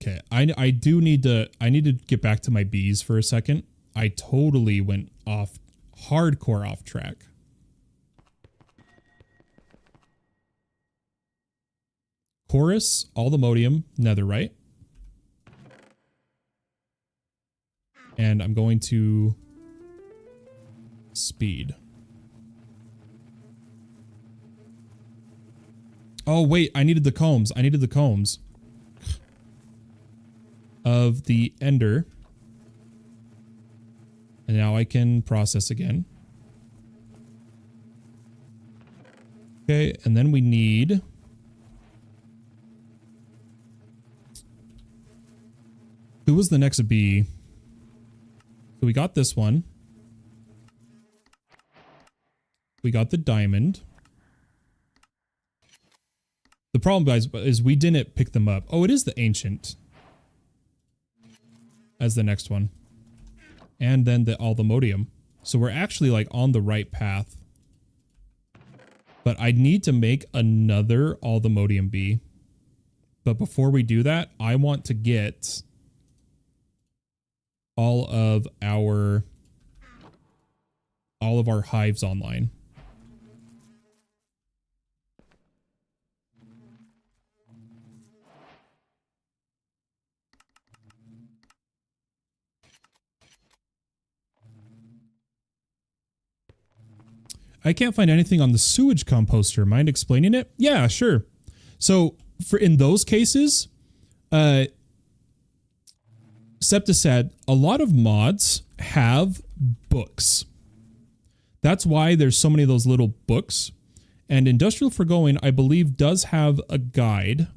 Okay, I need to get back to my bees for a second. I totally went hardcore off track. Chorus, Aldermodium, Netherite. And I'm going to speed. Oh, wait, I needed the combs. I needed the combs of the ender. And now I can process again. Okay, and then we need... Who was the next bee? So we got this one. We got the diamond. The problem, guys, is we didn't pick them up. Oh, it is the ancient. As the next one. And then the Aldermodium. So we're actually like on the right path. But I need to make another Aldermodium bee. But before we do that, I want to get all of our hives online. I can't find anything on the sewage composter. Mind explaining it? Yeah, sure. So in those cases, Septisad, a lot of mods have books. That's why there's so many of those little books. And Industrial Foregoing, I believe, does have a guide.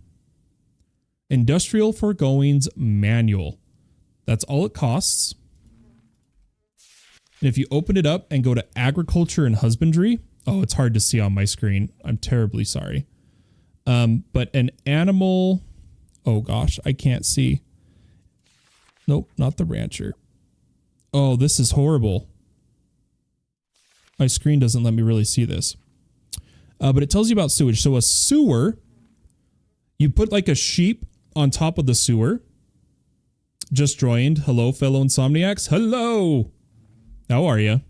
Industrial Foregoing's Manual. That's all it costs. And if you open it up and go to Agriculture and Husbandry, oh, it's hard to see on my screen. I'm terribly sorry. But an animal, oh gosh, I can't see. Nope, not the rancher. Oh, this is horrible. My screen doesn't let me really see this. But it tells you about sewage. So a sewer, you put like a sheep on top of the sewer. Just joined. Hello, fellow insomniacs. Hello. How are you?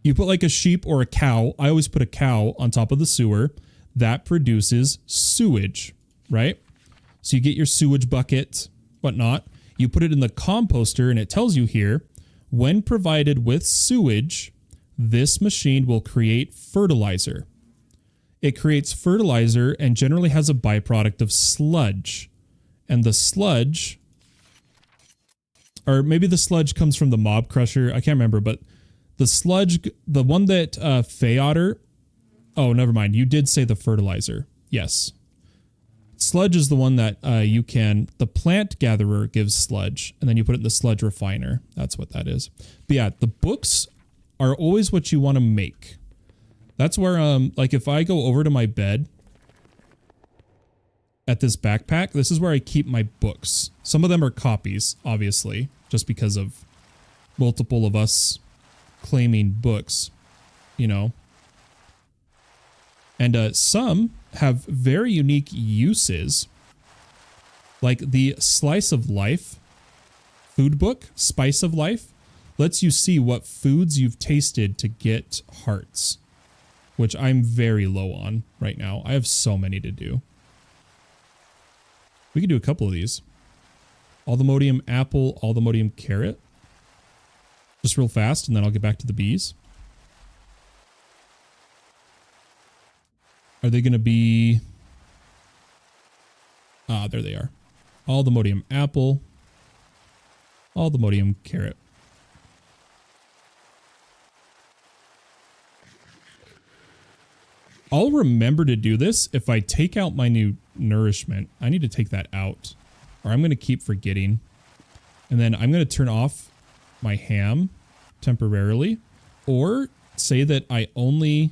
You put like a sheep or a cow. I always put a cow on top of the sewer. That produces sewage, right? So you get your sewage bucket, whatnot. You put it in the composter and it tells you here When provided with sewage, this machine will create fertilizer. It creates fertilizer and generally has a byproduct of sludge. And the sludge, or maybe the sludge comes from the mob crusher. I can't remember, but the sludge, the one that Feotter, oh, never mind. You did say the fertilizer. Yes. Sludge is the one that the plant gatherer gives sludge, and then you put it in the sludge refiner. That's what that is. But yeah, the books are always what you want to make. That's where, like if I go over to my bed at this backpack, this is where I keep my books. Some of them are copies, obviously, just because of multiple of us claiming books, you know. And some have very unique uses, like the Slice of Life food book, Spice of Life, lets you see what foods you've tasted to get hearts, which I'm very low on right now. I have so many to do. We can do a couple of these. Aldermodium apple, Aldermodium carrot. Just real fast, and then I'll get back to the bees. Are they going to be... Ah, there they are. Aldermodium apple, Aldermodium carrot. I'll remember to do this if I take out my new nourishment. I need to take that out, or I'm going to keep forgetting. And then I'm going to turn off my ham temporarily, or say that I only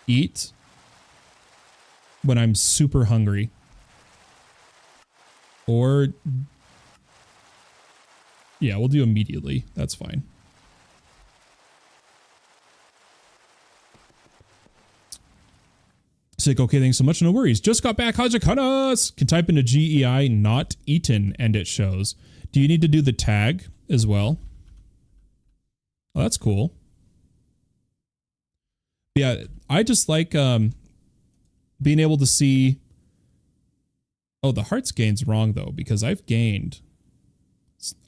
eat when I'm super hungry. Or, yeah, we'll do immediately. That's fine. Sick, okay, thanks so much. No worries. Just got back. Hajakanas! Can type into GEI not eaten and it shows. Do you need to do the tag as well? Oh, that's cool. Yeah, I just like being able to see... Oh, the hearts gain's wrong, though, because I've gained...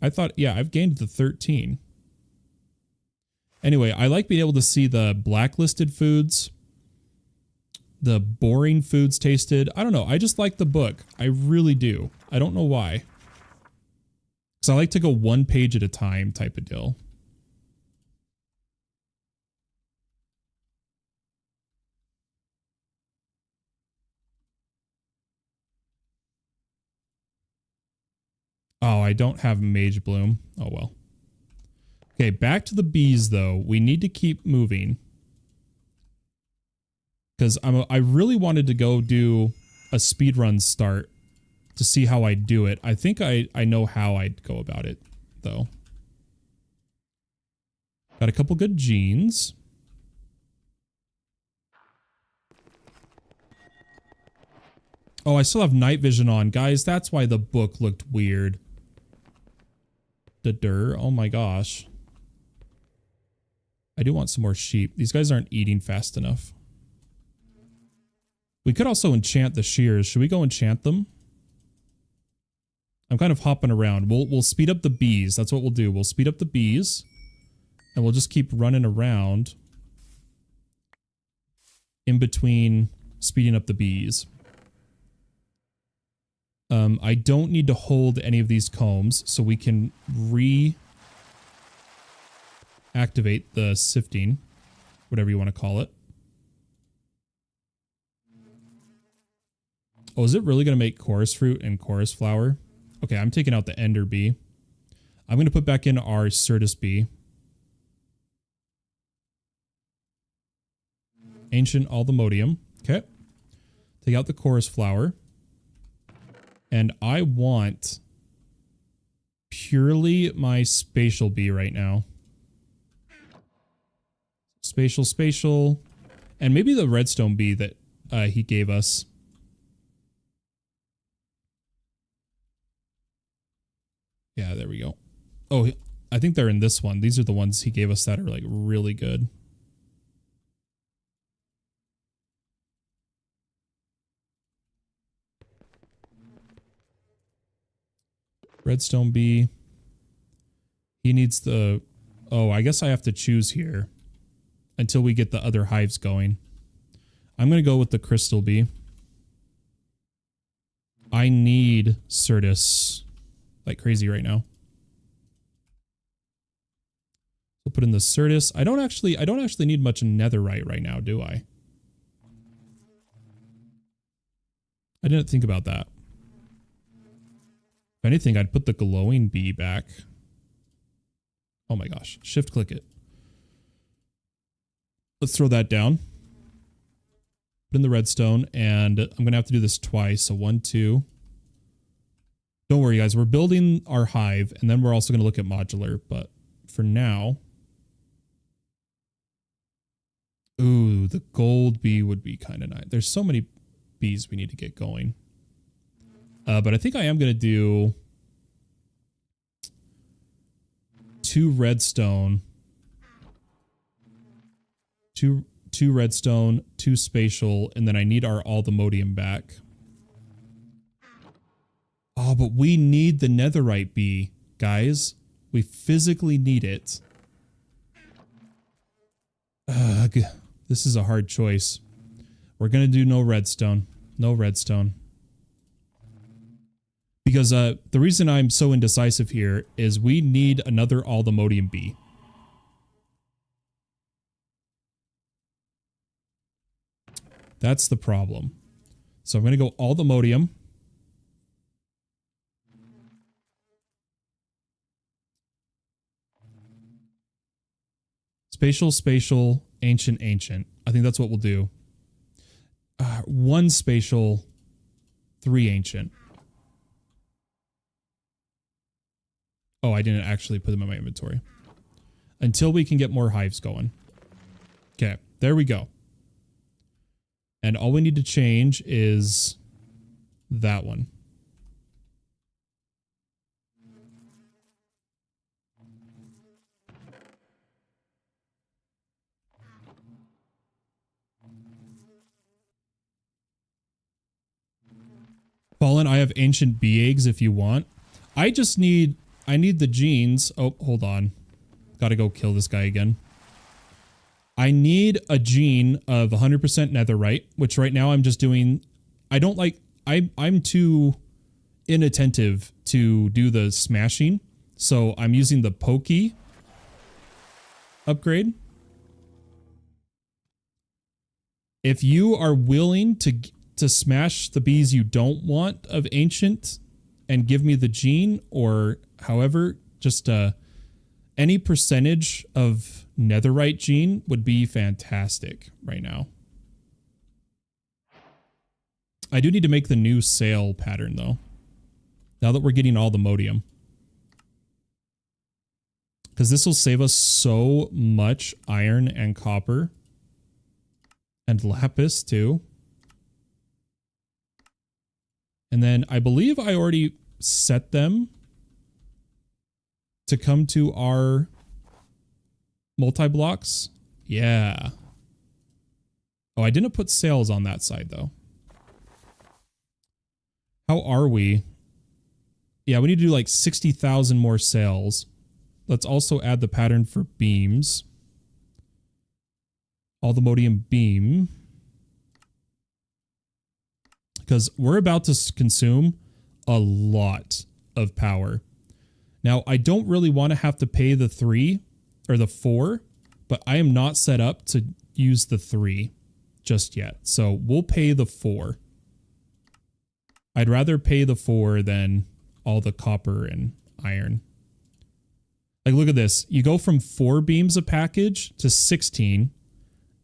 I thought, yeah, I've gained the 13. Anyway, I like being able to see the blacklisted foods, the boring foods tasted. I don't know. I just like the book. I really do. I don't know why. Because I like to go one page at a time type of deal. Oh, I don't have Mage Bloom. Oh, well. Okay, back to the bees, though. We need to keep moving. Because I really wanted to go do a speedrun start to see how I do it. I think I know how I'd go about it, though. Got a couple good genes. Oh, I still have night vision on. Guys, that's why the book looked weird. Oh my gosh. I do want some more sheep. These guys aren't eating fast enough. We could also enchant the shears. Should we go enchant them? I'm kind of hopping around. We'll speed up the bees. That's what we'll do. We'll speed up the bees. And we'll just keep running around in between speeding up the bees. I don't need to hold any of these combs, so we can activate the sifting, whatever you want to call it. Oh, is it really going to make chorus fruit and chorus flower? Okay, I'm taking out the ender bee. I'm going to put back in our Certus bee. Ancient Aldermodium. Okay. Take out the chorus flower. And I want purely my spatial bee right now. Spatial. And maybe the redstone bee that he gave us. Yeah, there we go. Oh, I think they're in this one. These are the ones he gave us that are like really good. Redstone bee. He needs the... Oh, I guess I have to choose here until we get the other hives going. I'm going to go with the crystal bee. I need Certus like crazy right now. We'll put in the Certus. I don't actually need much netherite right now, do I? I didn't think about that. If anything, I'd put the glowing bee back. Oh my gosh. Shift click it. Let's throw that down. Put in the redstone, and I'm going to have to do this twice. So 1, 2. Don't worry, guys. We're building our hive, and then we're also going to look at modular. But for now... Ooh, the gold bee would be kind of nice. There's so many bees we need to get going. But I think I am going to do 2 redstone, 2 redstone, 2 spatial, and then I need our all-the-modium back. Oh, but we need the netherite bee, guys. We physically need it. Ugh. This is a hard choice. We're going to do no redstone. No redstone. Because the reason I'm so indecisive here is we need another all-the-modium bee. That's the problem. So I'm going to go all-the-modium. Spatial, spatial, ancient, ancient. I think that's what we'll do. 1 spatial, 3 ancient. Oh, I didn't actually put them in my inventory. Until we can get more hives going. Okay, there we go. And all we need to change is that one. Fallen, I have ancient bee eggs if you want. I need the genes. Oh, hold on. Gotta go kill this guy again. I need a gene of 100% netherite, which right now I'm just doing... I'm too inattentive to do the smashing. So I'm using the pokey upgrade. If you are willing to smash the bees you don't want of ancient and give me the gene, or however, just any percentage of netherite gene would be fantastic right now. I do need to make the new sail pattern though, now that we're getting all the modium, because this will save us so much iron and copper and lapis too. And then I believe I already set them to come to our multi-blocks. Yeah. Oh, I didn't put sails on that side though. How are we? Yeah, we need to do like 60,000 more sails. Let's also add the pattern for beams. All-the-modium beam. Because we're about to consume a lot of power. Now, I don't really want to have to pay the 3 or the 4, but I am not set up to use the 3 just yet. So we'll pay the 4. I'd rather pay the 4 than all the copper and iron. Like, look at this. You go from 4 beams a package to 16,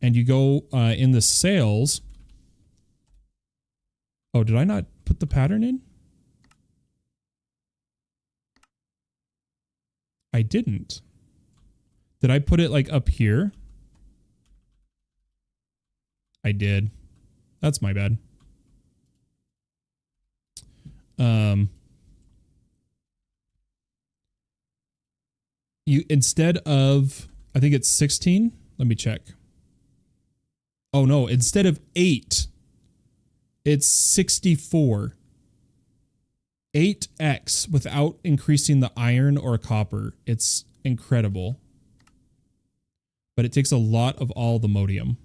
and you go in the sales... Oh, did I not put the pattern in? I didn't. Did I put it like up here? I did. That's my bad. You instead of, I think it's 16. Let me check. Oh no, instead of 8. It's 64. 8x without increasing the iron or copper. It's incredible. But it takes a lot of all the modium.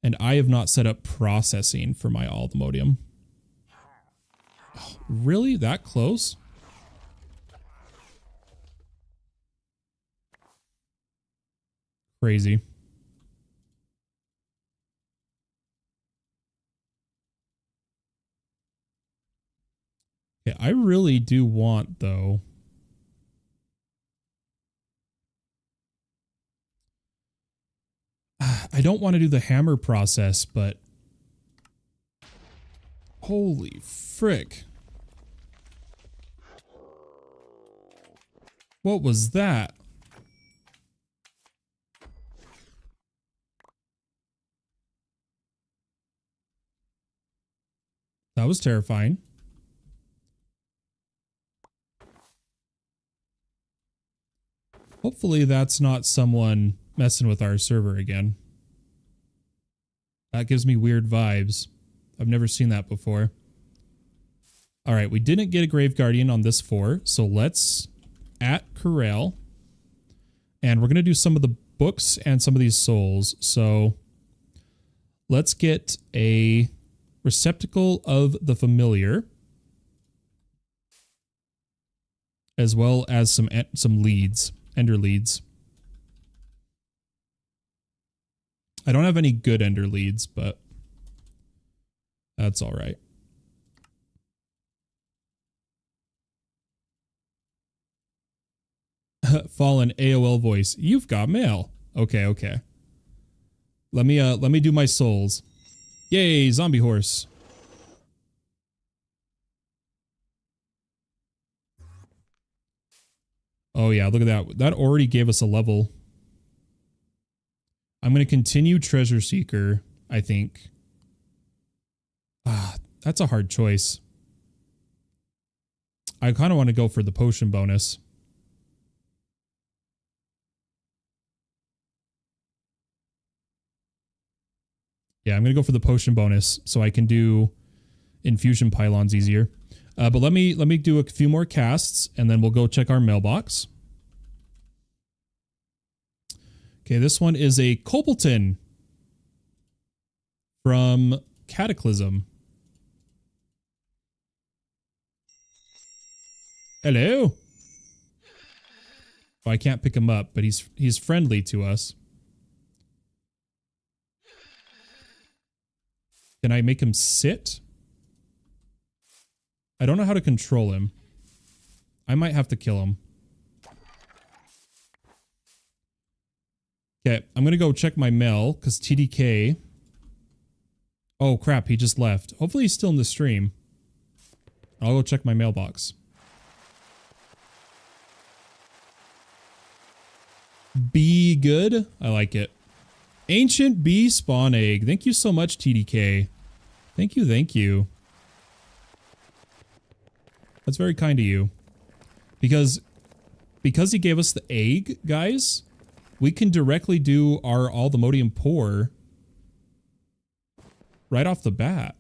And I have not set up processing for my all the modium. Oh, really? That close? Crazy. Okay, I really do want, though. I don't want to do the hammer process, but holy frick. What was that? That was terrifying. Hopefully that's not someone messing with our server again. That gives me weird vibes. I've never seen that before. All right, we didn't get a Grave Guardian on this 4, so let's at Corral. And we're going to do some of the books and some of these souls. So let's get a Receptacle of the Familiar, as well as some leads, Ender leads. I don't have any good Ender leads, but that's all right. Fallen AOL voice. You've got mail. Okay, okay. Let me do my souls. Yay, zombie horse. Oh yeah, look at that. That already gave us a level. I'm going to continue Treasure Seeker, I think. Ah, that's a hard choice. I kind of want to go for the potion bonus. Yeah, I'm going to go for the potion bonus so I can do infusion pylons easier. But let me do a few more casts and then we'll go check our mailbox. Okay, this one is a Cobleton from Cataclysm. Hello. Oh, I can't pick him up, but he's friendly to us. Can I make him sit? I don't know how to control him. I might have to kill him. Okay, I'm going to go check my mail because TDK. Oh, crap. He just left. Hopefully he's still in the stream. I'll go check my mailbox. Be good. I like it. Ancient bee spawn egg. Thank you so much, TDK. Thank you, thank you. That's very kind of you. Because he gave us the egg, guys, we can directly do our all the modium pour right off the bat.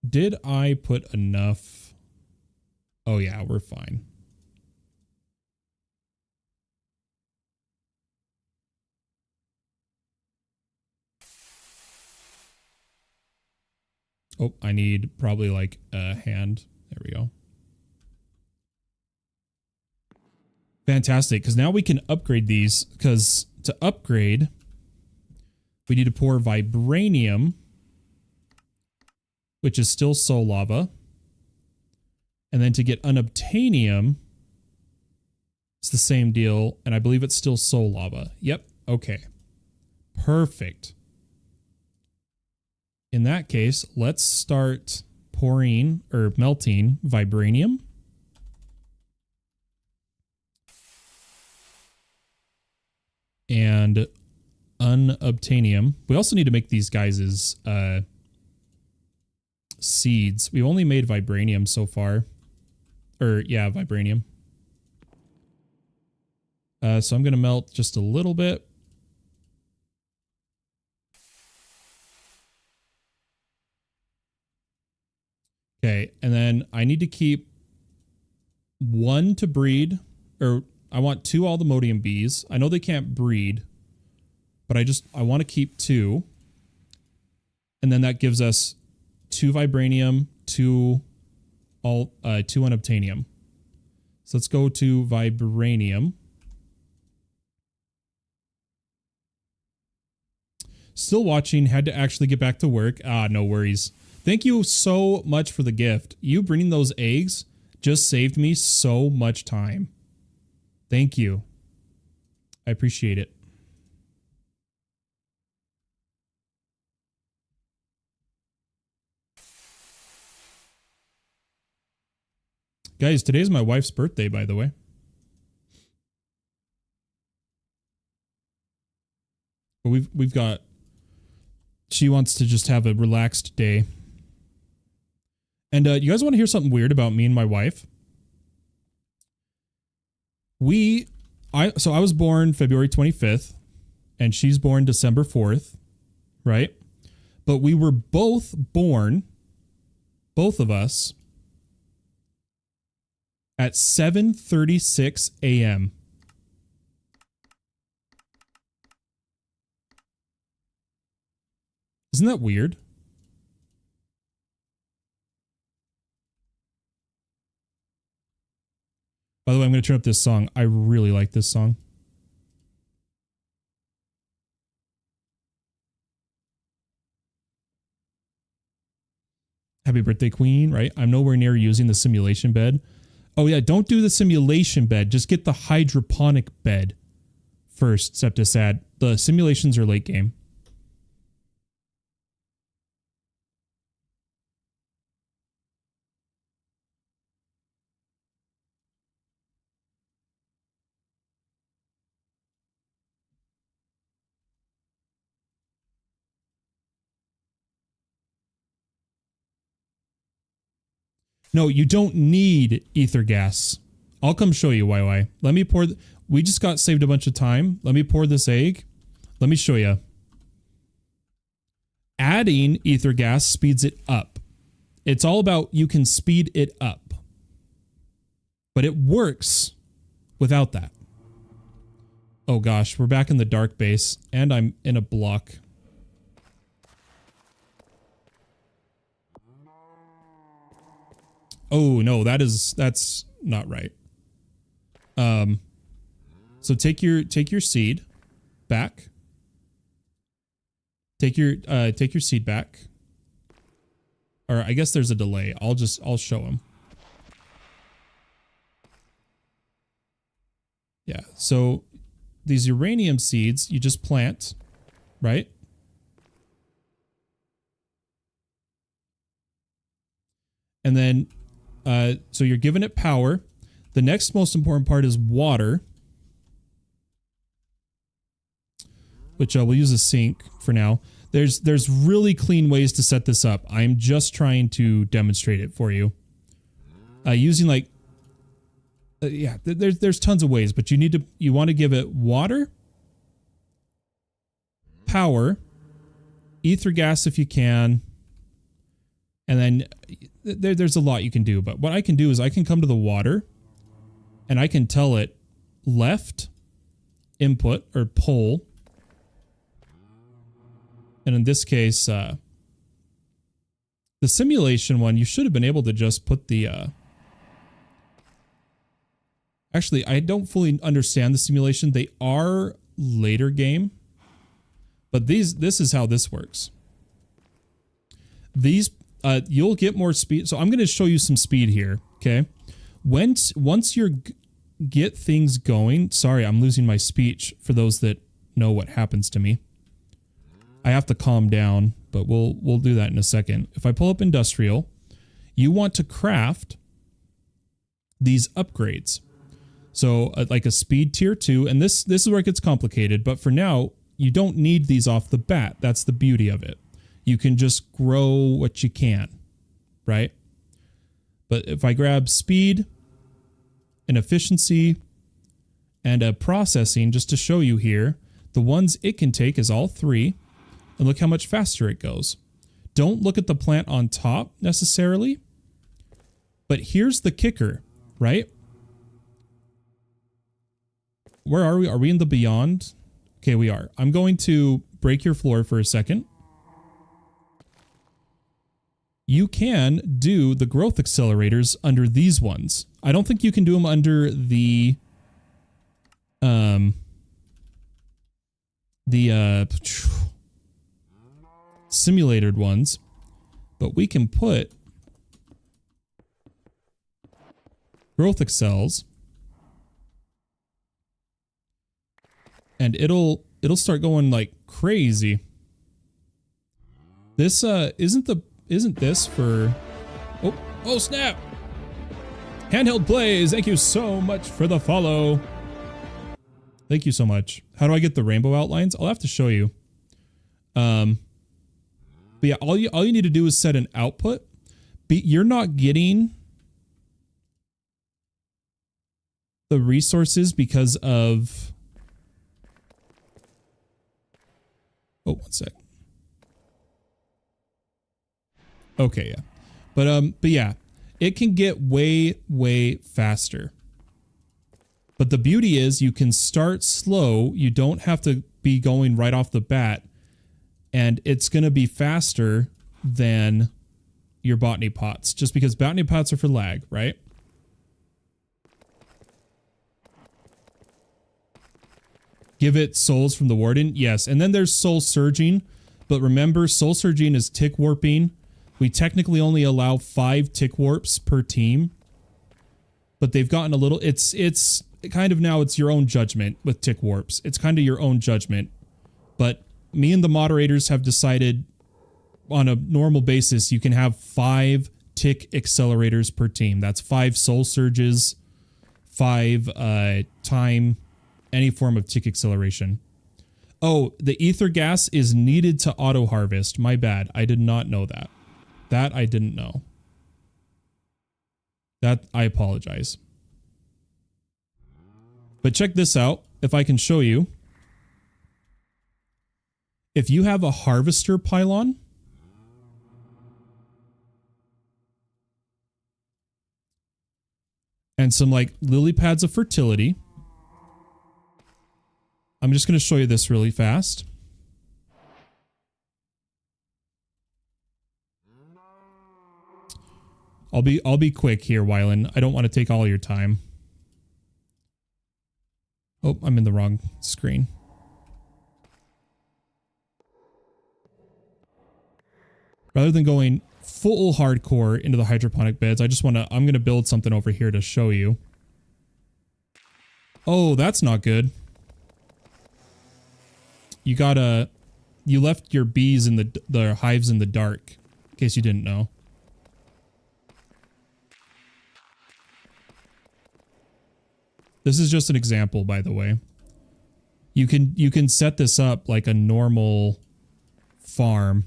Did I put enough? Oh yeah, we're fine. Oh, I need probably like a hand. There we go. Fantastic, because now we can upgrade these, because to upgrade, we need to pour Vibranium, which is still Soul Lava. And then to get Unobtainium, it's the same deal, and I believe it's still Soul Lava. Yep, okay. Perfect. In that case, let's start pouring or melting Vibranium. And Unobtainium. We also need to make these guys' seeds. We've only made Vibranium so far. Or, yeah, Vibranium. So I'm going to melt just a little bit. Okay, and then I need to keep 1 to breed, or I want 2 Aldemodium bees. I know they can't breed, but I want to keep 2. And then that gives us 2 vibranium, 2 unobtainium. So let's go to vibranium. Still watching, had to actually get back to work. No worries. Thank you so much for the gift. You bringing those eggs just saved me so much time. Thank you. I appreciate it. Guys, today's my wife's birthday, by the way. But we've got, she wants to just have a relaxed day. And you guys want to hear something weird about me and my wife? So I was born February 25th and she's born December 4th, right? But we were both born, both of us, at 7:36 a.m. Isn't that weird? By the way, I'm going to turn up this song. I really like this song. Happy birthday, Queen, right? I'm nowhere near using the simulation bed. Oh, yeah, don't do the simulation bed. Just get the hydroponic bed first, Septisad. The simulations are late game. No, you don't need ether gas. I'll come show you, YY. Let me pour... We just got saved a bunch of time. Let me pour this egg. Let me show you. Adding ether gas speeds it up. It's all about you can speed it up. But it works without that. Oh gosh, we're back in the dark base. And I'm in a block. Oh no, that's not right. So take your seed back. Take your seed back. Or I guess there's a delay. I'll show him. Yeah. So these uranium seeds you just plant, right? And then so you're giving it power. The next most important part is water, which we'll use a sink for now. There's really clean ways to set this up. I'm just trying to demonstrate it for you. Using like, yeah, there's tons of ways, but you want to give it water, power, ether gas if you can, and then there's a lot you can do. But what I can do is I can come to the water and I can tell it left input or pull. And in this case, the simulation one, you should have been able to just put the... Actually, I don't fully understand the simulation. They are later game. But this is how this works. These... you'll get more speed. So I'm going to show you some speed here. Okay. Once you get things going, sorry, I'm losing my speech for those that know what happens to me. I have to calm down, but we'll do that in a second. If I pull up industrial, you want to craft these upgrades. So like a speed tier 2, and this is where it gets complicated, but for now, you don't need these off the bat. That's the beauty of it. You can just grow what you can, right? But if I grab speed and efficiency and a processing, just to show you here, the ones it can take is all 3, and look how much faster it goes. Don't look at the plant on top necessarily. But here's the kicker, right? Where are we? Are we in the beyond? Okay, we are. I'm going to break your floor for a second. You can do the growth accelerators under these ones. I don't think you can do them under the simulated ones, but we can put growth accels, and it'll start going like crazy. This isn't this for oh snap. Handheld Plays, thank you so much for the follow. Thank you so much. How do I get the rainbow outlines? I'll have to show you. But yeah, all you need to do is set an output. You're not getting the resources because of one sec. Okay, yeah. But yeah, it can get way faster. But the beauty is you can start slow. You don't have to be going right off the bat, and it's going to be faster than your botany pots, just because botany pots are for lag, right? Give it souls from the warden. Yes. And then there's soul surging, but remember, soul surging is tick warping. We technically only allow 5 tick warps per team, but they've gotten a little, it's kind of now it's your own judgment with tick warps. It's kind of your own judgment, but me and the moderators have decided on a normal basis, you can have 5 tick accelerators per team. That's 5 soul surges, 5 time, any form of tick acceleration. Oh, the ether gas is needed to auto harvest. My bad. I did not know that. That I didn't know. That I apologize. But check this out. If I can show you. If you have a harvester pylon, and some like lily pads of fertility. I'm just going to show you this really fast. I'll be quick here, Wylan. I don't want to take all your time. Oh, I'm in the wrong screen. Rather than going full hardcore into the hydroponic beds, I'm going to build something over here to show you. Oh, that's not good. You left your bees in the hives in the dark, in case you didn't know. This is just an example, by the way. You can set this up like a normal farm.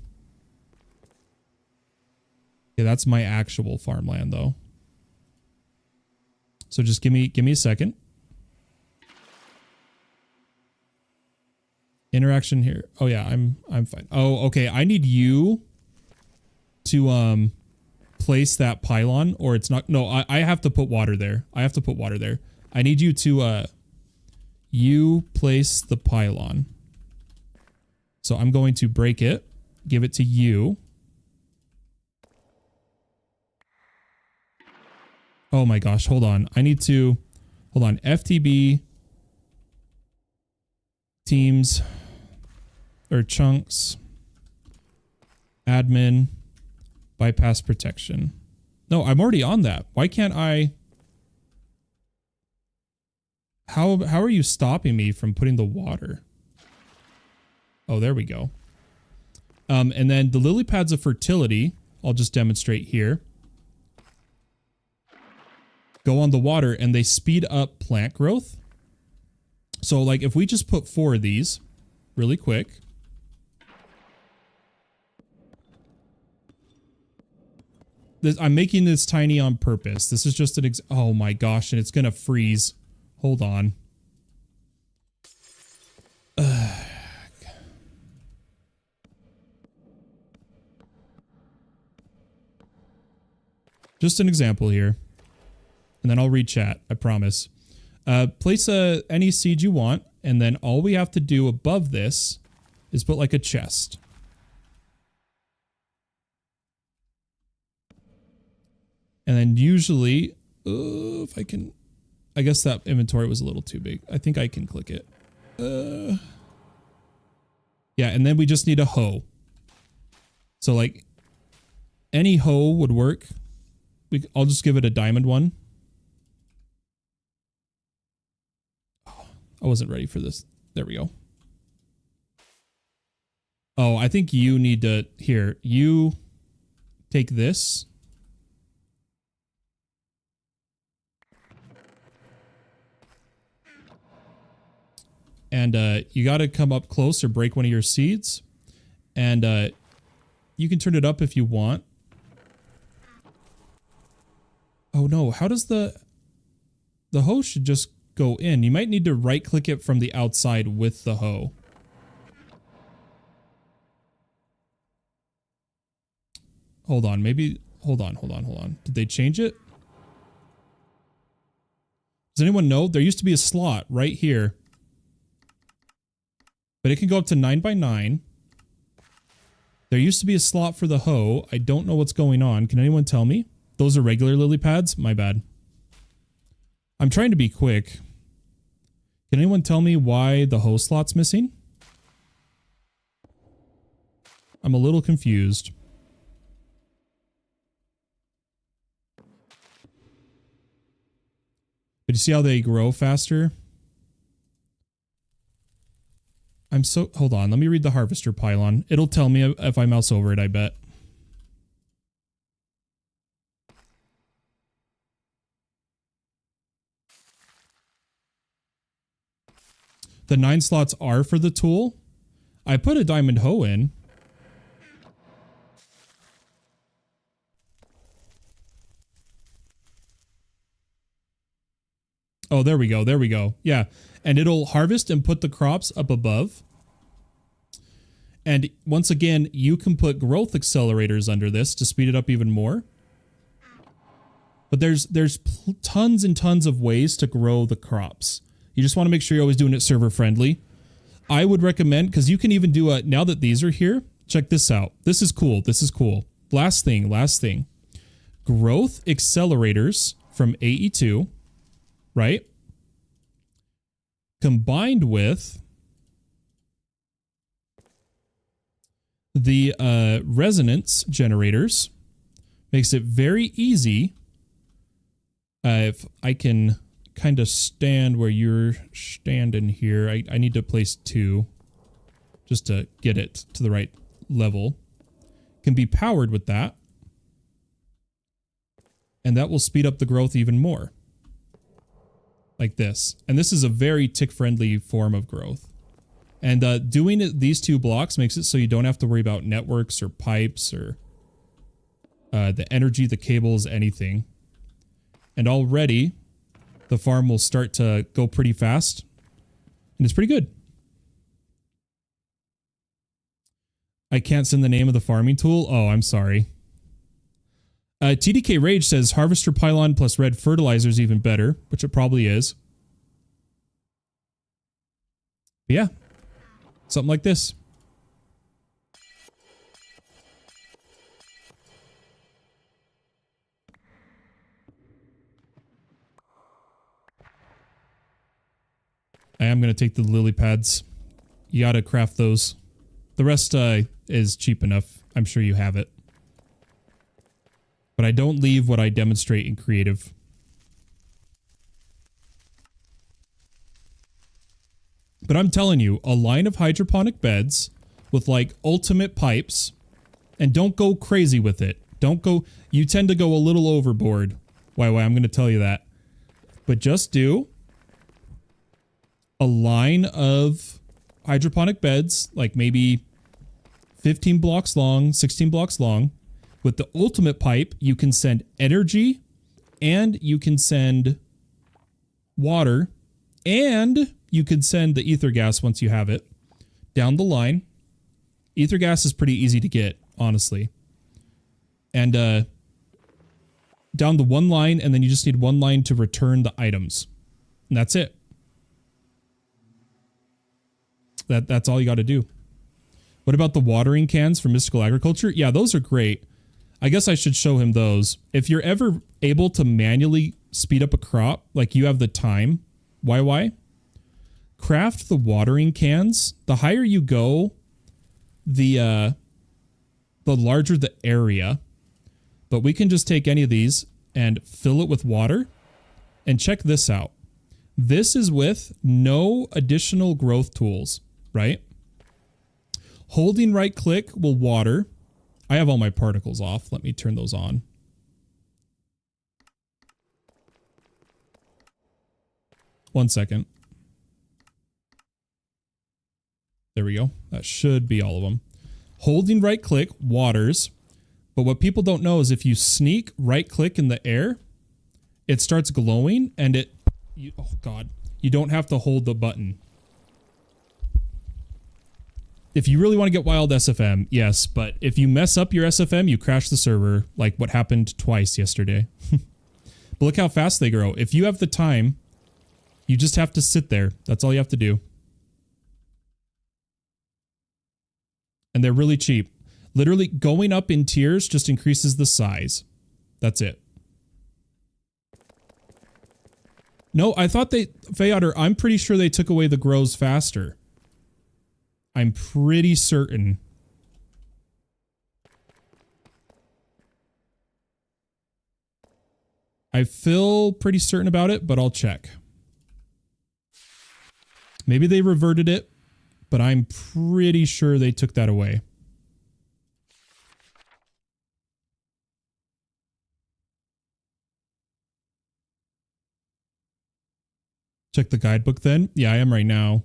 Yeah, that's my actual farmland though. So just give me a second. Interaction here. Oh yeah, I'm fine. Oh, okay. I need you to place that pylon, or it's not. No, I have to put water there. I have to put water there. I need you to you place the pylon. So I'm going to break it, give it to you. Oh my gosh, hold on. I need to hold on. FTB teams or chunks admin bypass protection. No, I'm already on that. Why can't I? How are you stopping me from putting the water? Oh, there we go. And then the lily pads of fertility, I'll just demonstrate here. Go on the water and they speed up plant growth. So like if we just put 4 of these really quick. I'm making this tiny on purpose. This is just an oh my gosh, and it's going to freeze. Hold on. Just an example here. And then I'll read chat, I promise. Place any seed you want, and then all we have to do above this is put like a chest. And then usually, if I can, I guess that inventory was a little too big. I think I can click it. Yeah, and then we just need a hoe. So like any hoe would work. I'll just give it a diamond one. Oh, I wasn't ready for this. There we go. Oh, I think you need to, here, you take this. And you got to come up close or break one of your seeds. And you can turn it up if you want. Oh no, how does the hoe should just go in? You might need to right click it from the outside with the hoe. Hold on, maybe, hold on. Did they change it? Does anyone know? There used to be a slot right here. But it can go up to 9 by 9. There used to be a slot for the hoe. I don't know what's going on. Can anyone tell me? Those are regular lily pads? My bad. I'm trying to be quick. Can anyone tell me why the hoe slot's missing? I'm a little confused. But you see how they grow faster? Hold on, let me read the harvester pylon. It'll tell me if I mouse over it, I bet. The 9 slots are for the tool. I put a diamond hoe in. Oh, there we go. Yeah. And it'll harvest and put the crops up above. And once again, you can put growth accelerators under this to speed it up even more. But there's tons and tons of ways to grow the crops. You just want to make sure you're always doing it server friendly. I would recommend, because you can even do now that these are here, check this out. This is cool. Last thing. Growth accelerators from AE2, right? Combined with the resonance generators makes it very easy. If I can kind of stand where you're standing here, I need to place 2 just to get it to the right level. Can be powered with that. And that will speed up the growth even more. Like this. And this is a very tick-friendly form of growth. And doing these 2 blocks makes it so you don't have to worry about networks or pipes or the energy, the cables, anything. And already, the farm will start to go pretty fast. And it's pretty good. I can't send the name of the farming tool. Oh, I'm sorry. TDK Rage says harvester pylon plus red fertilizer is even better, which it probably is. But yeah, something like this. I am going to take the lily pads. You got to craft those. The rest is cheap enough. I'm sure you have it. But I don't leave what I demonstrate in creative. But I'm telling you, a line of hydroponic beds with like ultimate pipes, and don't go crazy with it. Don't go, you tend to go a little overboard. Why, I'm going to tell you that. But just do a line of hydroponic beds, like maybe 15 blocks long, 16 blocks long. With the ultimate pipe, you can send energy and you can send water and you can send the ether gas once you have it down the line. Ether gas is pretty easy to get, honestly. And down the one line, and then you just need one line to return the items. And that's it. That's all you got to do. What about the watering cans for Mystical Agriculture? Yeah, those are great. I guess I should show him those. If you're ever able to manually speed up a crop, like you have the time, craft the watering cans. The higher you go, the larger the area. But we can just take any of these and fill it with water. And check this out. This is with no additional growth tools, right? Holding right click will water. I have all my particles off. Let me turn those on. One second. There we go. That should be all of them. Holding right click waters. But what people don't know is if you sneak right click in the air, it starts glowing and oh God, you don't have to hold the button. If you really want to get wild SFM, yes, but if you mess up your SFM, you crash the server, like what happened twice yesterday. But look how fast they grow. If you have the time, you just have to sit there. That's all you have to do. And they're really cheap. Literally going up in tiers just increases the size. That's it. No, I thought Fayotter, I'm pretty sure they took away the grows faster. I'm pretty certain. I feel pretty certain about it, but I'll check. Maybe they reverted it, but I'm pretty sure they took that away. Check the guidebook then. Yeah, I am right now.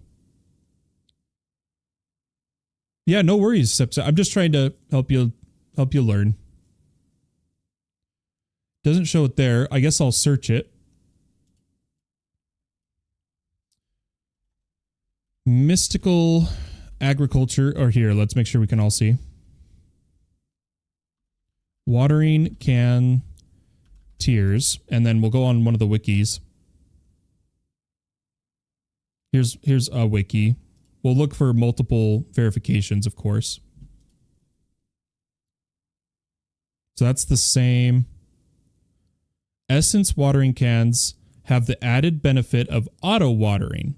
Yeah, no worries, Sepsa. I'm just trying to help you learn. Doesn't show it there. I guess I'll search it. Mystical Agriculture, or here, let's make sure we can all see. Watering can tiers, and then we'll go on one of the wikis. Here's a wiki. We'll look for multiple verifications, of course. So that's the same. Essence watering cans have the added benefit of auto watering.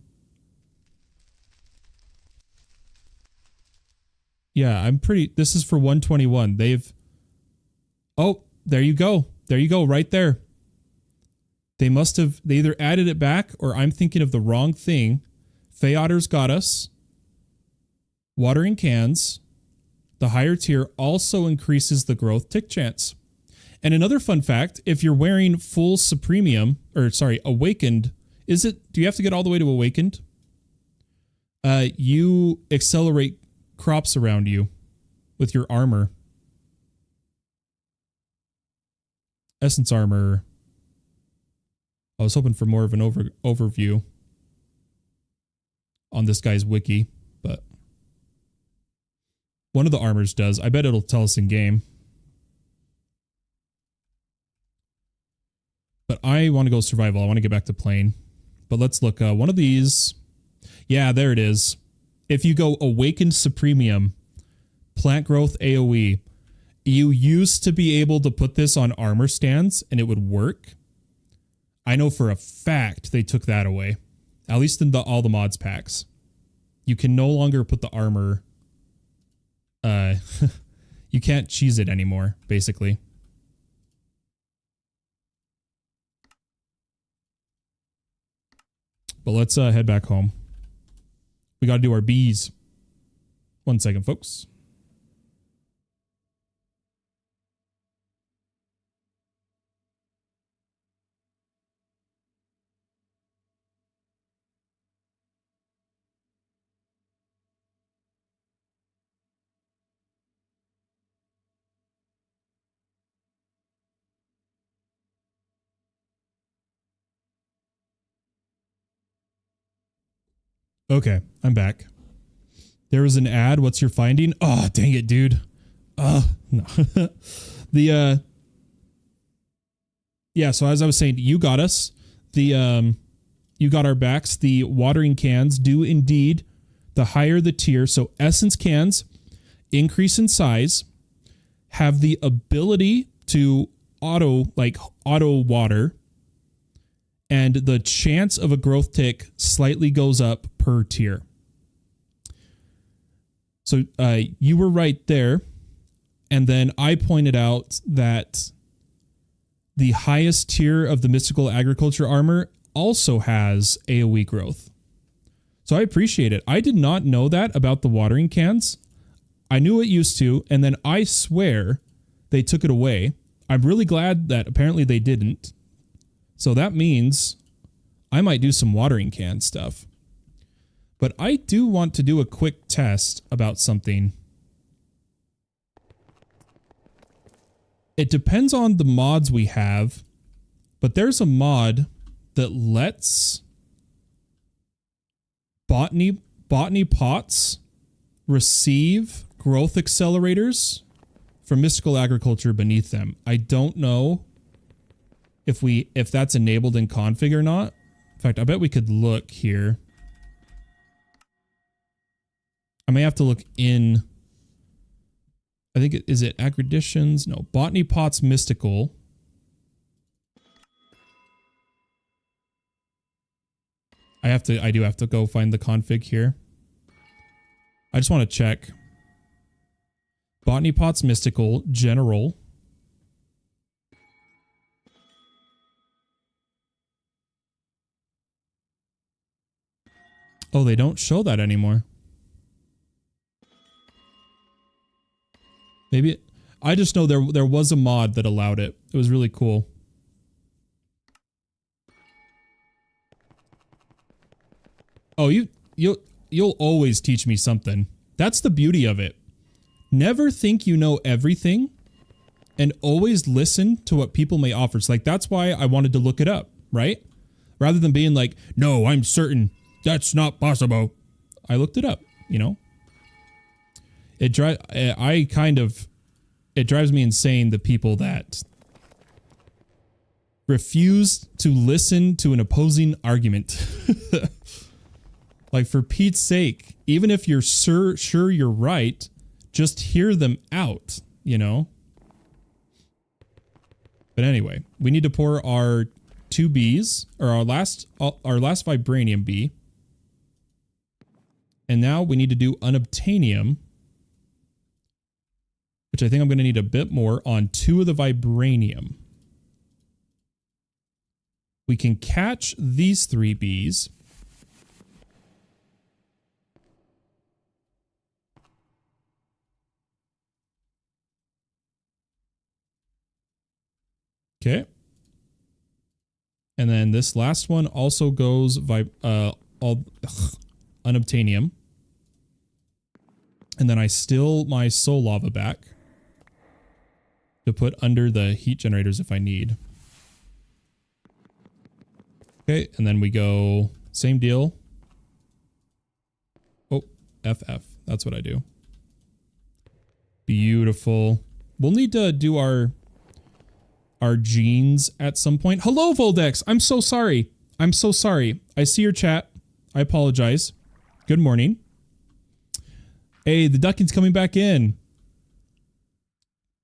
Yeah, this is for 121. Oh, there you go. There you go, right there. They either added it back or I'm thinking of the wrong thing. Fayotter's got us. Watering cans. The higher tier also increases the growth tick chance. And another fun fact, if you're wearing full Supremium, Awakened, do you have to get all the way to Awakened? You accelerate crops around you with your armor. Essence armor. I was hoping for more of an overview on this guy's wiki, but one of the armors does. I bet it'll tell us in game. But I want to go survival. I want to get back to playing. But let's look. One of these. Yeah, there it is. If you go Awakened Supremium, Plant Growth AoE, you used to be able to put this on armor stands and it would work. I know for a fact they took that away. At least in all the mods packs. You can no longer put the armor... you can't cheese it anymore, basically. But let's head back home. We got to do our bees. 1 second, folks. Okay, I'm back. There was an ad. What's your finding? Oh, dang it, dude. No. Yeah, so as I was saying, you got us. You got our backs. The watering cans do indeed, the higher the tier. So essence cans increase in size, have the ability to auto water, and the chance of a growth tick slightly goes up per tier. So you were right there. And then I pointed out that the highest tier of the mystical agriculture armor also has AoE growth. So I appreciate it. I did not know that about the watering cans. I knew it used to, and then I swear they took it away. I'm really glad that apparently they didn't. So that means I might do some watering can stuff. But I do want to do a quick test about something. It depends on the mods we have, but there's a mod that lets botany pots receive growth accelerators from mystical agriculture beneath them. I don't know if that's enabled in config or not. In fact, I bet we could look here. I may have to look in. I think is it Agriditions? No, Botany Pots Mystical. I do have to go find the config here. I just want to check. Botany Pots Mystical, General. Oh, they don't show that anymore. Maybe I just know there was a mod that allowed it. It was really cool. Oh, you'll always teach me something. That's the beauty of it. Never think you know everything, and always listen to what people may offer. So like that's why I wanted to look it up, right? Rather than being like, no, I'm certain that's not possible. I looked it up, you know. It drives me insane, the people that refuse to listen to an opposing argument. Like, for Pete's sake, even if you're sure you're right, just hear them out, you know? But anyway, we need to pour our 2 Bs, or our last Vibranium B. And now we need to do Unobtainium, which I think I'm going to need a bit more on 2 of the Vibranium. We can catch these 3 Bs. Okay. And then this last one also goes Unobtainium. And then I steal my soul lava back to put under the heat generators if I need. Okay, and then we go same deal. Oh, FF. That's what I do. Beautiful. We'll need to do our genes at some point. Hello, Voldex. I'm so sorry. I'm so sorry. I see your chat. I apologize. Good morning. Hey, the ducking's coming back in.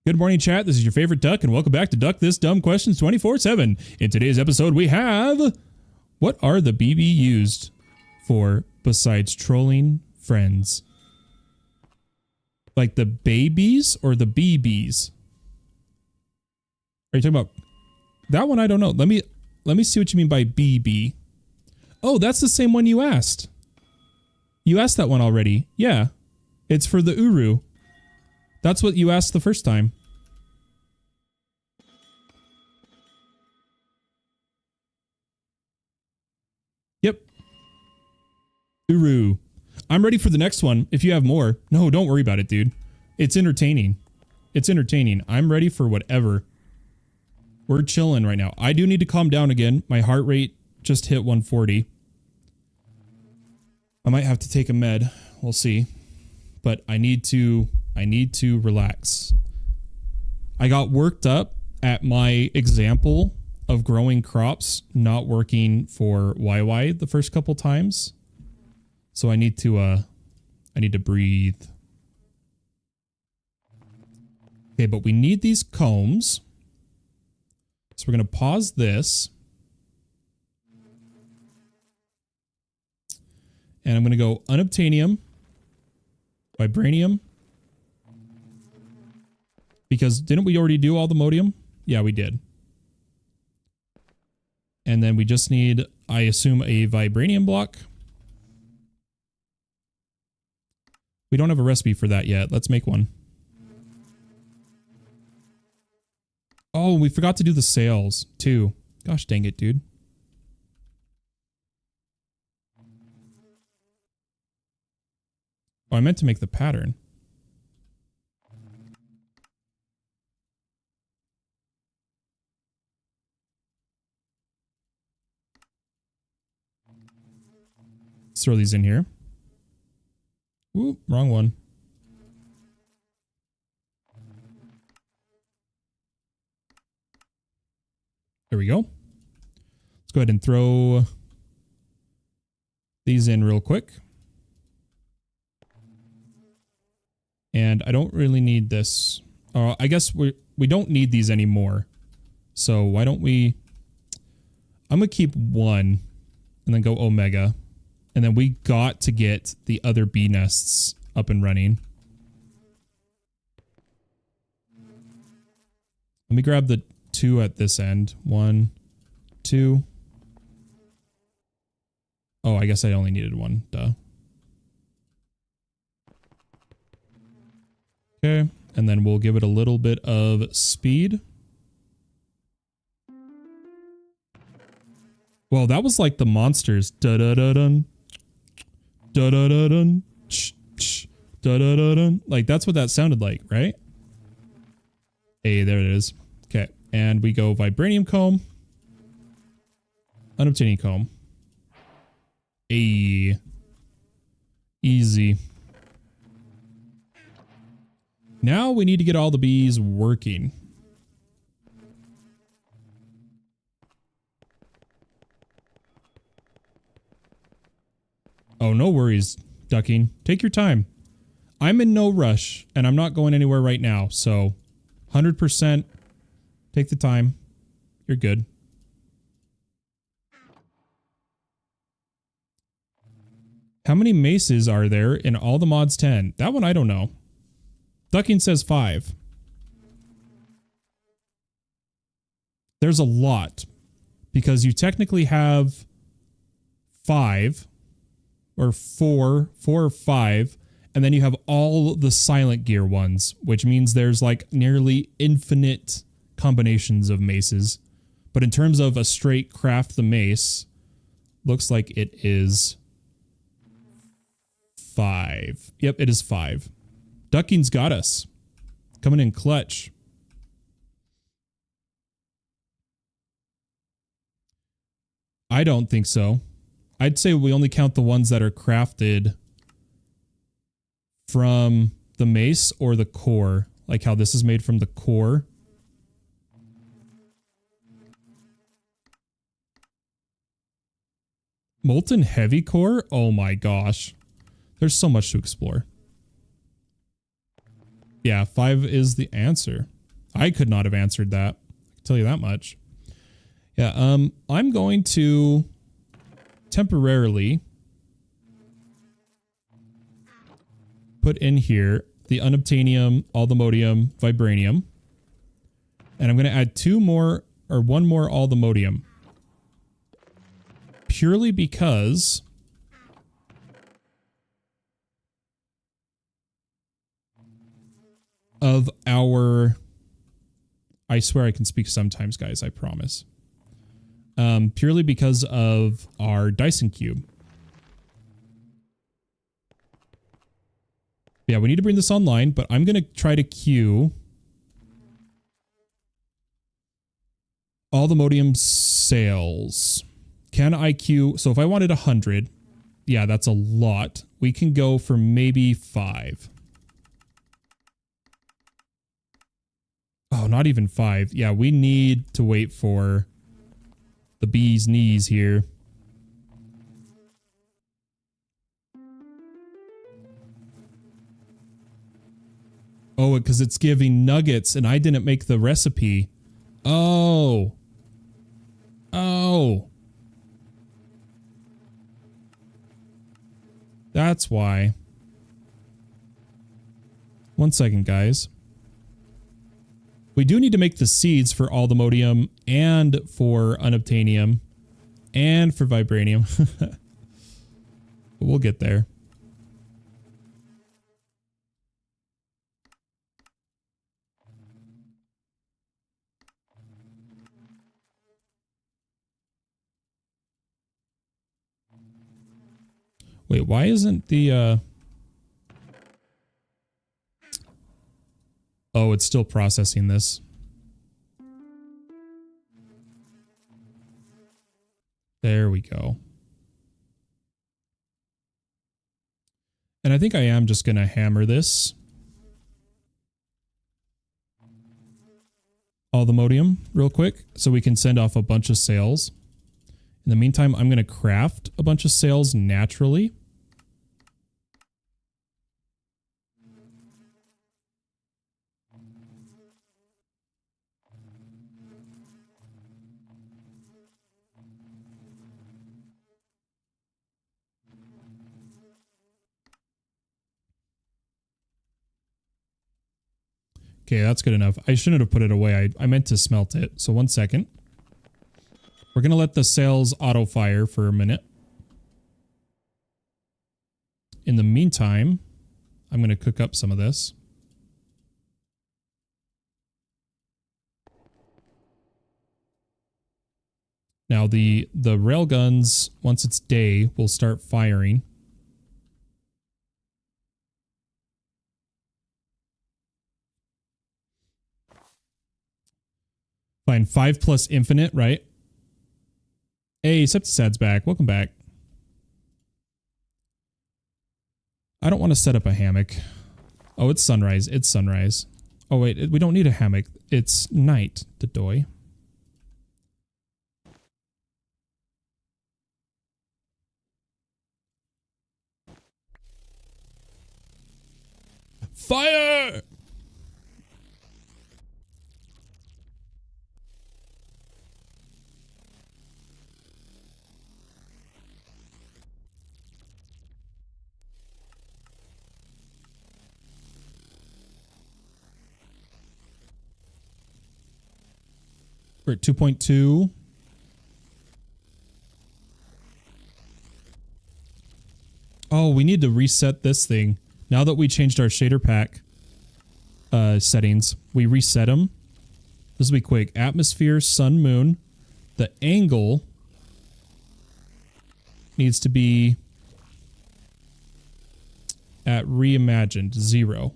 Good morning, chat. This is your favorite duck, and welcome back to Duck This Dumb Questions 24/7. In today's episode, we have... What are the BB used for besides trolling friends? Like the babies or the BBs? Are you talking about... That one I don't know. Let me see what you mean by BB. Oh, that's the same one you asked. You asked that one already. Yeah. It's for the Uru. That's what you asked the first time. Yep. Uru. I'm ready for the next one if you have more. No, don't worry about it, dude. It's entertaining. It's entertaining. I'm ready for whatever. We're chilling right now. I do need to calm down again. My heart rate just hit 140. I might have to take a med. We'll see. But I need to relax. I got worked up at my example of growing crops not working for YY the first couple times. So I need to breathe. Okay, but we need these combs. So we're going to pause this. And I'm going to go unobtainium, vibranium. Because didn't we already do all the modium? Yeah, we did. And then we just need, I assume, a vibranium block. We don't have a recipe for that yet. Let's make one. Oh, we forgot to do the sails too. Gosh dang it, dude. Oh, I meant to make the pattern. Let's throw these in here. Ooh, wrong one. There we go. Let's go ahead and throw these in real quick. And I don't really need this. I guess we don't need these anymore. So why don't we... I'm going to keep one and then go omega. And then we got to get the other bee nests up and running. Let me grab the 2 at this end. 1, 2. Oh, I guess I only needed 1. Duh. Okay, and then we'll give it a little bit of speed. Well, that was like the monsters. Da-da-da-dun. Da-da-da-dun. Da-da-da-dun. Like, that's what that sounded like, right? Hey, there it is. Okay, and we go vibranium comb. Unobtainium comb. Hey. Easy. Now we need to get all the bees working. Oh, no worries, ducking. Take your time. I'm in no rush, and I'm not going anywhere right now, so 100% take the time. You're good. How many maces are there in all the mods 10? That one I don't know. Ducking says 5. There's a lot, because you technically have 5 or 4 or 5, and then you have all the silent gear ones, which means there's like nearly infinite combinations of maces. But in terms of a straight craft the mace, looks like it is 5. Yep, it is 5. Ducking's got us. Coming in clutch. I don't think so. I'd say we only count the ones that are crafted from the mace or the core. Like how this is made from the core. Molten heavy core? Oh my gosh. There's so much to explore. Yeah, 5 is the answer. I could not have answered that. I can tell you that much. Yeah, I'm going to temporarily put in here the unobtainium, all the modium, vibranium. And I'm going to add 2 more or 1 more all the modium. Purely because of our... I swear I can speak sometimes, guys, I promise. Purely because of our Dyson cube. Yeah, we need to bring this online, but I'm going to try to queue all the modium sales. Can I queue? So if I wanted 100, yeah, that's a lot. We can go for maybe 5. Oh, not even 5. Yeah, we need to wait for the bee's knees here. Oh, because it's giving nuggets and I didn't make the recipe. Oh. Oh. That's why. 1 second, guys. We do need to make the seeds for aldemodium and for unobtainium and for vibranium. But we'll get there. Wait, why isn't the Oh, it's still processing this. There we go. And I think I am just going to hammer this. Aldemodium real quick so we can send off a bunch of sales. In the meantime, I'm going to craft a bunch of sales naturally. Okay, that's good enough. I shouldn't have put it away. I meant to smelt it. So 1 second. We're going to let the sails auto fire for a minute. In the meantime, I'm going to cook up some of this. Now the railguns, once it's day, will start firing. Fine, 5 plus infinite, right? Hey, Septisad's back. Welcome back. I don't want to set up a hammock. Oh, it's sunrise. It's sunrise. Oh, wait. We don't need a hammock. It's night, Dodoy. Fire! We're at 2.2. Oh, we need to reset this thing. Now that we changed our shader pack settings, we reset them. This will be quick. Atmosphere, sun, moon. The angle needs to be at reimagined 0.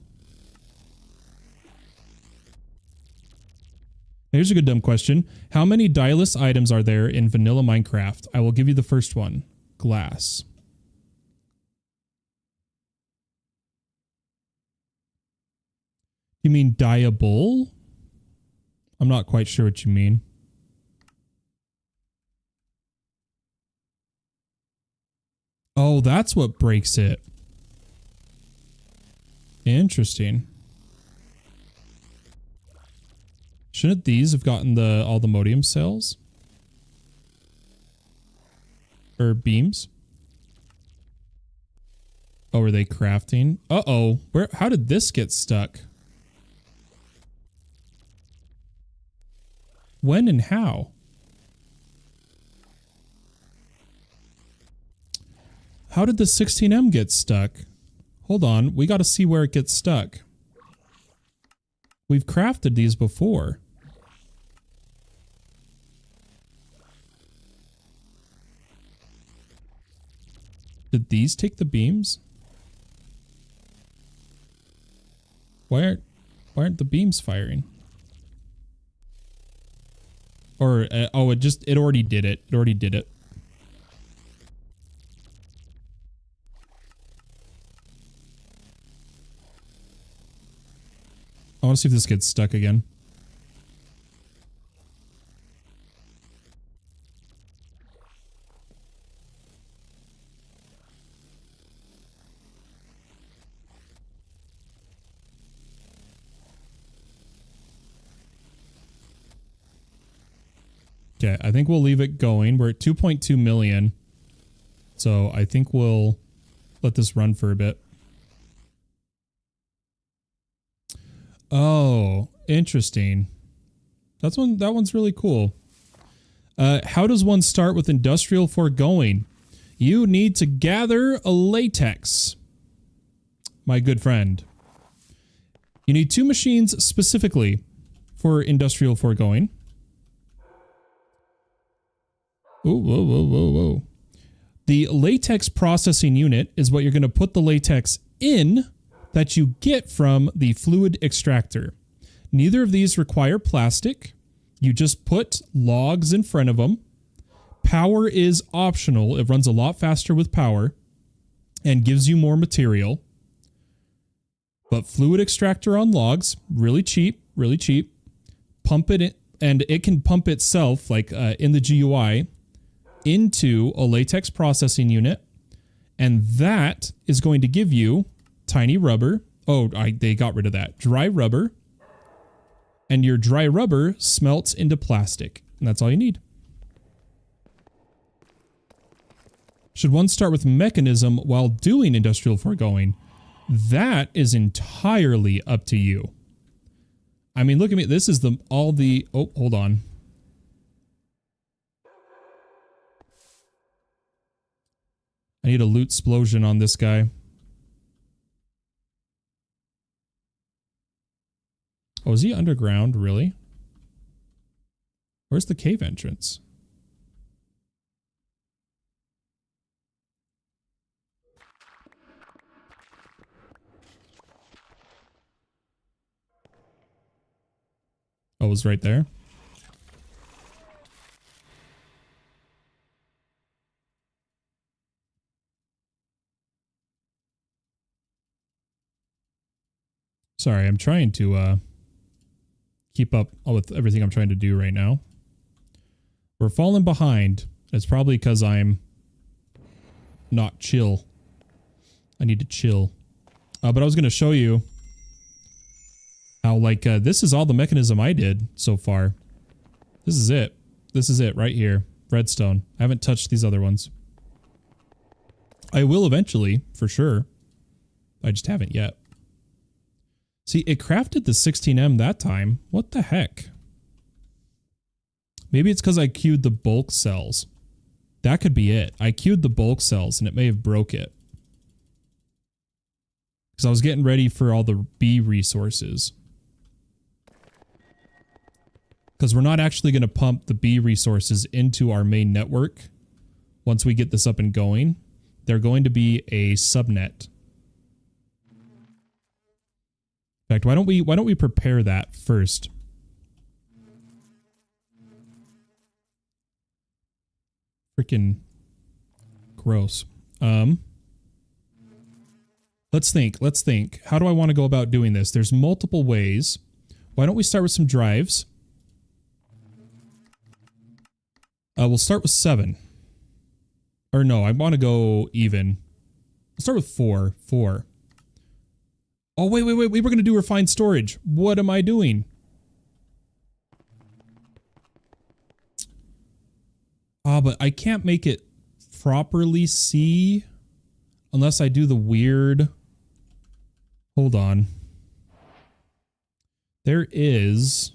Here's a good dumb question. How many dye-less items are there in vanilla Minecraft? I will give you the first one. Glass. You mean dyeable? I'm not quite sure what you mean. Oh, that's what breaks it. Interesting. Shouldn't these have gotten the aldemodium cells? Or beams? Oh, are they crafting? Uh-oh. How did this get stuck? When and how? How did the 16M get stuck? Hold on. We got to see where it gets stuck. We've crafted these before. Did these take the beams? Why aren't the beams firing? Or oh, it already did it. It already did it. I want to see if this gets stuck again. Okay, I think we'll leave it going. We're at 2.2 million. So I think we'll let this run for a bit. Oh, interesting. That one's really cool. How does one start with industrial foregoing? You need to gather a latex, my good friend. You need 2 machines specifically for industrial foregoing. Whoa, whoa, whoa, whoa, whoa. The latex processing unit is what you're going to put the latex in that you get from the fluid extractor. Neither of these require plastic. You just put logs in front of them. Power is optional. It runs a lot faster with power and gives you more material. But fluid extractor on logs, really cheap, really cheap. Pump it in, and it can pump itself, like in the GUI, into a latex processing unit. And that is going to give you tiny rubber. Oh, they got rid of that. Dry rubber. And your dry rubber smelts into plastic. And that's all you need. Should one start with mechanism while doing industrial foregoing? That is entirely up to you. I mean, look at me. This is oh, hold on. I need a loot explosion on this guy. Oh, is he underground? Really? Where's the cave entrance? Oh, it was right there. Sorry, I'm trying to keep up with everything I'm trying to do right now. We're falling behind. It's probably because I'm not chill. I need to chill. But I was going to show you how, like, this is all the mechanism I did so far. This is it. This is it right here. Redstone. I haven't touched these other ones. I will eventually, for sure. I just haven't yet. See, it crafted the 16M that time. What the heck? Maybe it's because I queued the bulk cells. That could be it. I queued the bulk cells and it may have broke it. Because I was getting ready for all the B resources. Because we're not actually going to pump the B resources into our main network. Once we get this up and going, they're going to be a subnet. In fact, why don't we prepare that first? Freaking gross. Let's think. How do I want to go about doing this? There's multiple ways. Why don't we start with some drives? We'll start with 7. Or no, I want to go even. Let's start with 4. 4. Oh, wait. We were going to do refined storage. What am I doing? But I can't make it properly see unless I do the weird... Hold on. There is...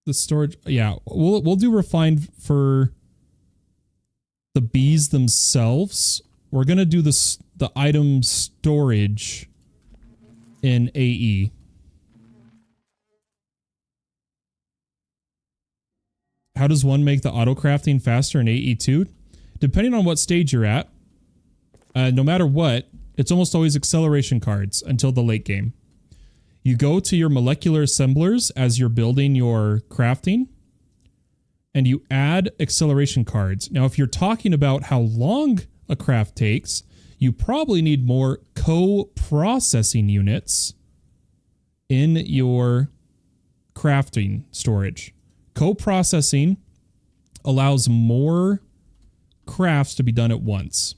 the storage... Yeah, we'll do refined for... the bees themselves. We're going to do the item storage in AE. How does one make the auto crafting faster in AE2? Depending on what stage you're at, no matter what, it's almost always acceleration cards until the late game. You go to your molecular assemblers as you're building your crafting, and you add acceleration cards. Now, if you're talking about how long a craft takes, you probably need more co-processing units in your crafting storage. Co-processing allows more crafts to be done at once.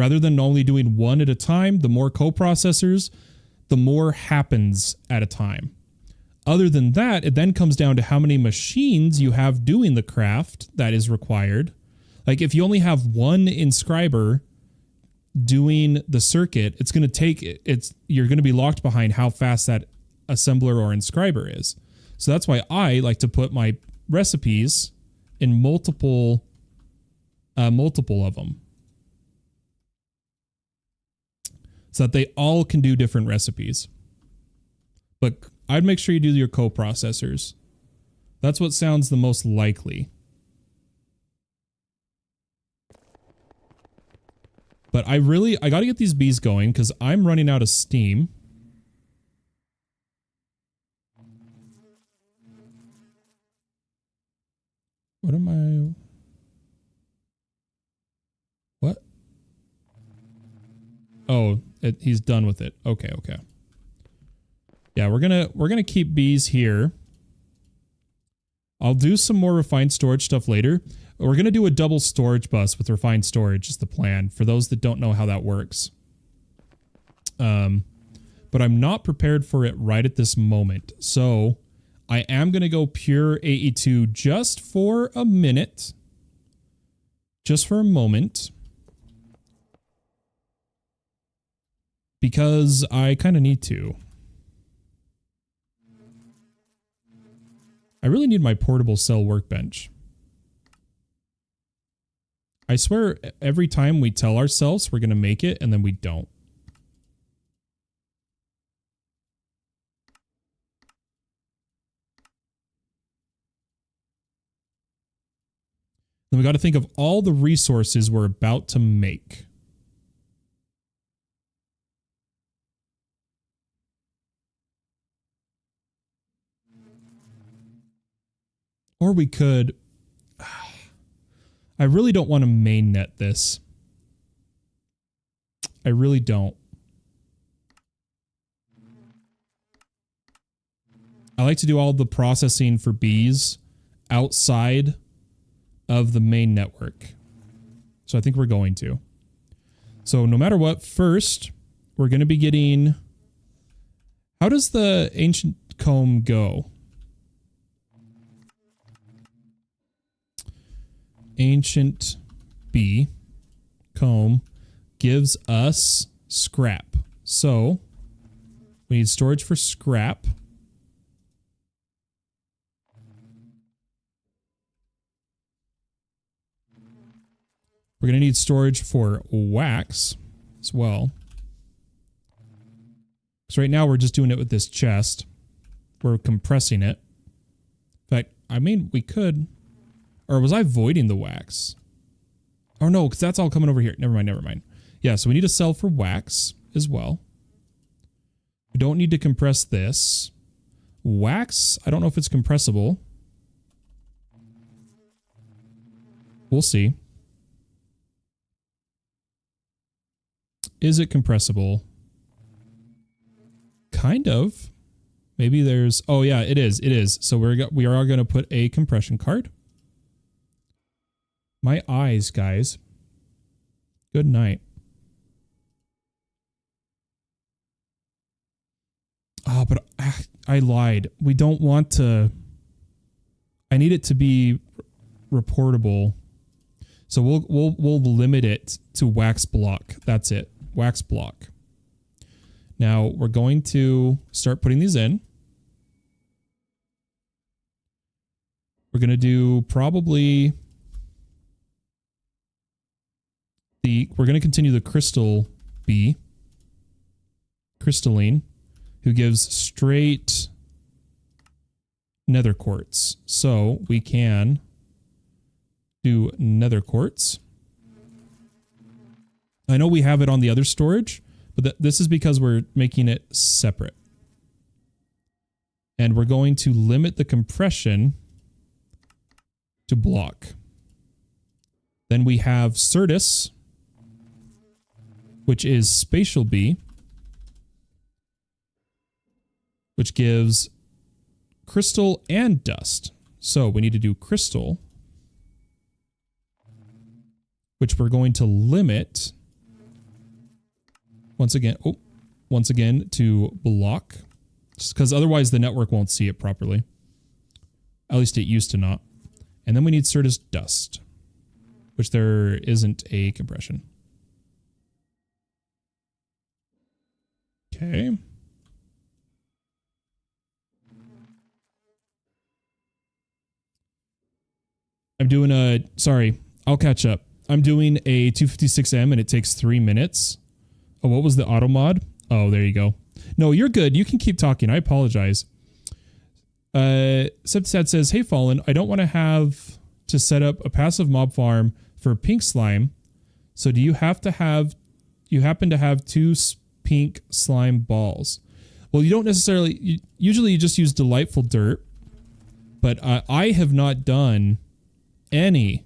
Rather than only doing one at a time, the more coprocessors, the more happens at a time. Other than that, it then comes down to how many machines you have doing the craft that is required. Like if you only have one inscriber doing the circuit, it's going to take you're going to be locked behind how fast that assembler or inscriber is. So that's why I like to put my recipes in multiple of them, so that they all can do different recipes. But I'd make sure you do your coprocessors. That's what sounds the most likely. But I got to get these bees going because I'm running out of steam. What am I? What? Oh, he's done with it. Okay, okay. Yeah, we're gonna keep bees here. I'll do some more refined storage stuff later. We're gonna do a double storage bus with refined storage is the plan for those that don't know how that works. But I'm not prepared for it right at this moment. So I am gonna go pure AE2 just for a minute. Just for a moment. Because I kind of need to. I really need my portable cell workbench. I swear every time we tell ourselves we're going to make it and then we don't. Then we got to think of all the resources we're about to make. Or we could... I really don't want to mainnet this. I really don't. I like to do all the processing for bees outside of the main network. So I think we're going to. So no matter what, first, we're going to be getting... How does the ancient comb go? Ancient bee comb gives us scrap. So we need storage for scrap. We're going to need storage for wax as well. So right now we're just doing it with this chest. We're compressing it. In fact, I mean, we could... Or was I voiding the wax? Oh no, because that's all coming over here. Never mind, never mind. Yeah, so we need a cell for wax as well. We don't need to compress this. Wax, I don't know if it's compressible. We'll see. Is it compressible? Kind of. Maybe there's... Oh yeah, it is. It is. So we are going to put a compression card. My eyes, guys. Good night. Oh, but I lied. We don't want to... I need it to be reportable. So we'll limit it to wax block. That's it. Wax block. Now we're going to start putting these in. We're going to do probably... We're going to continue the crystal bee, crystalline, who gives straight nether quartz. So we can do nether quartz. I know we have it on the other storage, but this is because we're making it separate. And we're going to limit the compression to block. Then we have Certus, which is spatial bee, which gives crystal and dust. So we need to do crystal, which we're going to limit once again to block, just because otherwise the network won't see it properly. At least it used to not. And then we need Certus Dust, which there isn't a compression. Okay. I'm doing a, sorry, I'll catch up. I'm doing a 256M and it takes 3 minutes. Oh, what was the auto mod? Oh, there you go. No, you're good. You can keep talking. I apologize. Septisad says, hey, Fallen, I don't want to have to set up a passive mob farm for pink slime. So do you happen to have 2 pink slime balls? Well, you don't necessarily, usually you just use delightful dirt, but I have not done any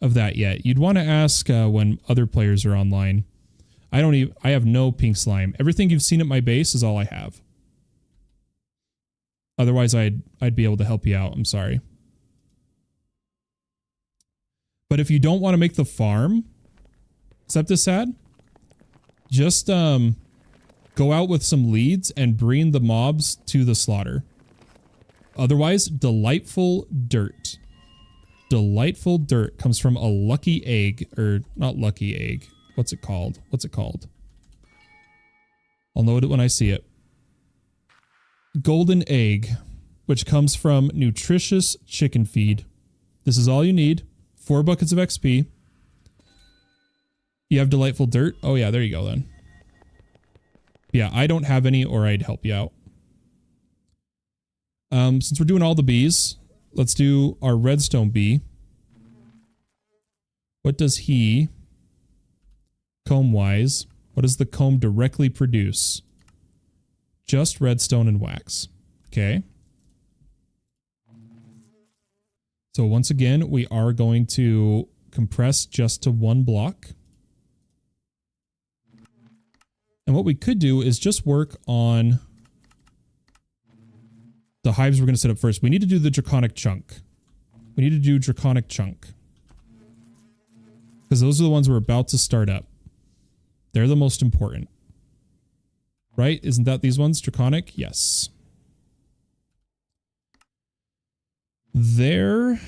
of that yet. You'd want to ask when other players are online. I have no pink slime. Everything you've seen at my base is all I have. Otherwise, I'd be able to help you out. I'm sorry. But if you don't want to make the farm, Septisad, just go out with some leads and bring the mobs to the slaughter. Otherwise, delightful dirt. Delightful dirt comes from a lucky egg, or not lucky egg. What's it called? What's it called? I'll know it when I see it. Golden egg, which comes from nutritious chicken feed. This is all you need. 4 buckets of XP. You have delightful dirt? Oh yeah, there you go then. Yeah, I don't have any or I'd help you out. Since we're doing all the bees, let's do our redstone bee. What does he, comb-wise, what does the comb directly produce? Just redstone and wax. Okay. So once again, we are going to compress just to 1 block. And what we could do is just work on the hives we're going to set up first. We need to do the draconic chunk. We need to do draconic chunk. Because those are the ones we're about to start up. They're the most important. Right? Isn't that these ones? Draconic? Yes. Their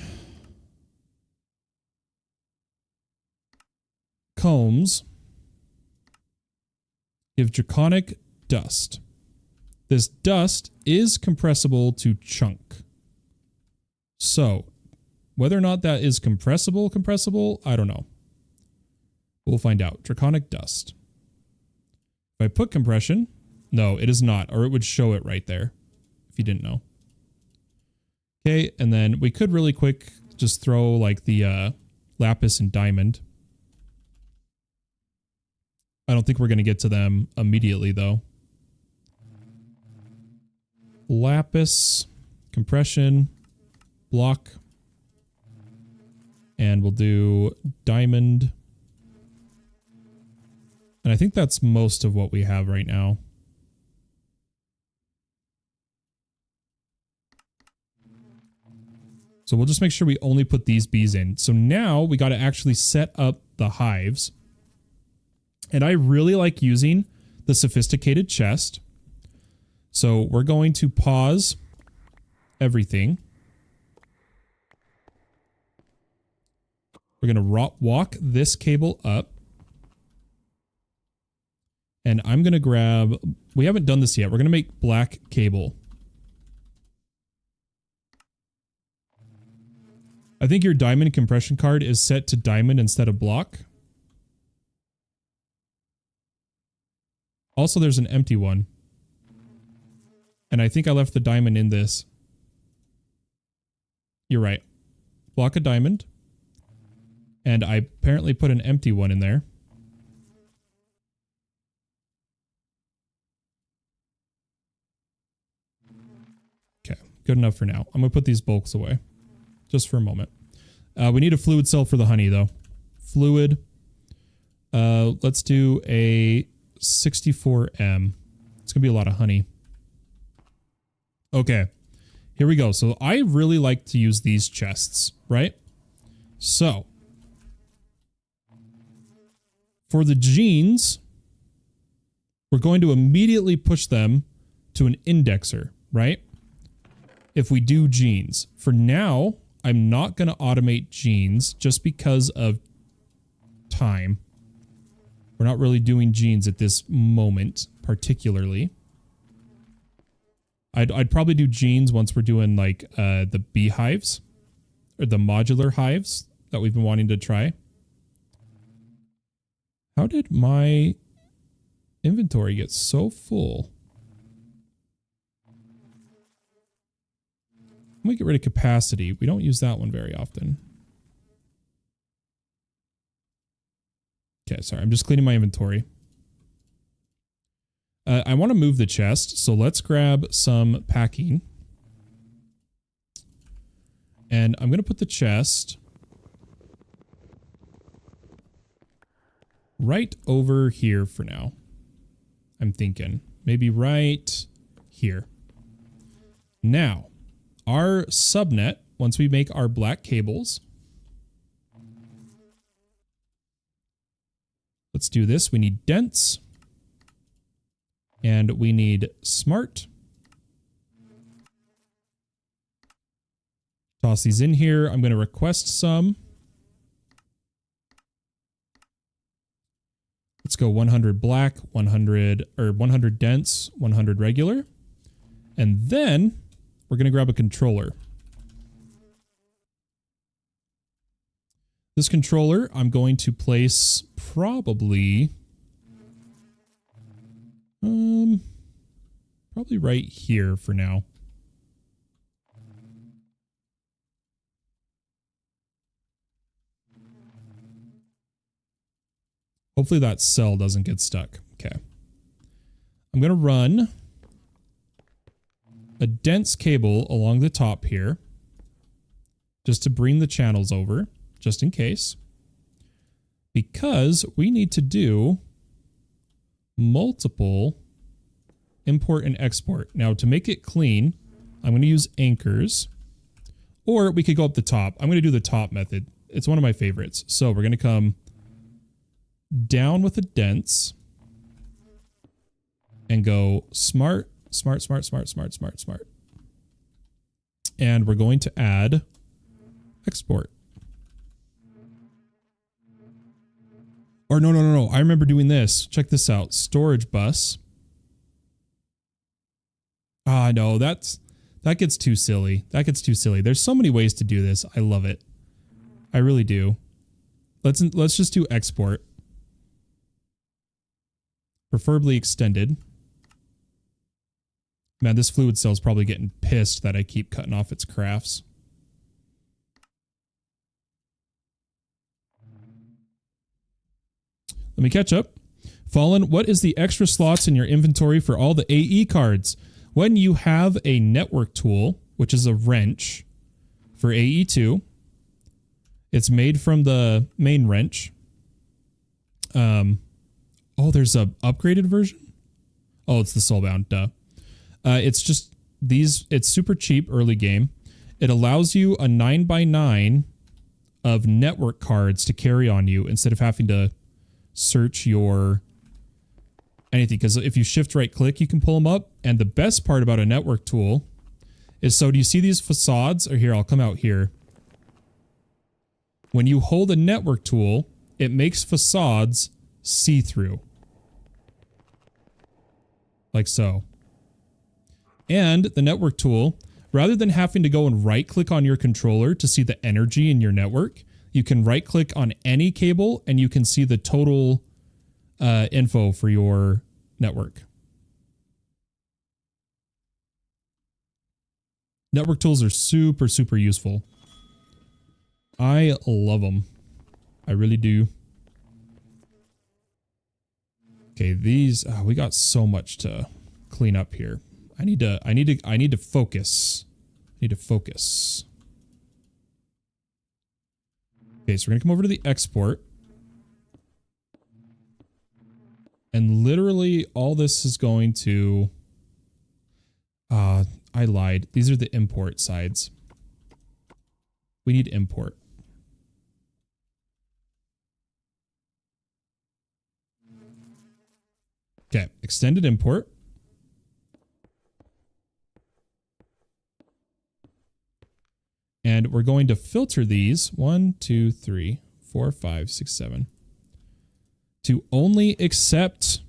combs give draconic dust. This dust is compressible to chunk. So, whether or not that is compressible, I don't know. We'll find out. Draconic dust. If I put compression, no, it is not, or it would show it right there if you didn't know. Okay, and then we could really quick just throw like the lapis and diamond. I don't think we're going to get to them immediately though. Lapis, compression, block, and we'll do diamond. And I think that's most of what we have right now. So we'll just make sure we only put these bees in. So now we got to actually set up the hives. And I really like using the sophisticated chest. So we're going to pause everything. We're going to walk this cable up. And I'm going to grab, we haven't done this yet. We're going to make black cable. I think your diamond compression card is set to diamond instead of block. Also, there's an empty one. And I think I left the diamond in this. You're right. Block a diamond. And I apparently put an empty one in there. Okay, good enough for now. I'm going to put these bulks away. Just for a moment. We need a fluid cell for the honey, though. Fluid. Let's do a 64M. It's going to be a lot of honey. Okay. Here we go. So I really like to use these chests, right? So. For the genes, we're going to immediately push them to an indexer, right? If we do genes. For now, I'm not going to automate genes just because of time. We're not really doing genes at this moment, particularly. I'd probably do genes once we're doing like the beehives or the modular hives that we've been wanting to try. How did my inventory get so full? Let me get rid of capacity. We don't use that one very often. Okay, sorry. I'm just cleaning my inventory. I want to move the chest, so let's grab some packing. And I'm going to put the chest right over here for now. I'm thinking maybe right here. Now, our subnet, once we make our black cables, let's do this. We need dense. And we need smart. Toss these in here. I'm going to request some. Let's go 100 black, 100 dense, 100 regular. And then we're going to grab a controller. This controller I'm going to place probably right here for now. Hopefully that cell doesn't get stuck. Okay. I'm going to run a dense cable along the top here just to bring the channels over, just in case. Because we need to do multiple import and export. Now, to make it clean, I'm going to use anchors, or we could go up the top. I'm going to do the top method. It's one of my favorites. So we're going to come down with a dense and go smart. And we're going to add export. Or no. I remember doing this. Check this out. Storage bus. Ah, no, that gets too silly. That gets too silly. There's so many ways to do this. I love it. I really do. Let's just do export. Preferably extended. Man, this fluid cell is probably getting pissed that I keep cutting off its crafts. Let me catch up. Fallen, what is the extra slots in your inventory for all the AE cards? When you have a network tool, which is a wrench for AE2, it's made from the main wrench. Oh, there's a upgraded version? Oh, it's the Soulbound, duh. It's just these, it's super cheap early game. It allows you a 9x9 of network cards to carry on you instead of having to search your anything. Because if you shift right click, you can pull them up. And the best part about a network tool is, so do you see these facades? Or here, I'll come out here. When you hold a network tool, it makes facades see-through. Like so. And the network tool, rather than having to go and right-click on your controller to see the energy in your network, you can right-click on any cable and you can see the total info for your network. Network tools are super, super useful. I love them. I really do. Okay, these we got so much to clean up here. I need to focus. I need to focus. Okay, so we're gonna come over to the export. And literally all this is going to I lied. These are the import sides. We need import. Okay, extended import. And we're going to filter these 1, 2, 3, 4, 5, 6, 7 to only accept,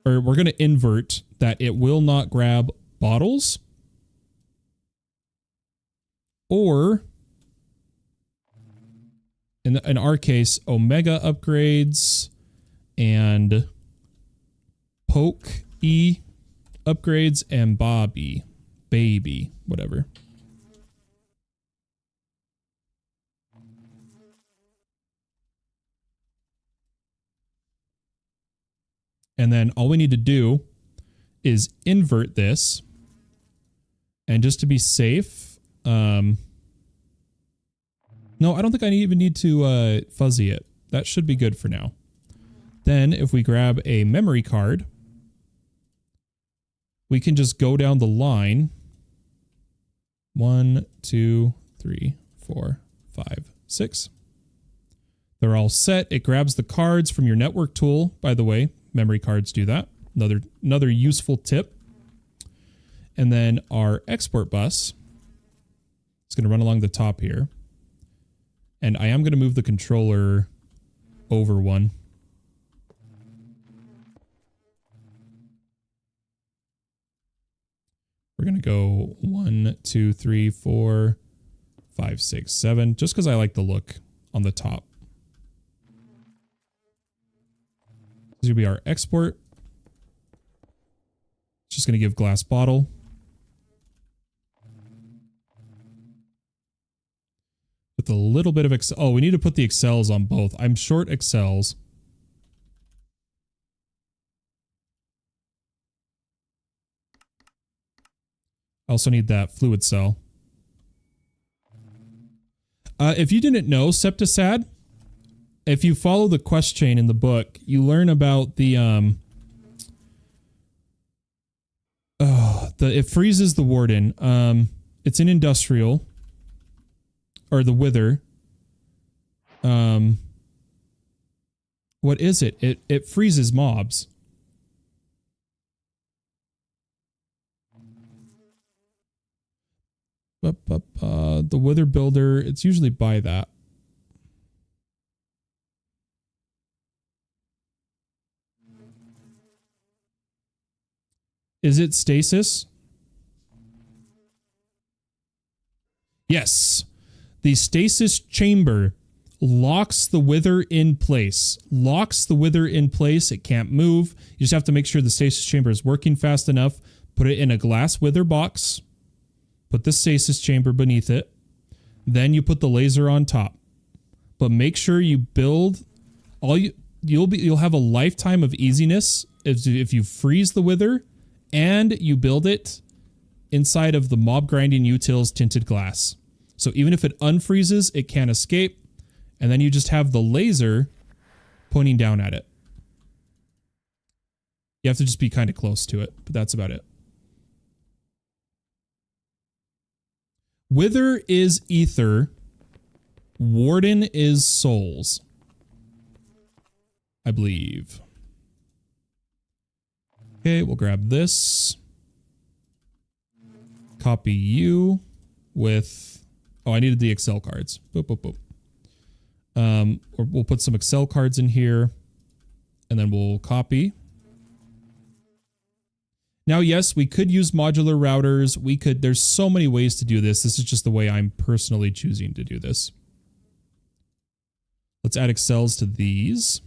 or we're going to invert that it will not grab bottles or in our case, Omega upgrades and Poke E upgrades and Bobby, baby, whatever. And then all we need to do is invert this. And just to be safe, no, I don't think I even need to fuzzy it. That should be good for now. Then if we grab a memory card, we can just go down the line. 1, 2, 3, 4, 5, 6. They're all set. It grabs the cards from your network tool, by the way. Memory cards do that. Another useful tip. And then our export bus is going to run along the top here. And I am going to move the controller over one. We're going to go 1, 2, 3, 4, 5, 6, 7, just because I like the look on the top. This will be our export. It's just going to give glass bottle. With a little bit of Excel. Oh, we need to put the Excels on both. I'm short Excels. I also need that fluid cell. If you didn't know, Septisad, if you follow the quest chain in the book, you learn about the it freezes the warden. It's in industrial, or the wither. What is it? It freezes mobs. The wither builder, it's usually by that. Is it stasis? Yes. The stasis chamber locks the wither in place. Locks the wither in place. It can't move. You just have to make sure the stasis chamber is working fast enough. Put it in a glass wither box. Put the stasis chamber beneath it. Then you put the laser on top. But make sure you build you'll have a lifetime of easiness if you freeze the wither and you build it inside of the mob grinding utils tinted glass. So even if it unfreezes, it can't escape. And then you just have the laser pointing down at it. You have to just be kind of close to it, but that's about it. Wither is ether. Warden is souls. I believe. Okay, we'll grab this. Copy you with... Oh, I needed the Excel cards. Boop, boop, boop. We'll put some Excel cards in here. And then we'll copy. Now, yes, we could use modular routers. There's so many ways to do this. This is just the way I'm personally choosing to do this. Let's add Excels to these.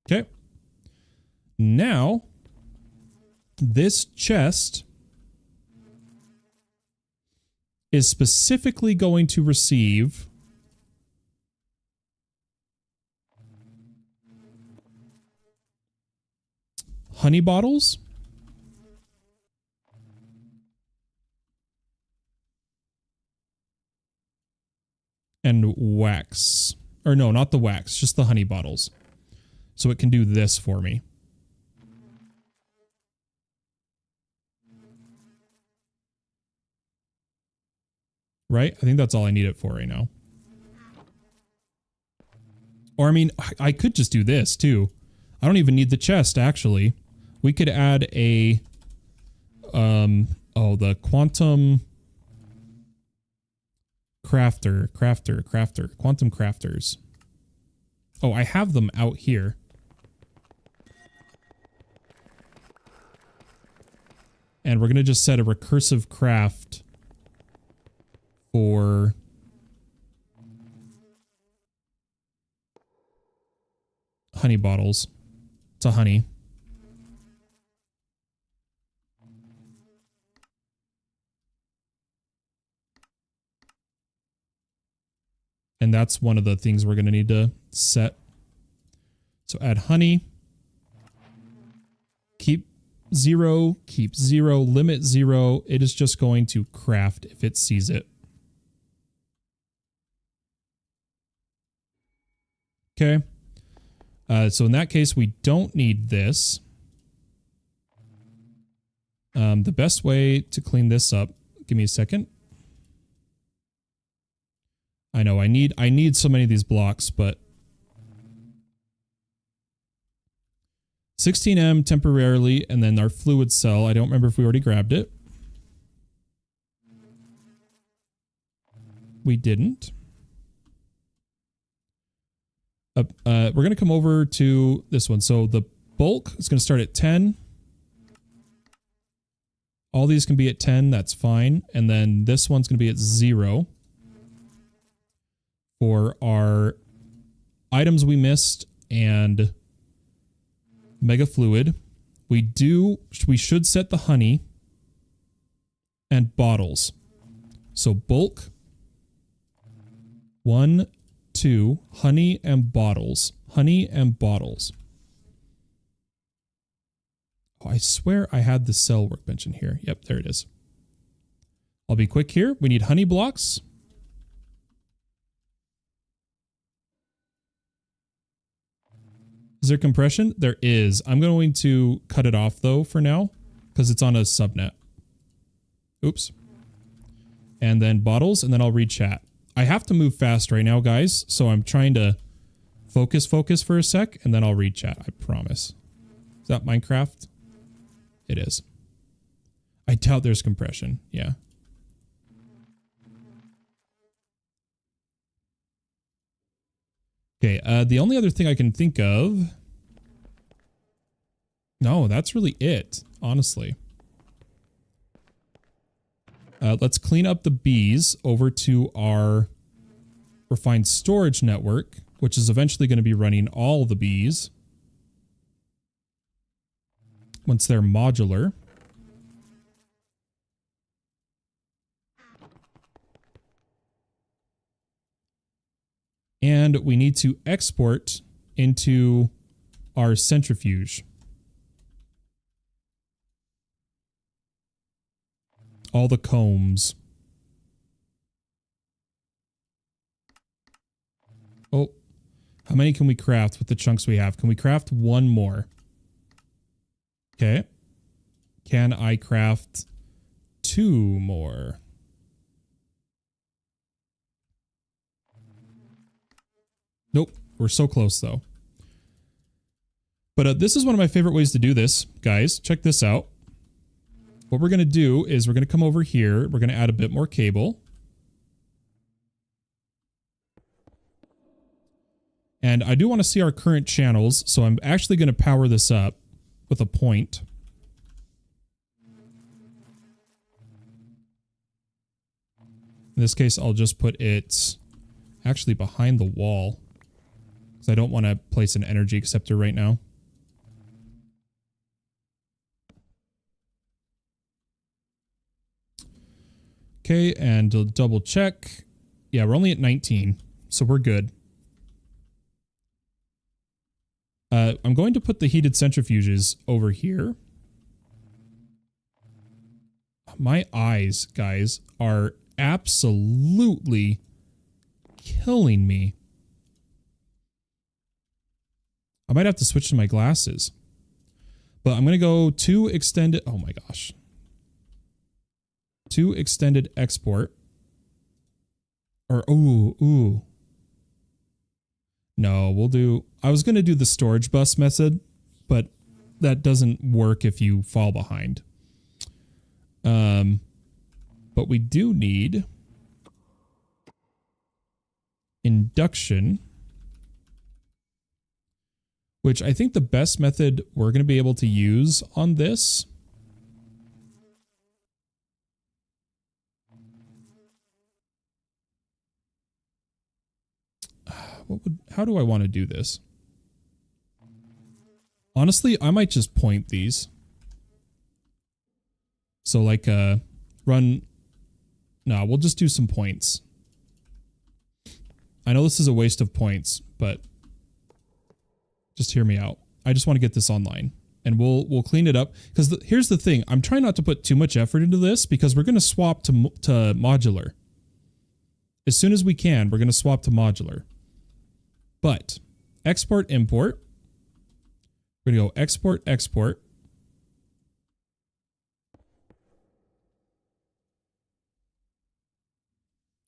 Okay. Now, this chest is specifically going to receive honey bottles and wax. Or no, not the wax, just the honey bottles. So it can do this for me. Right? I think that's all I need it for right now. Or I mean, I could just do this too. I don't even need the chest, actually. We could add a, the quantum quantum crafters. Oh, I have them out here. And we're going to just set a recursive craft for honey bottles to honey. And that's one of the things we're going to need to set. So add honey. Keep 0, limit 0. It is just going to craft if it sees it. Okay. So in that case, we don't need this. The best way to clean this up, give me a second. I know I need so many of these blocks, but 16M temporarily, and then our fluid cell. I don't remember if we already grabbed it. We didn't. We're going to come over to this one. So the bulk is going to start at 10. All these can be at 10. That's fine. And then this one's going to be at 0. For our items we missed and mega fluid. We should set the honey and bottles. So bulk 1, 2, honey and bottles. Honey and bottles. Oh, I swear I had the cell workbench in here. Yep, there it is. I'll be quick here. We need honey blocks. Is there compression? There is. I'm going to cut it off though for now because it's on a subnet. Oops. And then bottles, and then I'll read chat. I have to move fast right now, guys, so I'm trying to focus for a sec, and then I'll read chat, I promise. Is that Minecraft? It is. I doubt there's compression. Yeah. Okay, the only other thing I can think of... No, that's really it, honestly. Let's clean up the bees over to our refined storage network, which is eventually going to be running all the bees once they're modular. And we need to export into our centrifuge. All the combs. Oh, how many can we craft with the chunks we have? Can we craft one more? Okay. Can I craft 2 more? Nope. We're so close though. But this is one of my favorite ways to do this, guys. Check this out. What we're going to do is we're going to come over here. We're going to add a bit more cable. And I do want to see our current channels, so I'm actually going to power this up with a point. In this case, I'll just put it actually behind the wall, because I don't want to place an energy acceptor right now. Okay, and to double check. Yeah, we're only at 19, so we're good. I'm going to put the heated centrifuges over here. My eyes, guys, are absolutely killing me. I might have to switch to my glasses. But I'm going to go to extended... Oh my gosh. To extended export. Or, ooh. No, we'll do... I was going to do the storage bus method, but that doesn't work if you fall behind. But we do need induction, which I think the best method we're going to be able to use on this how do I want to do this? Honestly, I might just point these. So like run... No, we'll just do some points. I know this is a waste of points, but just hear me out. I just want to get this online, and we'll clean it up. Because here's the thing. I'm trying not to put too much effort into this because we're going to swap to modular. As soon as we can, we're going to swap to modular. But export, import. We're going to go export, export.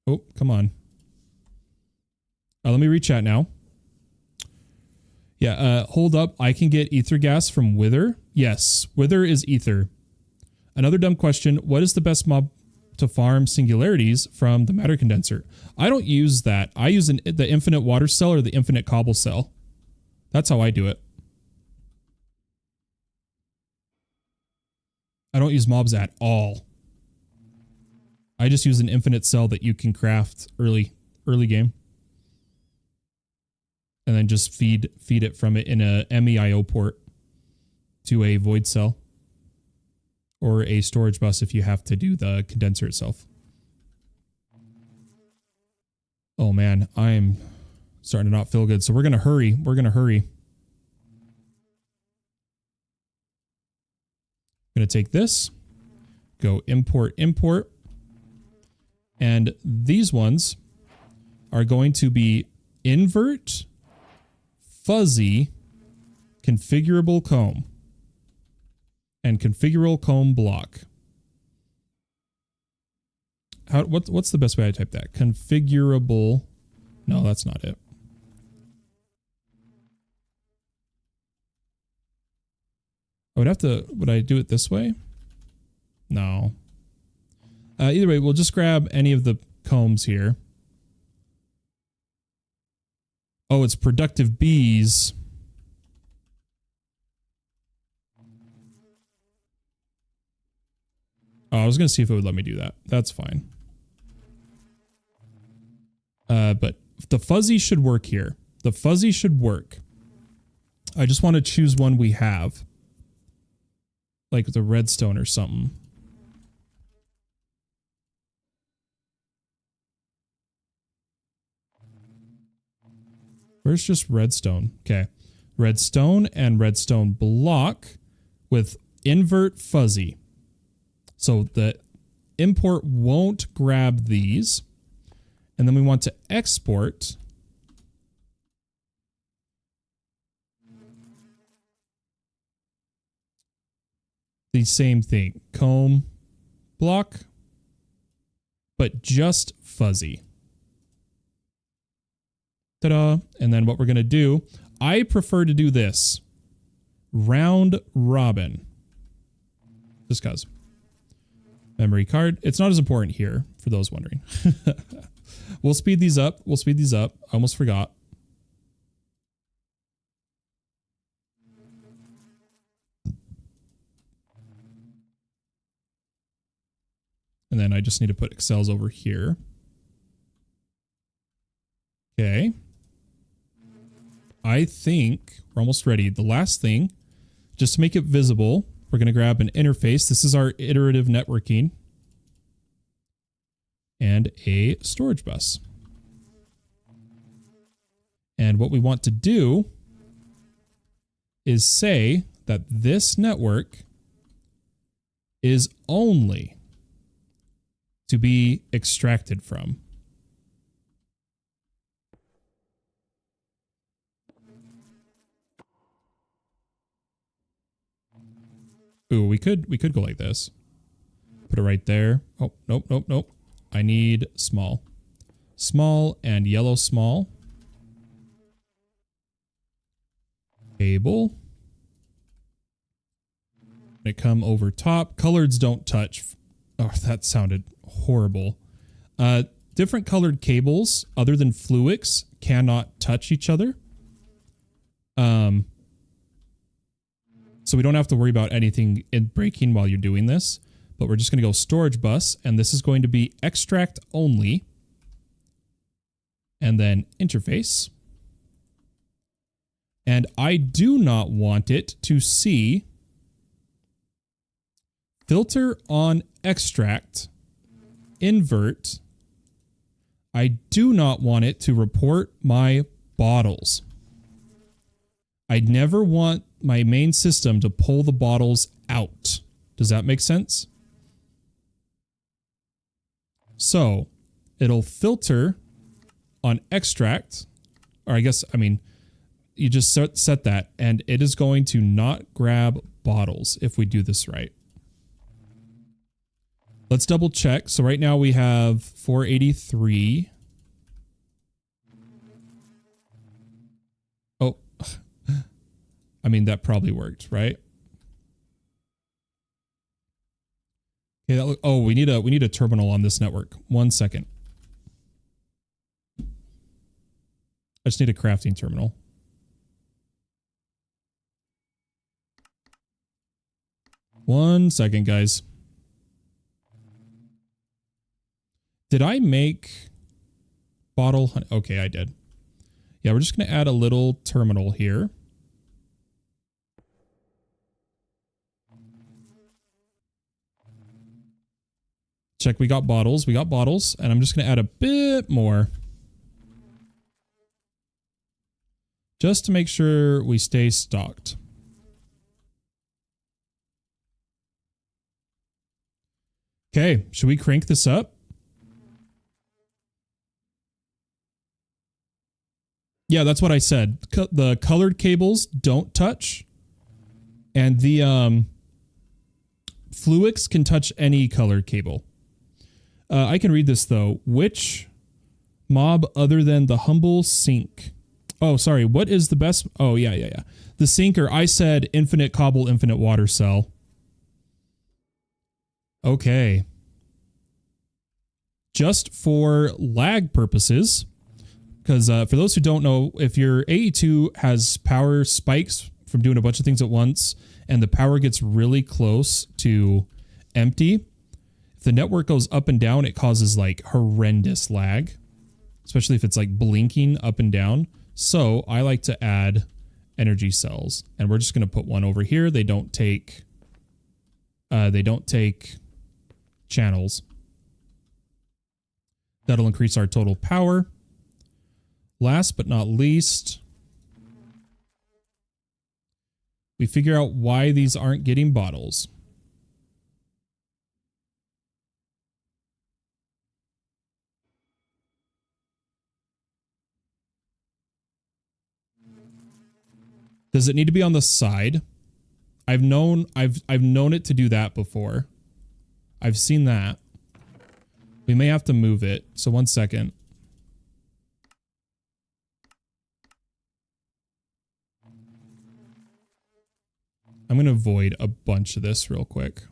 Oh, come on. Let me rechat now. Yeah, hold up. I can get ether gas from Wither. Yes, Wither is ether. Another dumb question. What is the best mob to farm singularities from the matter condenser? I don't use that. I use the infinite water cell or the infinite cobble cell. That's how I do it. I don't use mobs at all. I just use an infinite cell that you can craft early game. And then just feed it from it in a MEIO port to a void cell. Or a storage bus if you have to do the condenser itself. Oh man, I'm starting to not feel good. So we're going to hurry. We're going to hurry. I'm going to take this. Go import, import. And these ones are going to be invert, fuzzy, configurable comb. And configurable comb block. What's the best way I type that? Configurable. No, that's not it. Would I do it this way? No. Either way, we'll just grab any of the combs here. Oh, it's productive bees. Oh, I was going to see if it would let me do that. That's fine. But the fuzzy should work here. The fuzzy should work. I just want to choose one we have. Like the redstone or something. Where's just redstone? Okay. Redstone and redstone block with invert fuzzy. So the import won't grab these. And then we want to export the same thing. Comb block, but just fuzzy. Ta-da. And then what we're going to do, I prefer to do this. Round robin. Just cause. Memory card. It's not as important here, for those wondering. We'll speed these up. We'll speed these up. I almost forgot. And then I just need to put Excels over here. Okay. I think we're almost ready. The last thing, just to make it visible, we're going to grab an interface. This is our iterative networking. And a storage bus. And what we want to do is say that this network is only to be extracted from. Ooh, we could go like this. Put it right there. Oh, nope, nope, nope. I need small. Small and yellow small. cable. They come over top. Coloreds don't touch. Oh, that sounded horrible. Different colored cables other than Fluix cannot touch each other. So we don't have to worry about anything breaking while you're doing this, but we're just going to go storage bus, and this is going to be extract only, and then interface. And I do not want it to see filter on extract, invert. I do not want it to report my bottles. I never want my main system to pull the bottles out. Does that make sense? So it'll filter on extract, or you just set that, and it is going to not grab bottles if we do this right. Let's double check. So right now we have 483. Oh, that probably worked, right? Okay, we need a terminal on this network. 1 second. I just need a crafting terminal. One second, guys. Did I make bottle? Okay, I did. Yeah, we're just going to add a little terminal here. Check, we got bottles. And I'm just going to add a bit more. Just to make sure we stay stocked. Okay, should we crank this up? Yeah, that's what I said. The colored cables don't touch. And the Fluix can touch any colored cable. I can read this, though. Which mob other than the humble sink? Oh, sorry. What is the best? Oh, yeah. The sinker. I said infinite cobble, infinite water cell. Okay. Just for lag purposes, because for those who don't know, if your AE2 has power spikes from doing a bunch of things at once, and the power gets really close to empty, if the network goes up and down, it causes like horrendous lag, especially if it's like blinking up and down. So I like to add energy cells, and we're just going to put one over here. They don't take channels. That'll increase our total power. Last but not least, we figure out why these aren't getting bottles. Does it need to be on the side? I've known it to do that before. I've seen that. We may have to move it. So 1 second. I'm going to void a bunch of this real quick.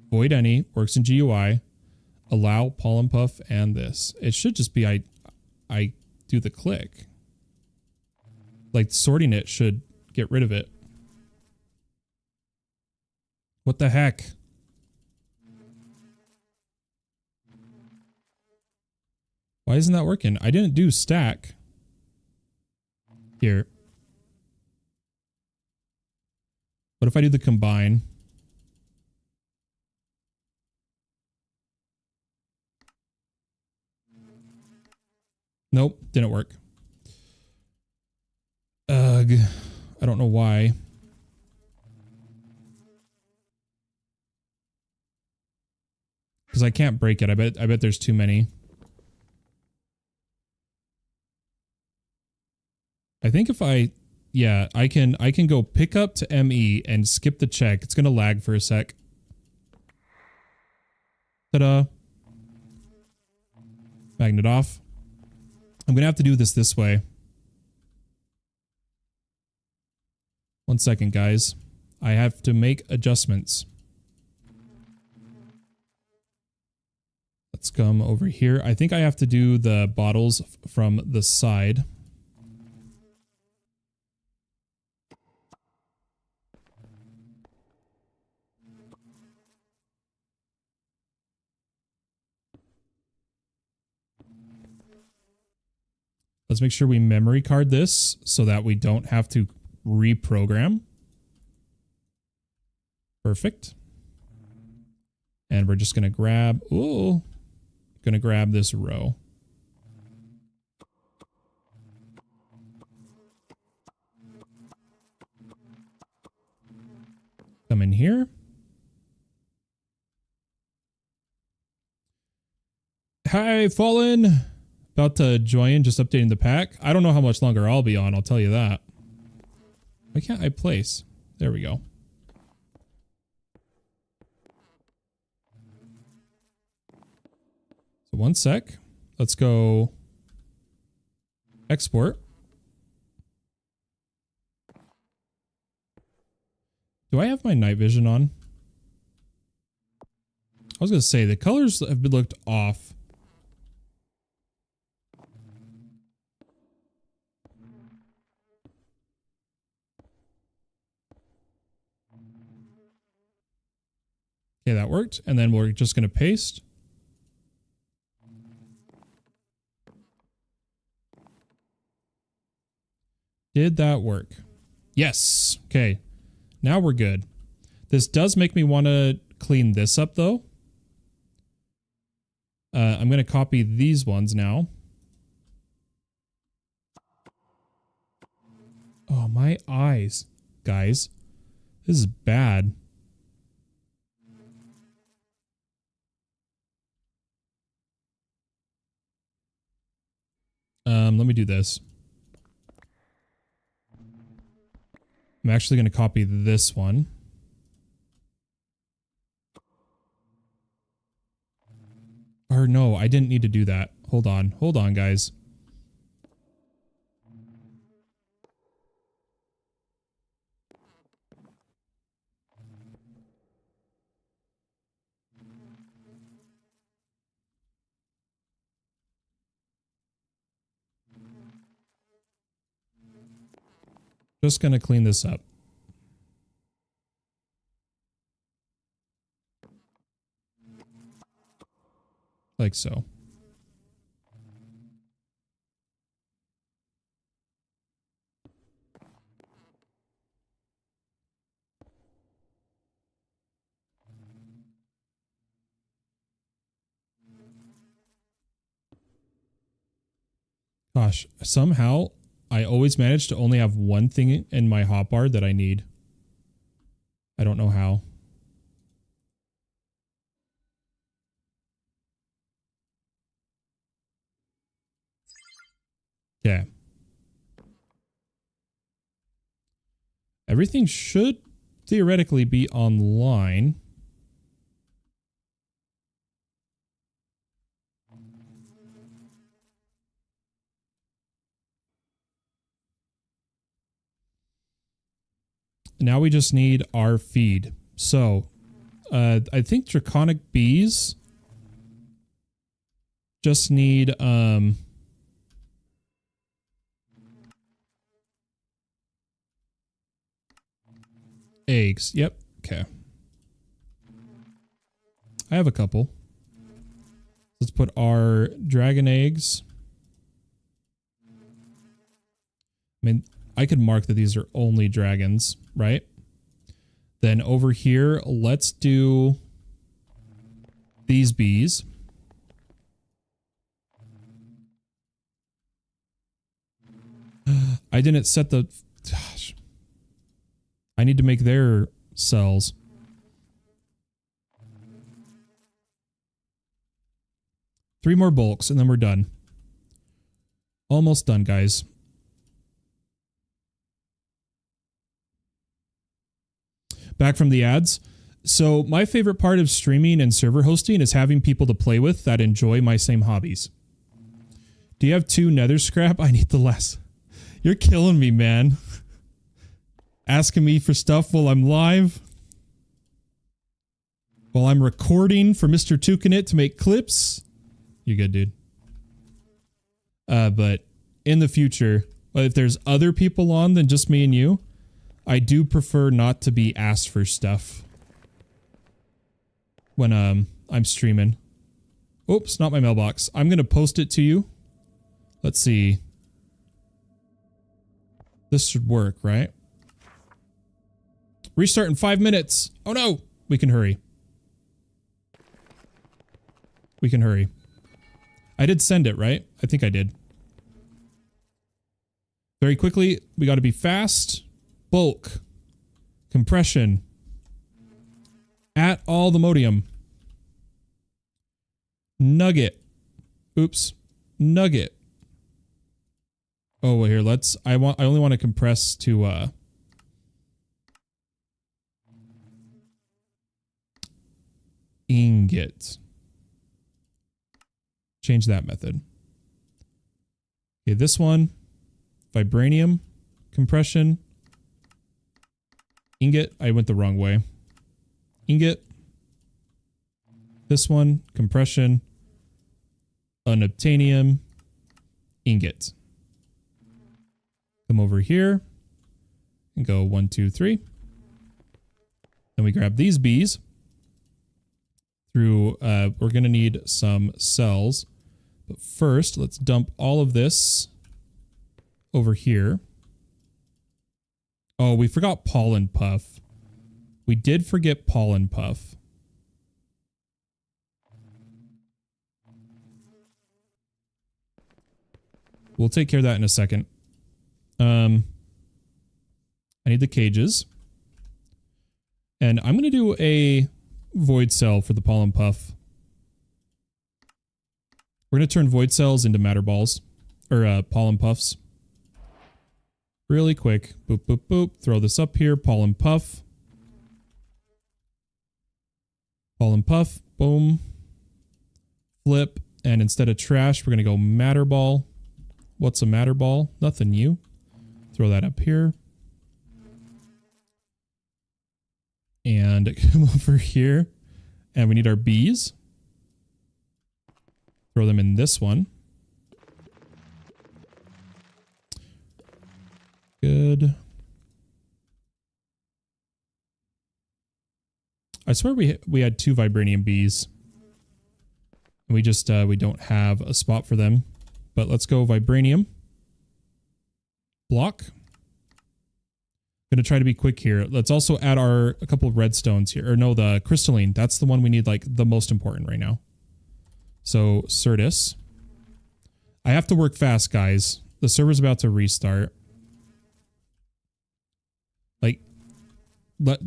Void any, works in GUI. Allow pollen puff and this. It should just be I do the click. Like sorting it should get rid of it. What the heck? Why isn't that working? I didn't do stack. Here. What if I do the combine? Nope, didn't work. Ugh, I don't know why. Because I can't break it. I bet there's too many. I think if I can go pick up to ME and skip the check. It's gonna lag for a sec. Ta-da. Magnet off. I'm gonna have to do this way. 1 second, guys. I have to make adjustments. Let's come over here. I think I have to do the bottles from the side. Let's make sure we memory card this so that we don't have to reprogram. Perfect. And we're just going to grab, this row. Come in here. Hi, Fallen. About to join, just updating the pack. I don't know how much longer I'll be on, I'll tell you that. Why can't I place? There we go. So 1 sec. Let's go export. Do I have my night vision on? I was going to say, the colors have been looked off. Okay, that worked. And then we're just going to paste. Did that work? Yes. Okay. Now we're good. This does make me want to clean this up, though. I'm going to copy these ones now. Oh, my eyes. Guys. This is bad. Let me do this. I'm actually going to copy this one. Or no, I didn't need to do that. Hold on. Hold on, guys. Just going to clean this up. Like so. Gosh, somehow I always manage to only have one thing in my hotbar that I need. I don't know how. Yeah. Everything should theoretically be online. Now we just need our feed. So, I think draconic bees just need, eggs. Yep. Okay. I have a couple. Let's put our dragon eggs. I mean, I could mark that these are only dragons, right? Then over here, let's do these bees. I didn't set the... Gosh. I need to make their cells. Three more bulks and then we're done. Almost done, guys. Back from the ads. So my favorite part of streaming and server hosting is having people to play with that enjoy my same hobbies. Do you have 2 nether scrap? I need the less. You're killing me, man. Asking me for stuff while I'm live. While I'm recording for Mr. Tukinit to make clips. You're good, dude. But in the future, if there's other people on than just me and you, I do prefer not to be asked for stuff when I'm streaming. Oops, not my mailbox. I'm gonna post it to you. Let's see. This should work, right? Restart in 5 minutes. Oh no! We can hurry. We can hurry. I did send it, right? I think I did. Very quickly, we gotta be fast. Bulk. Compression. At all the modium. Nugget. Oops. Nugget. Oh, well, here, I only want to compress to, ingot. Change that method. Okay, this one. Vibranium. Compression. Ingot. I went the wrong way. Ingot. This one. Compression. Unobtainium. Ingot. Come over here. And go 1, 2, 3. Then we grab these bees. Through, we're going to need some cells. But first, let's dump all of this over here. Oh, we forgot pollen puff. We did forget pollen puff. We'll take care of that in a second. I need the cages. And I'm going to do a void cell for the pollen puff. We're going to turn void cells into matter balls. Or pollen puffs. Really quick. Boop, boop, boop. Throw this up here. Pollen puff. Pollen puff. Boom. Flip. And instead of trash, we're going to go matter ball. What's a matter ball? Nothing new. Throw that up here. And come over here. And we need our bees. Throw them in this one. Good. I swear we had 2 vibranium bees. And we just, we don't have a spot for them. But let's go vibranium. Block. Gonna try to be quick here. Let's also add a couple of redstones here. Or no, the crystalline. That's the one we need, like, the most important right now. So, Certus. I have to work fast, guys. The server's about to restart.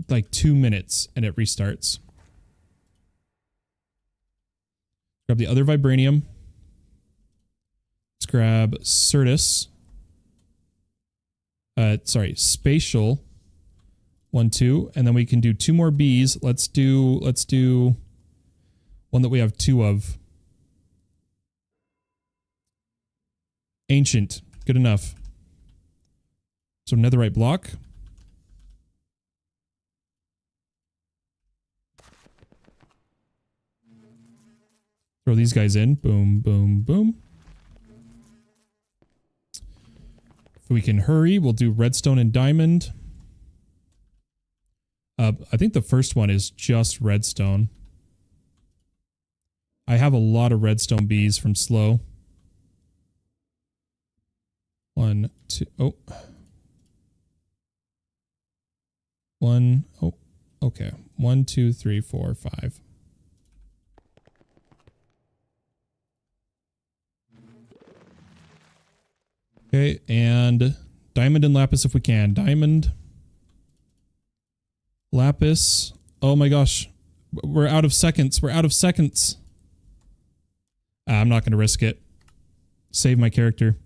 Like 2 minutes and it restarts. Grab the other vibranium. Let's grab Certus. Sorry, spatial. 1, 2, and then we can do 2 more bees. Let's do one that we have 2 of. Ancient. Good enough. So netherite block. Throw these guys in. Boom, boom, boom. If we can hurry, we'll do redstone and diamond. I think the first one is just redstone. I have a lot of redstone bees from slow. 1, 2, oh. 1, oh, okay. 1, 2, 3, 4, 5. Okay, and diamond and lapis if we can. Diamond. Lapis. Oh my gosh. We're out of seconds. We're out of seconds. I'm not going to risk it. Save my character.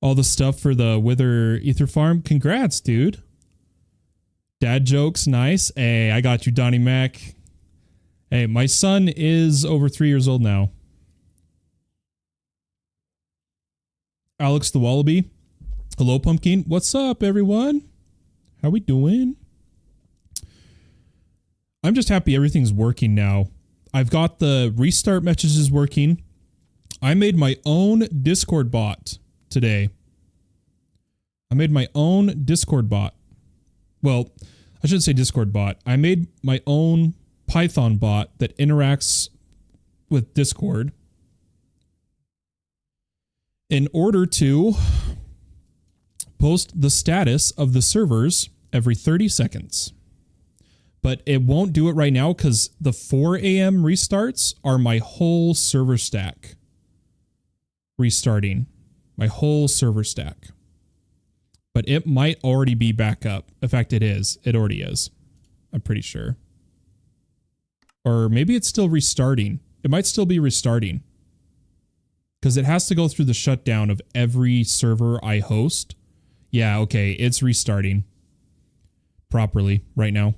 All the stuff for the Wither Ether Farm. Congrats, dude. Dad jokes. Nice. Hey, I got you, Donnie Mac. Hey, my son is over 3 years old now. Alex the Wallaby. Hello, Pumpkin. What's up, everyone? How we doing? I'm just happy everything's working now. I've got the restart messages working. I made my own Discord bot today. I made my own Discord bot. Well, I shouldn't say Discord bot. I made my own Python bot that interacts with Discord in order to post the status of the servers every 30 seconds. But it won't do it right now because the 4 a.m. restarts are my whole server stack restarting. My whole server stack. But it might already be back up. In fact, it is. It already is. I'm pretty sure. Or maybe it's still restarting. It might still be restarting. Because it has to go through the shutdown of every server I host. Yeah, okay. It's restarting properly right now.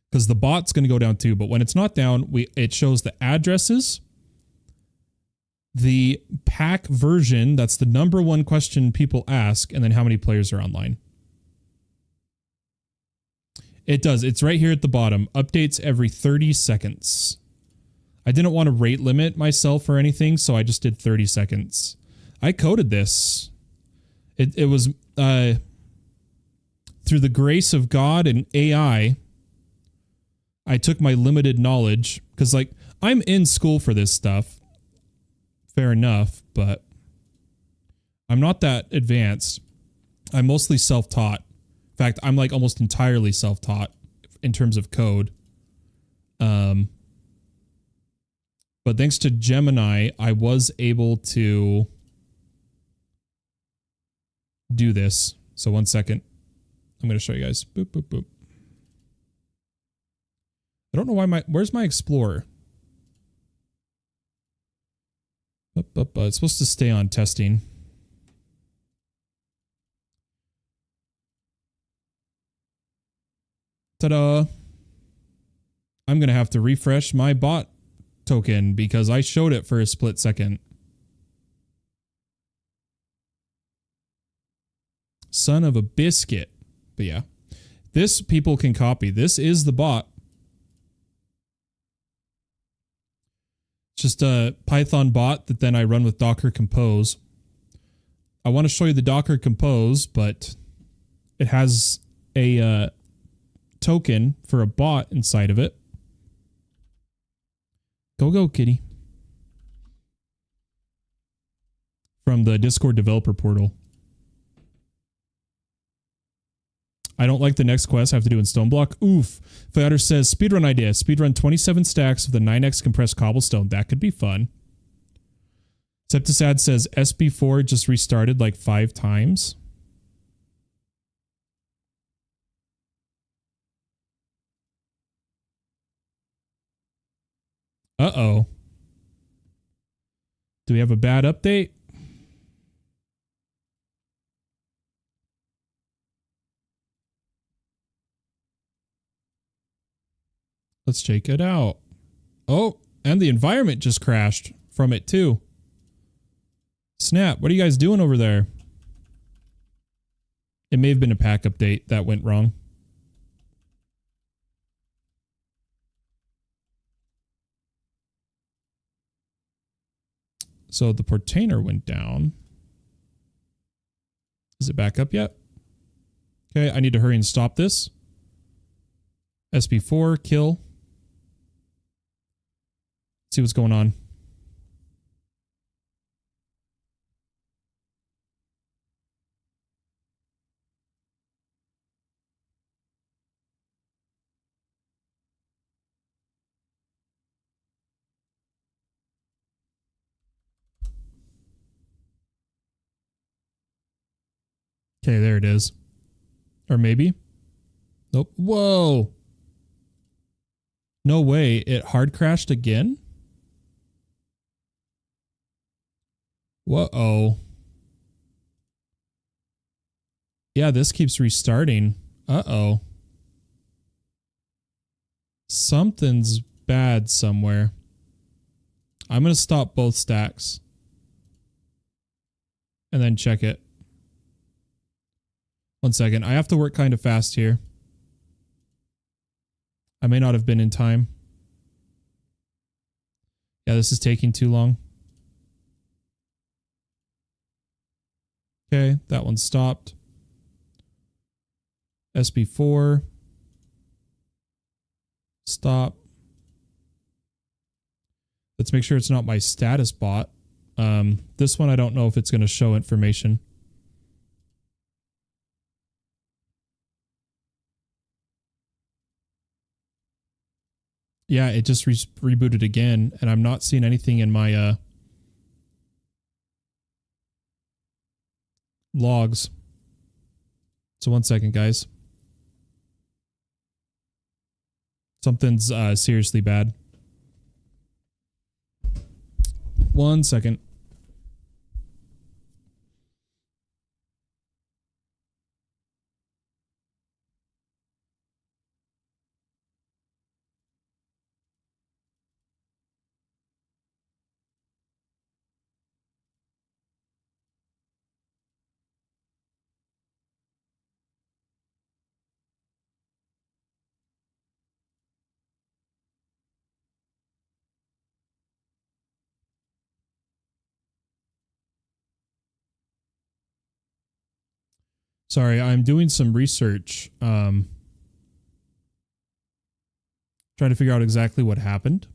Because the bot's going to go down too. But when it's not down, it shows the addresses. The pack version, that's the number one question people ask, and then how many players are online. It does. It's right here at the bottom. Updates every 30 seconds. I didn't want to rate limit myself or anything, so I just did 30 seconds. I coded this. It was through the grace of God and AI, I took my limited knowledge, because like I'm in school for this stuff. Fair enough, but I'm not that advanced. I'm mostly self-taught. In fact, I'm like almost entirely self-taught in terms of code. But thanks to Gemini, I was able to do this. So 1 second. I'm going to show you guys. Boop, boop, boop. I don't know why where's my Explorer? It's supposed to stay on testing. Ta-da! I'm going to have to refresh my bot token because I showed it for a split second. Son of a biscuit. But yeah. This people can copy. This is the bot. Just a Python bot that then I run with Docker Compose. I want to show you the Docker Compose, but it has a token for a bot inside of it. Go, kitty. From the Discord developer portal. I don't like the next quest I have to do in Stoneblock. Oof. Fighter says, speedrun idea. Speedrun 27 stacks of the 9x compressed cobblestone. That could be fun. Septisad says, SB4 just restarted like 5 times. Uh-oh. Do we have a bad update? Let's check it out. Oh, and the environment just crashed from it too. Snap, what are you guys doing over there? It may have been a pack update that went wrong. So the Portainer went down. Is it back up yet? Okay, I need to hurry and stop this. SB4, kill. See what's going on. Okay, there it is. Or maybe. Nope. Whoa. No way. It hard crashed again? Whoa. Yeah, this keeps restarting. Uh-oh. Something's bad somewhere. I'm going to stop both stacks. And then check it. 1 second. I have to work kind of fast here. I may not have been in time. Yeah, this is taking too long. Okay, that one stopped. SB4. Stop. Let's make sure it's not my status bot. This one, I don't know if it's going to show information. Yeah, it just rebooted again, and I'm not seeing anything in my logs. So 1 second, guys. Something's seriously bad. 1 second. Sorry, I'm doing some research. Trying to figure out exactly what happened.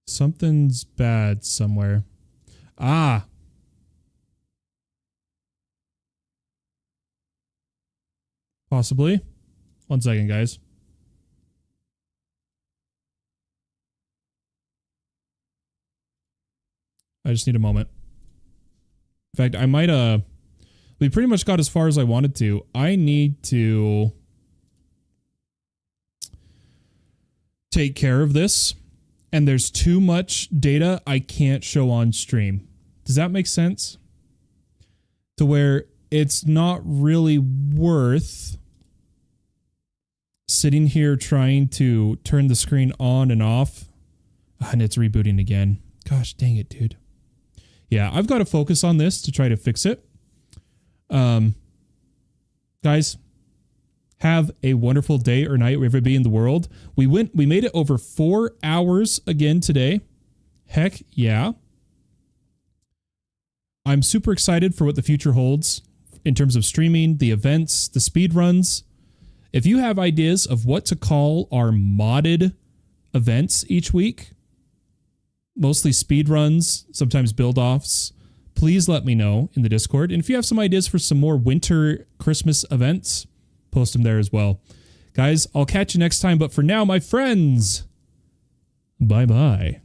Something's bad somewhere. Ah. Possibly. 1 second, guys. I just need a moment. In fact, I might, we pretty much got as far as I wanted to. I need to take care of this, and there's too much data I can't show on stream. Does that make sense? To where it's not really worth sitting here trying to turn the screen on and off. And it's rebooting again. Gosh, dang it, dude. Yeah, I've got to focus on this to try to fix it. Guys, have a wonderful day or night wherever you be in the world. We made it over 4 hours again today. Heck yeah. I'm super excited for what the future holds in terms of streaming, the events, the speed runs. If you have ideas of what to call our modded events each week, mostly speed runs, sometimes build-offs, please let me know in the Discord. And if you have some ideas for some more winter Christmas events, post them there as well. Guys, I'll catch you next time. But for now, my friends, bye-bye.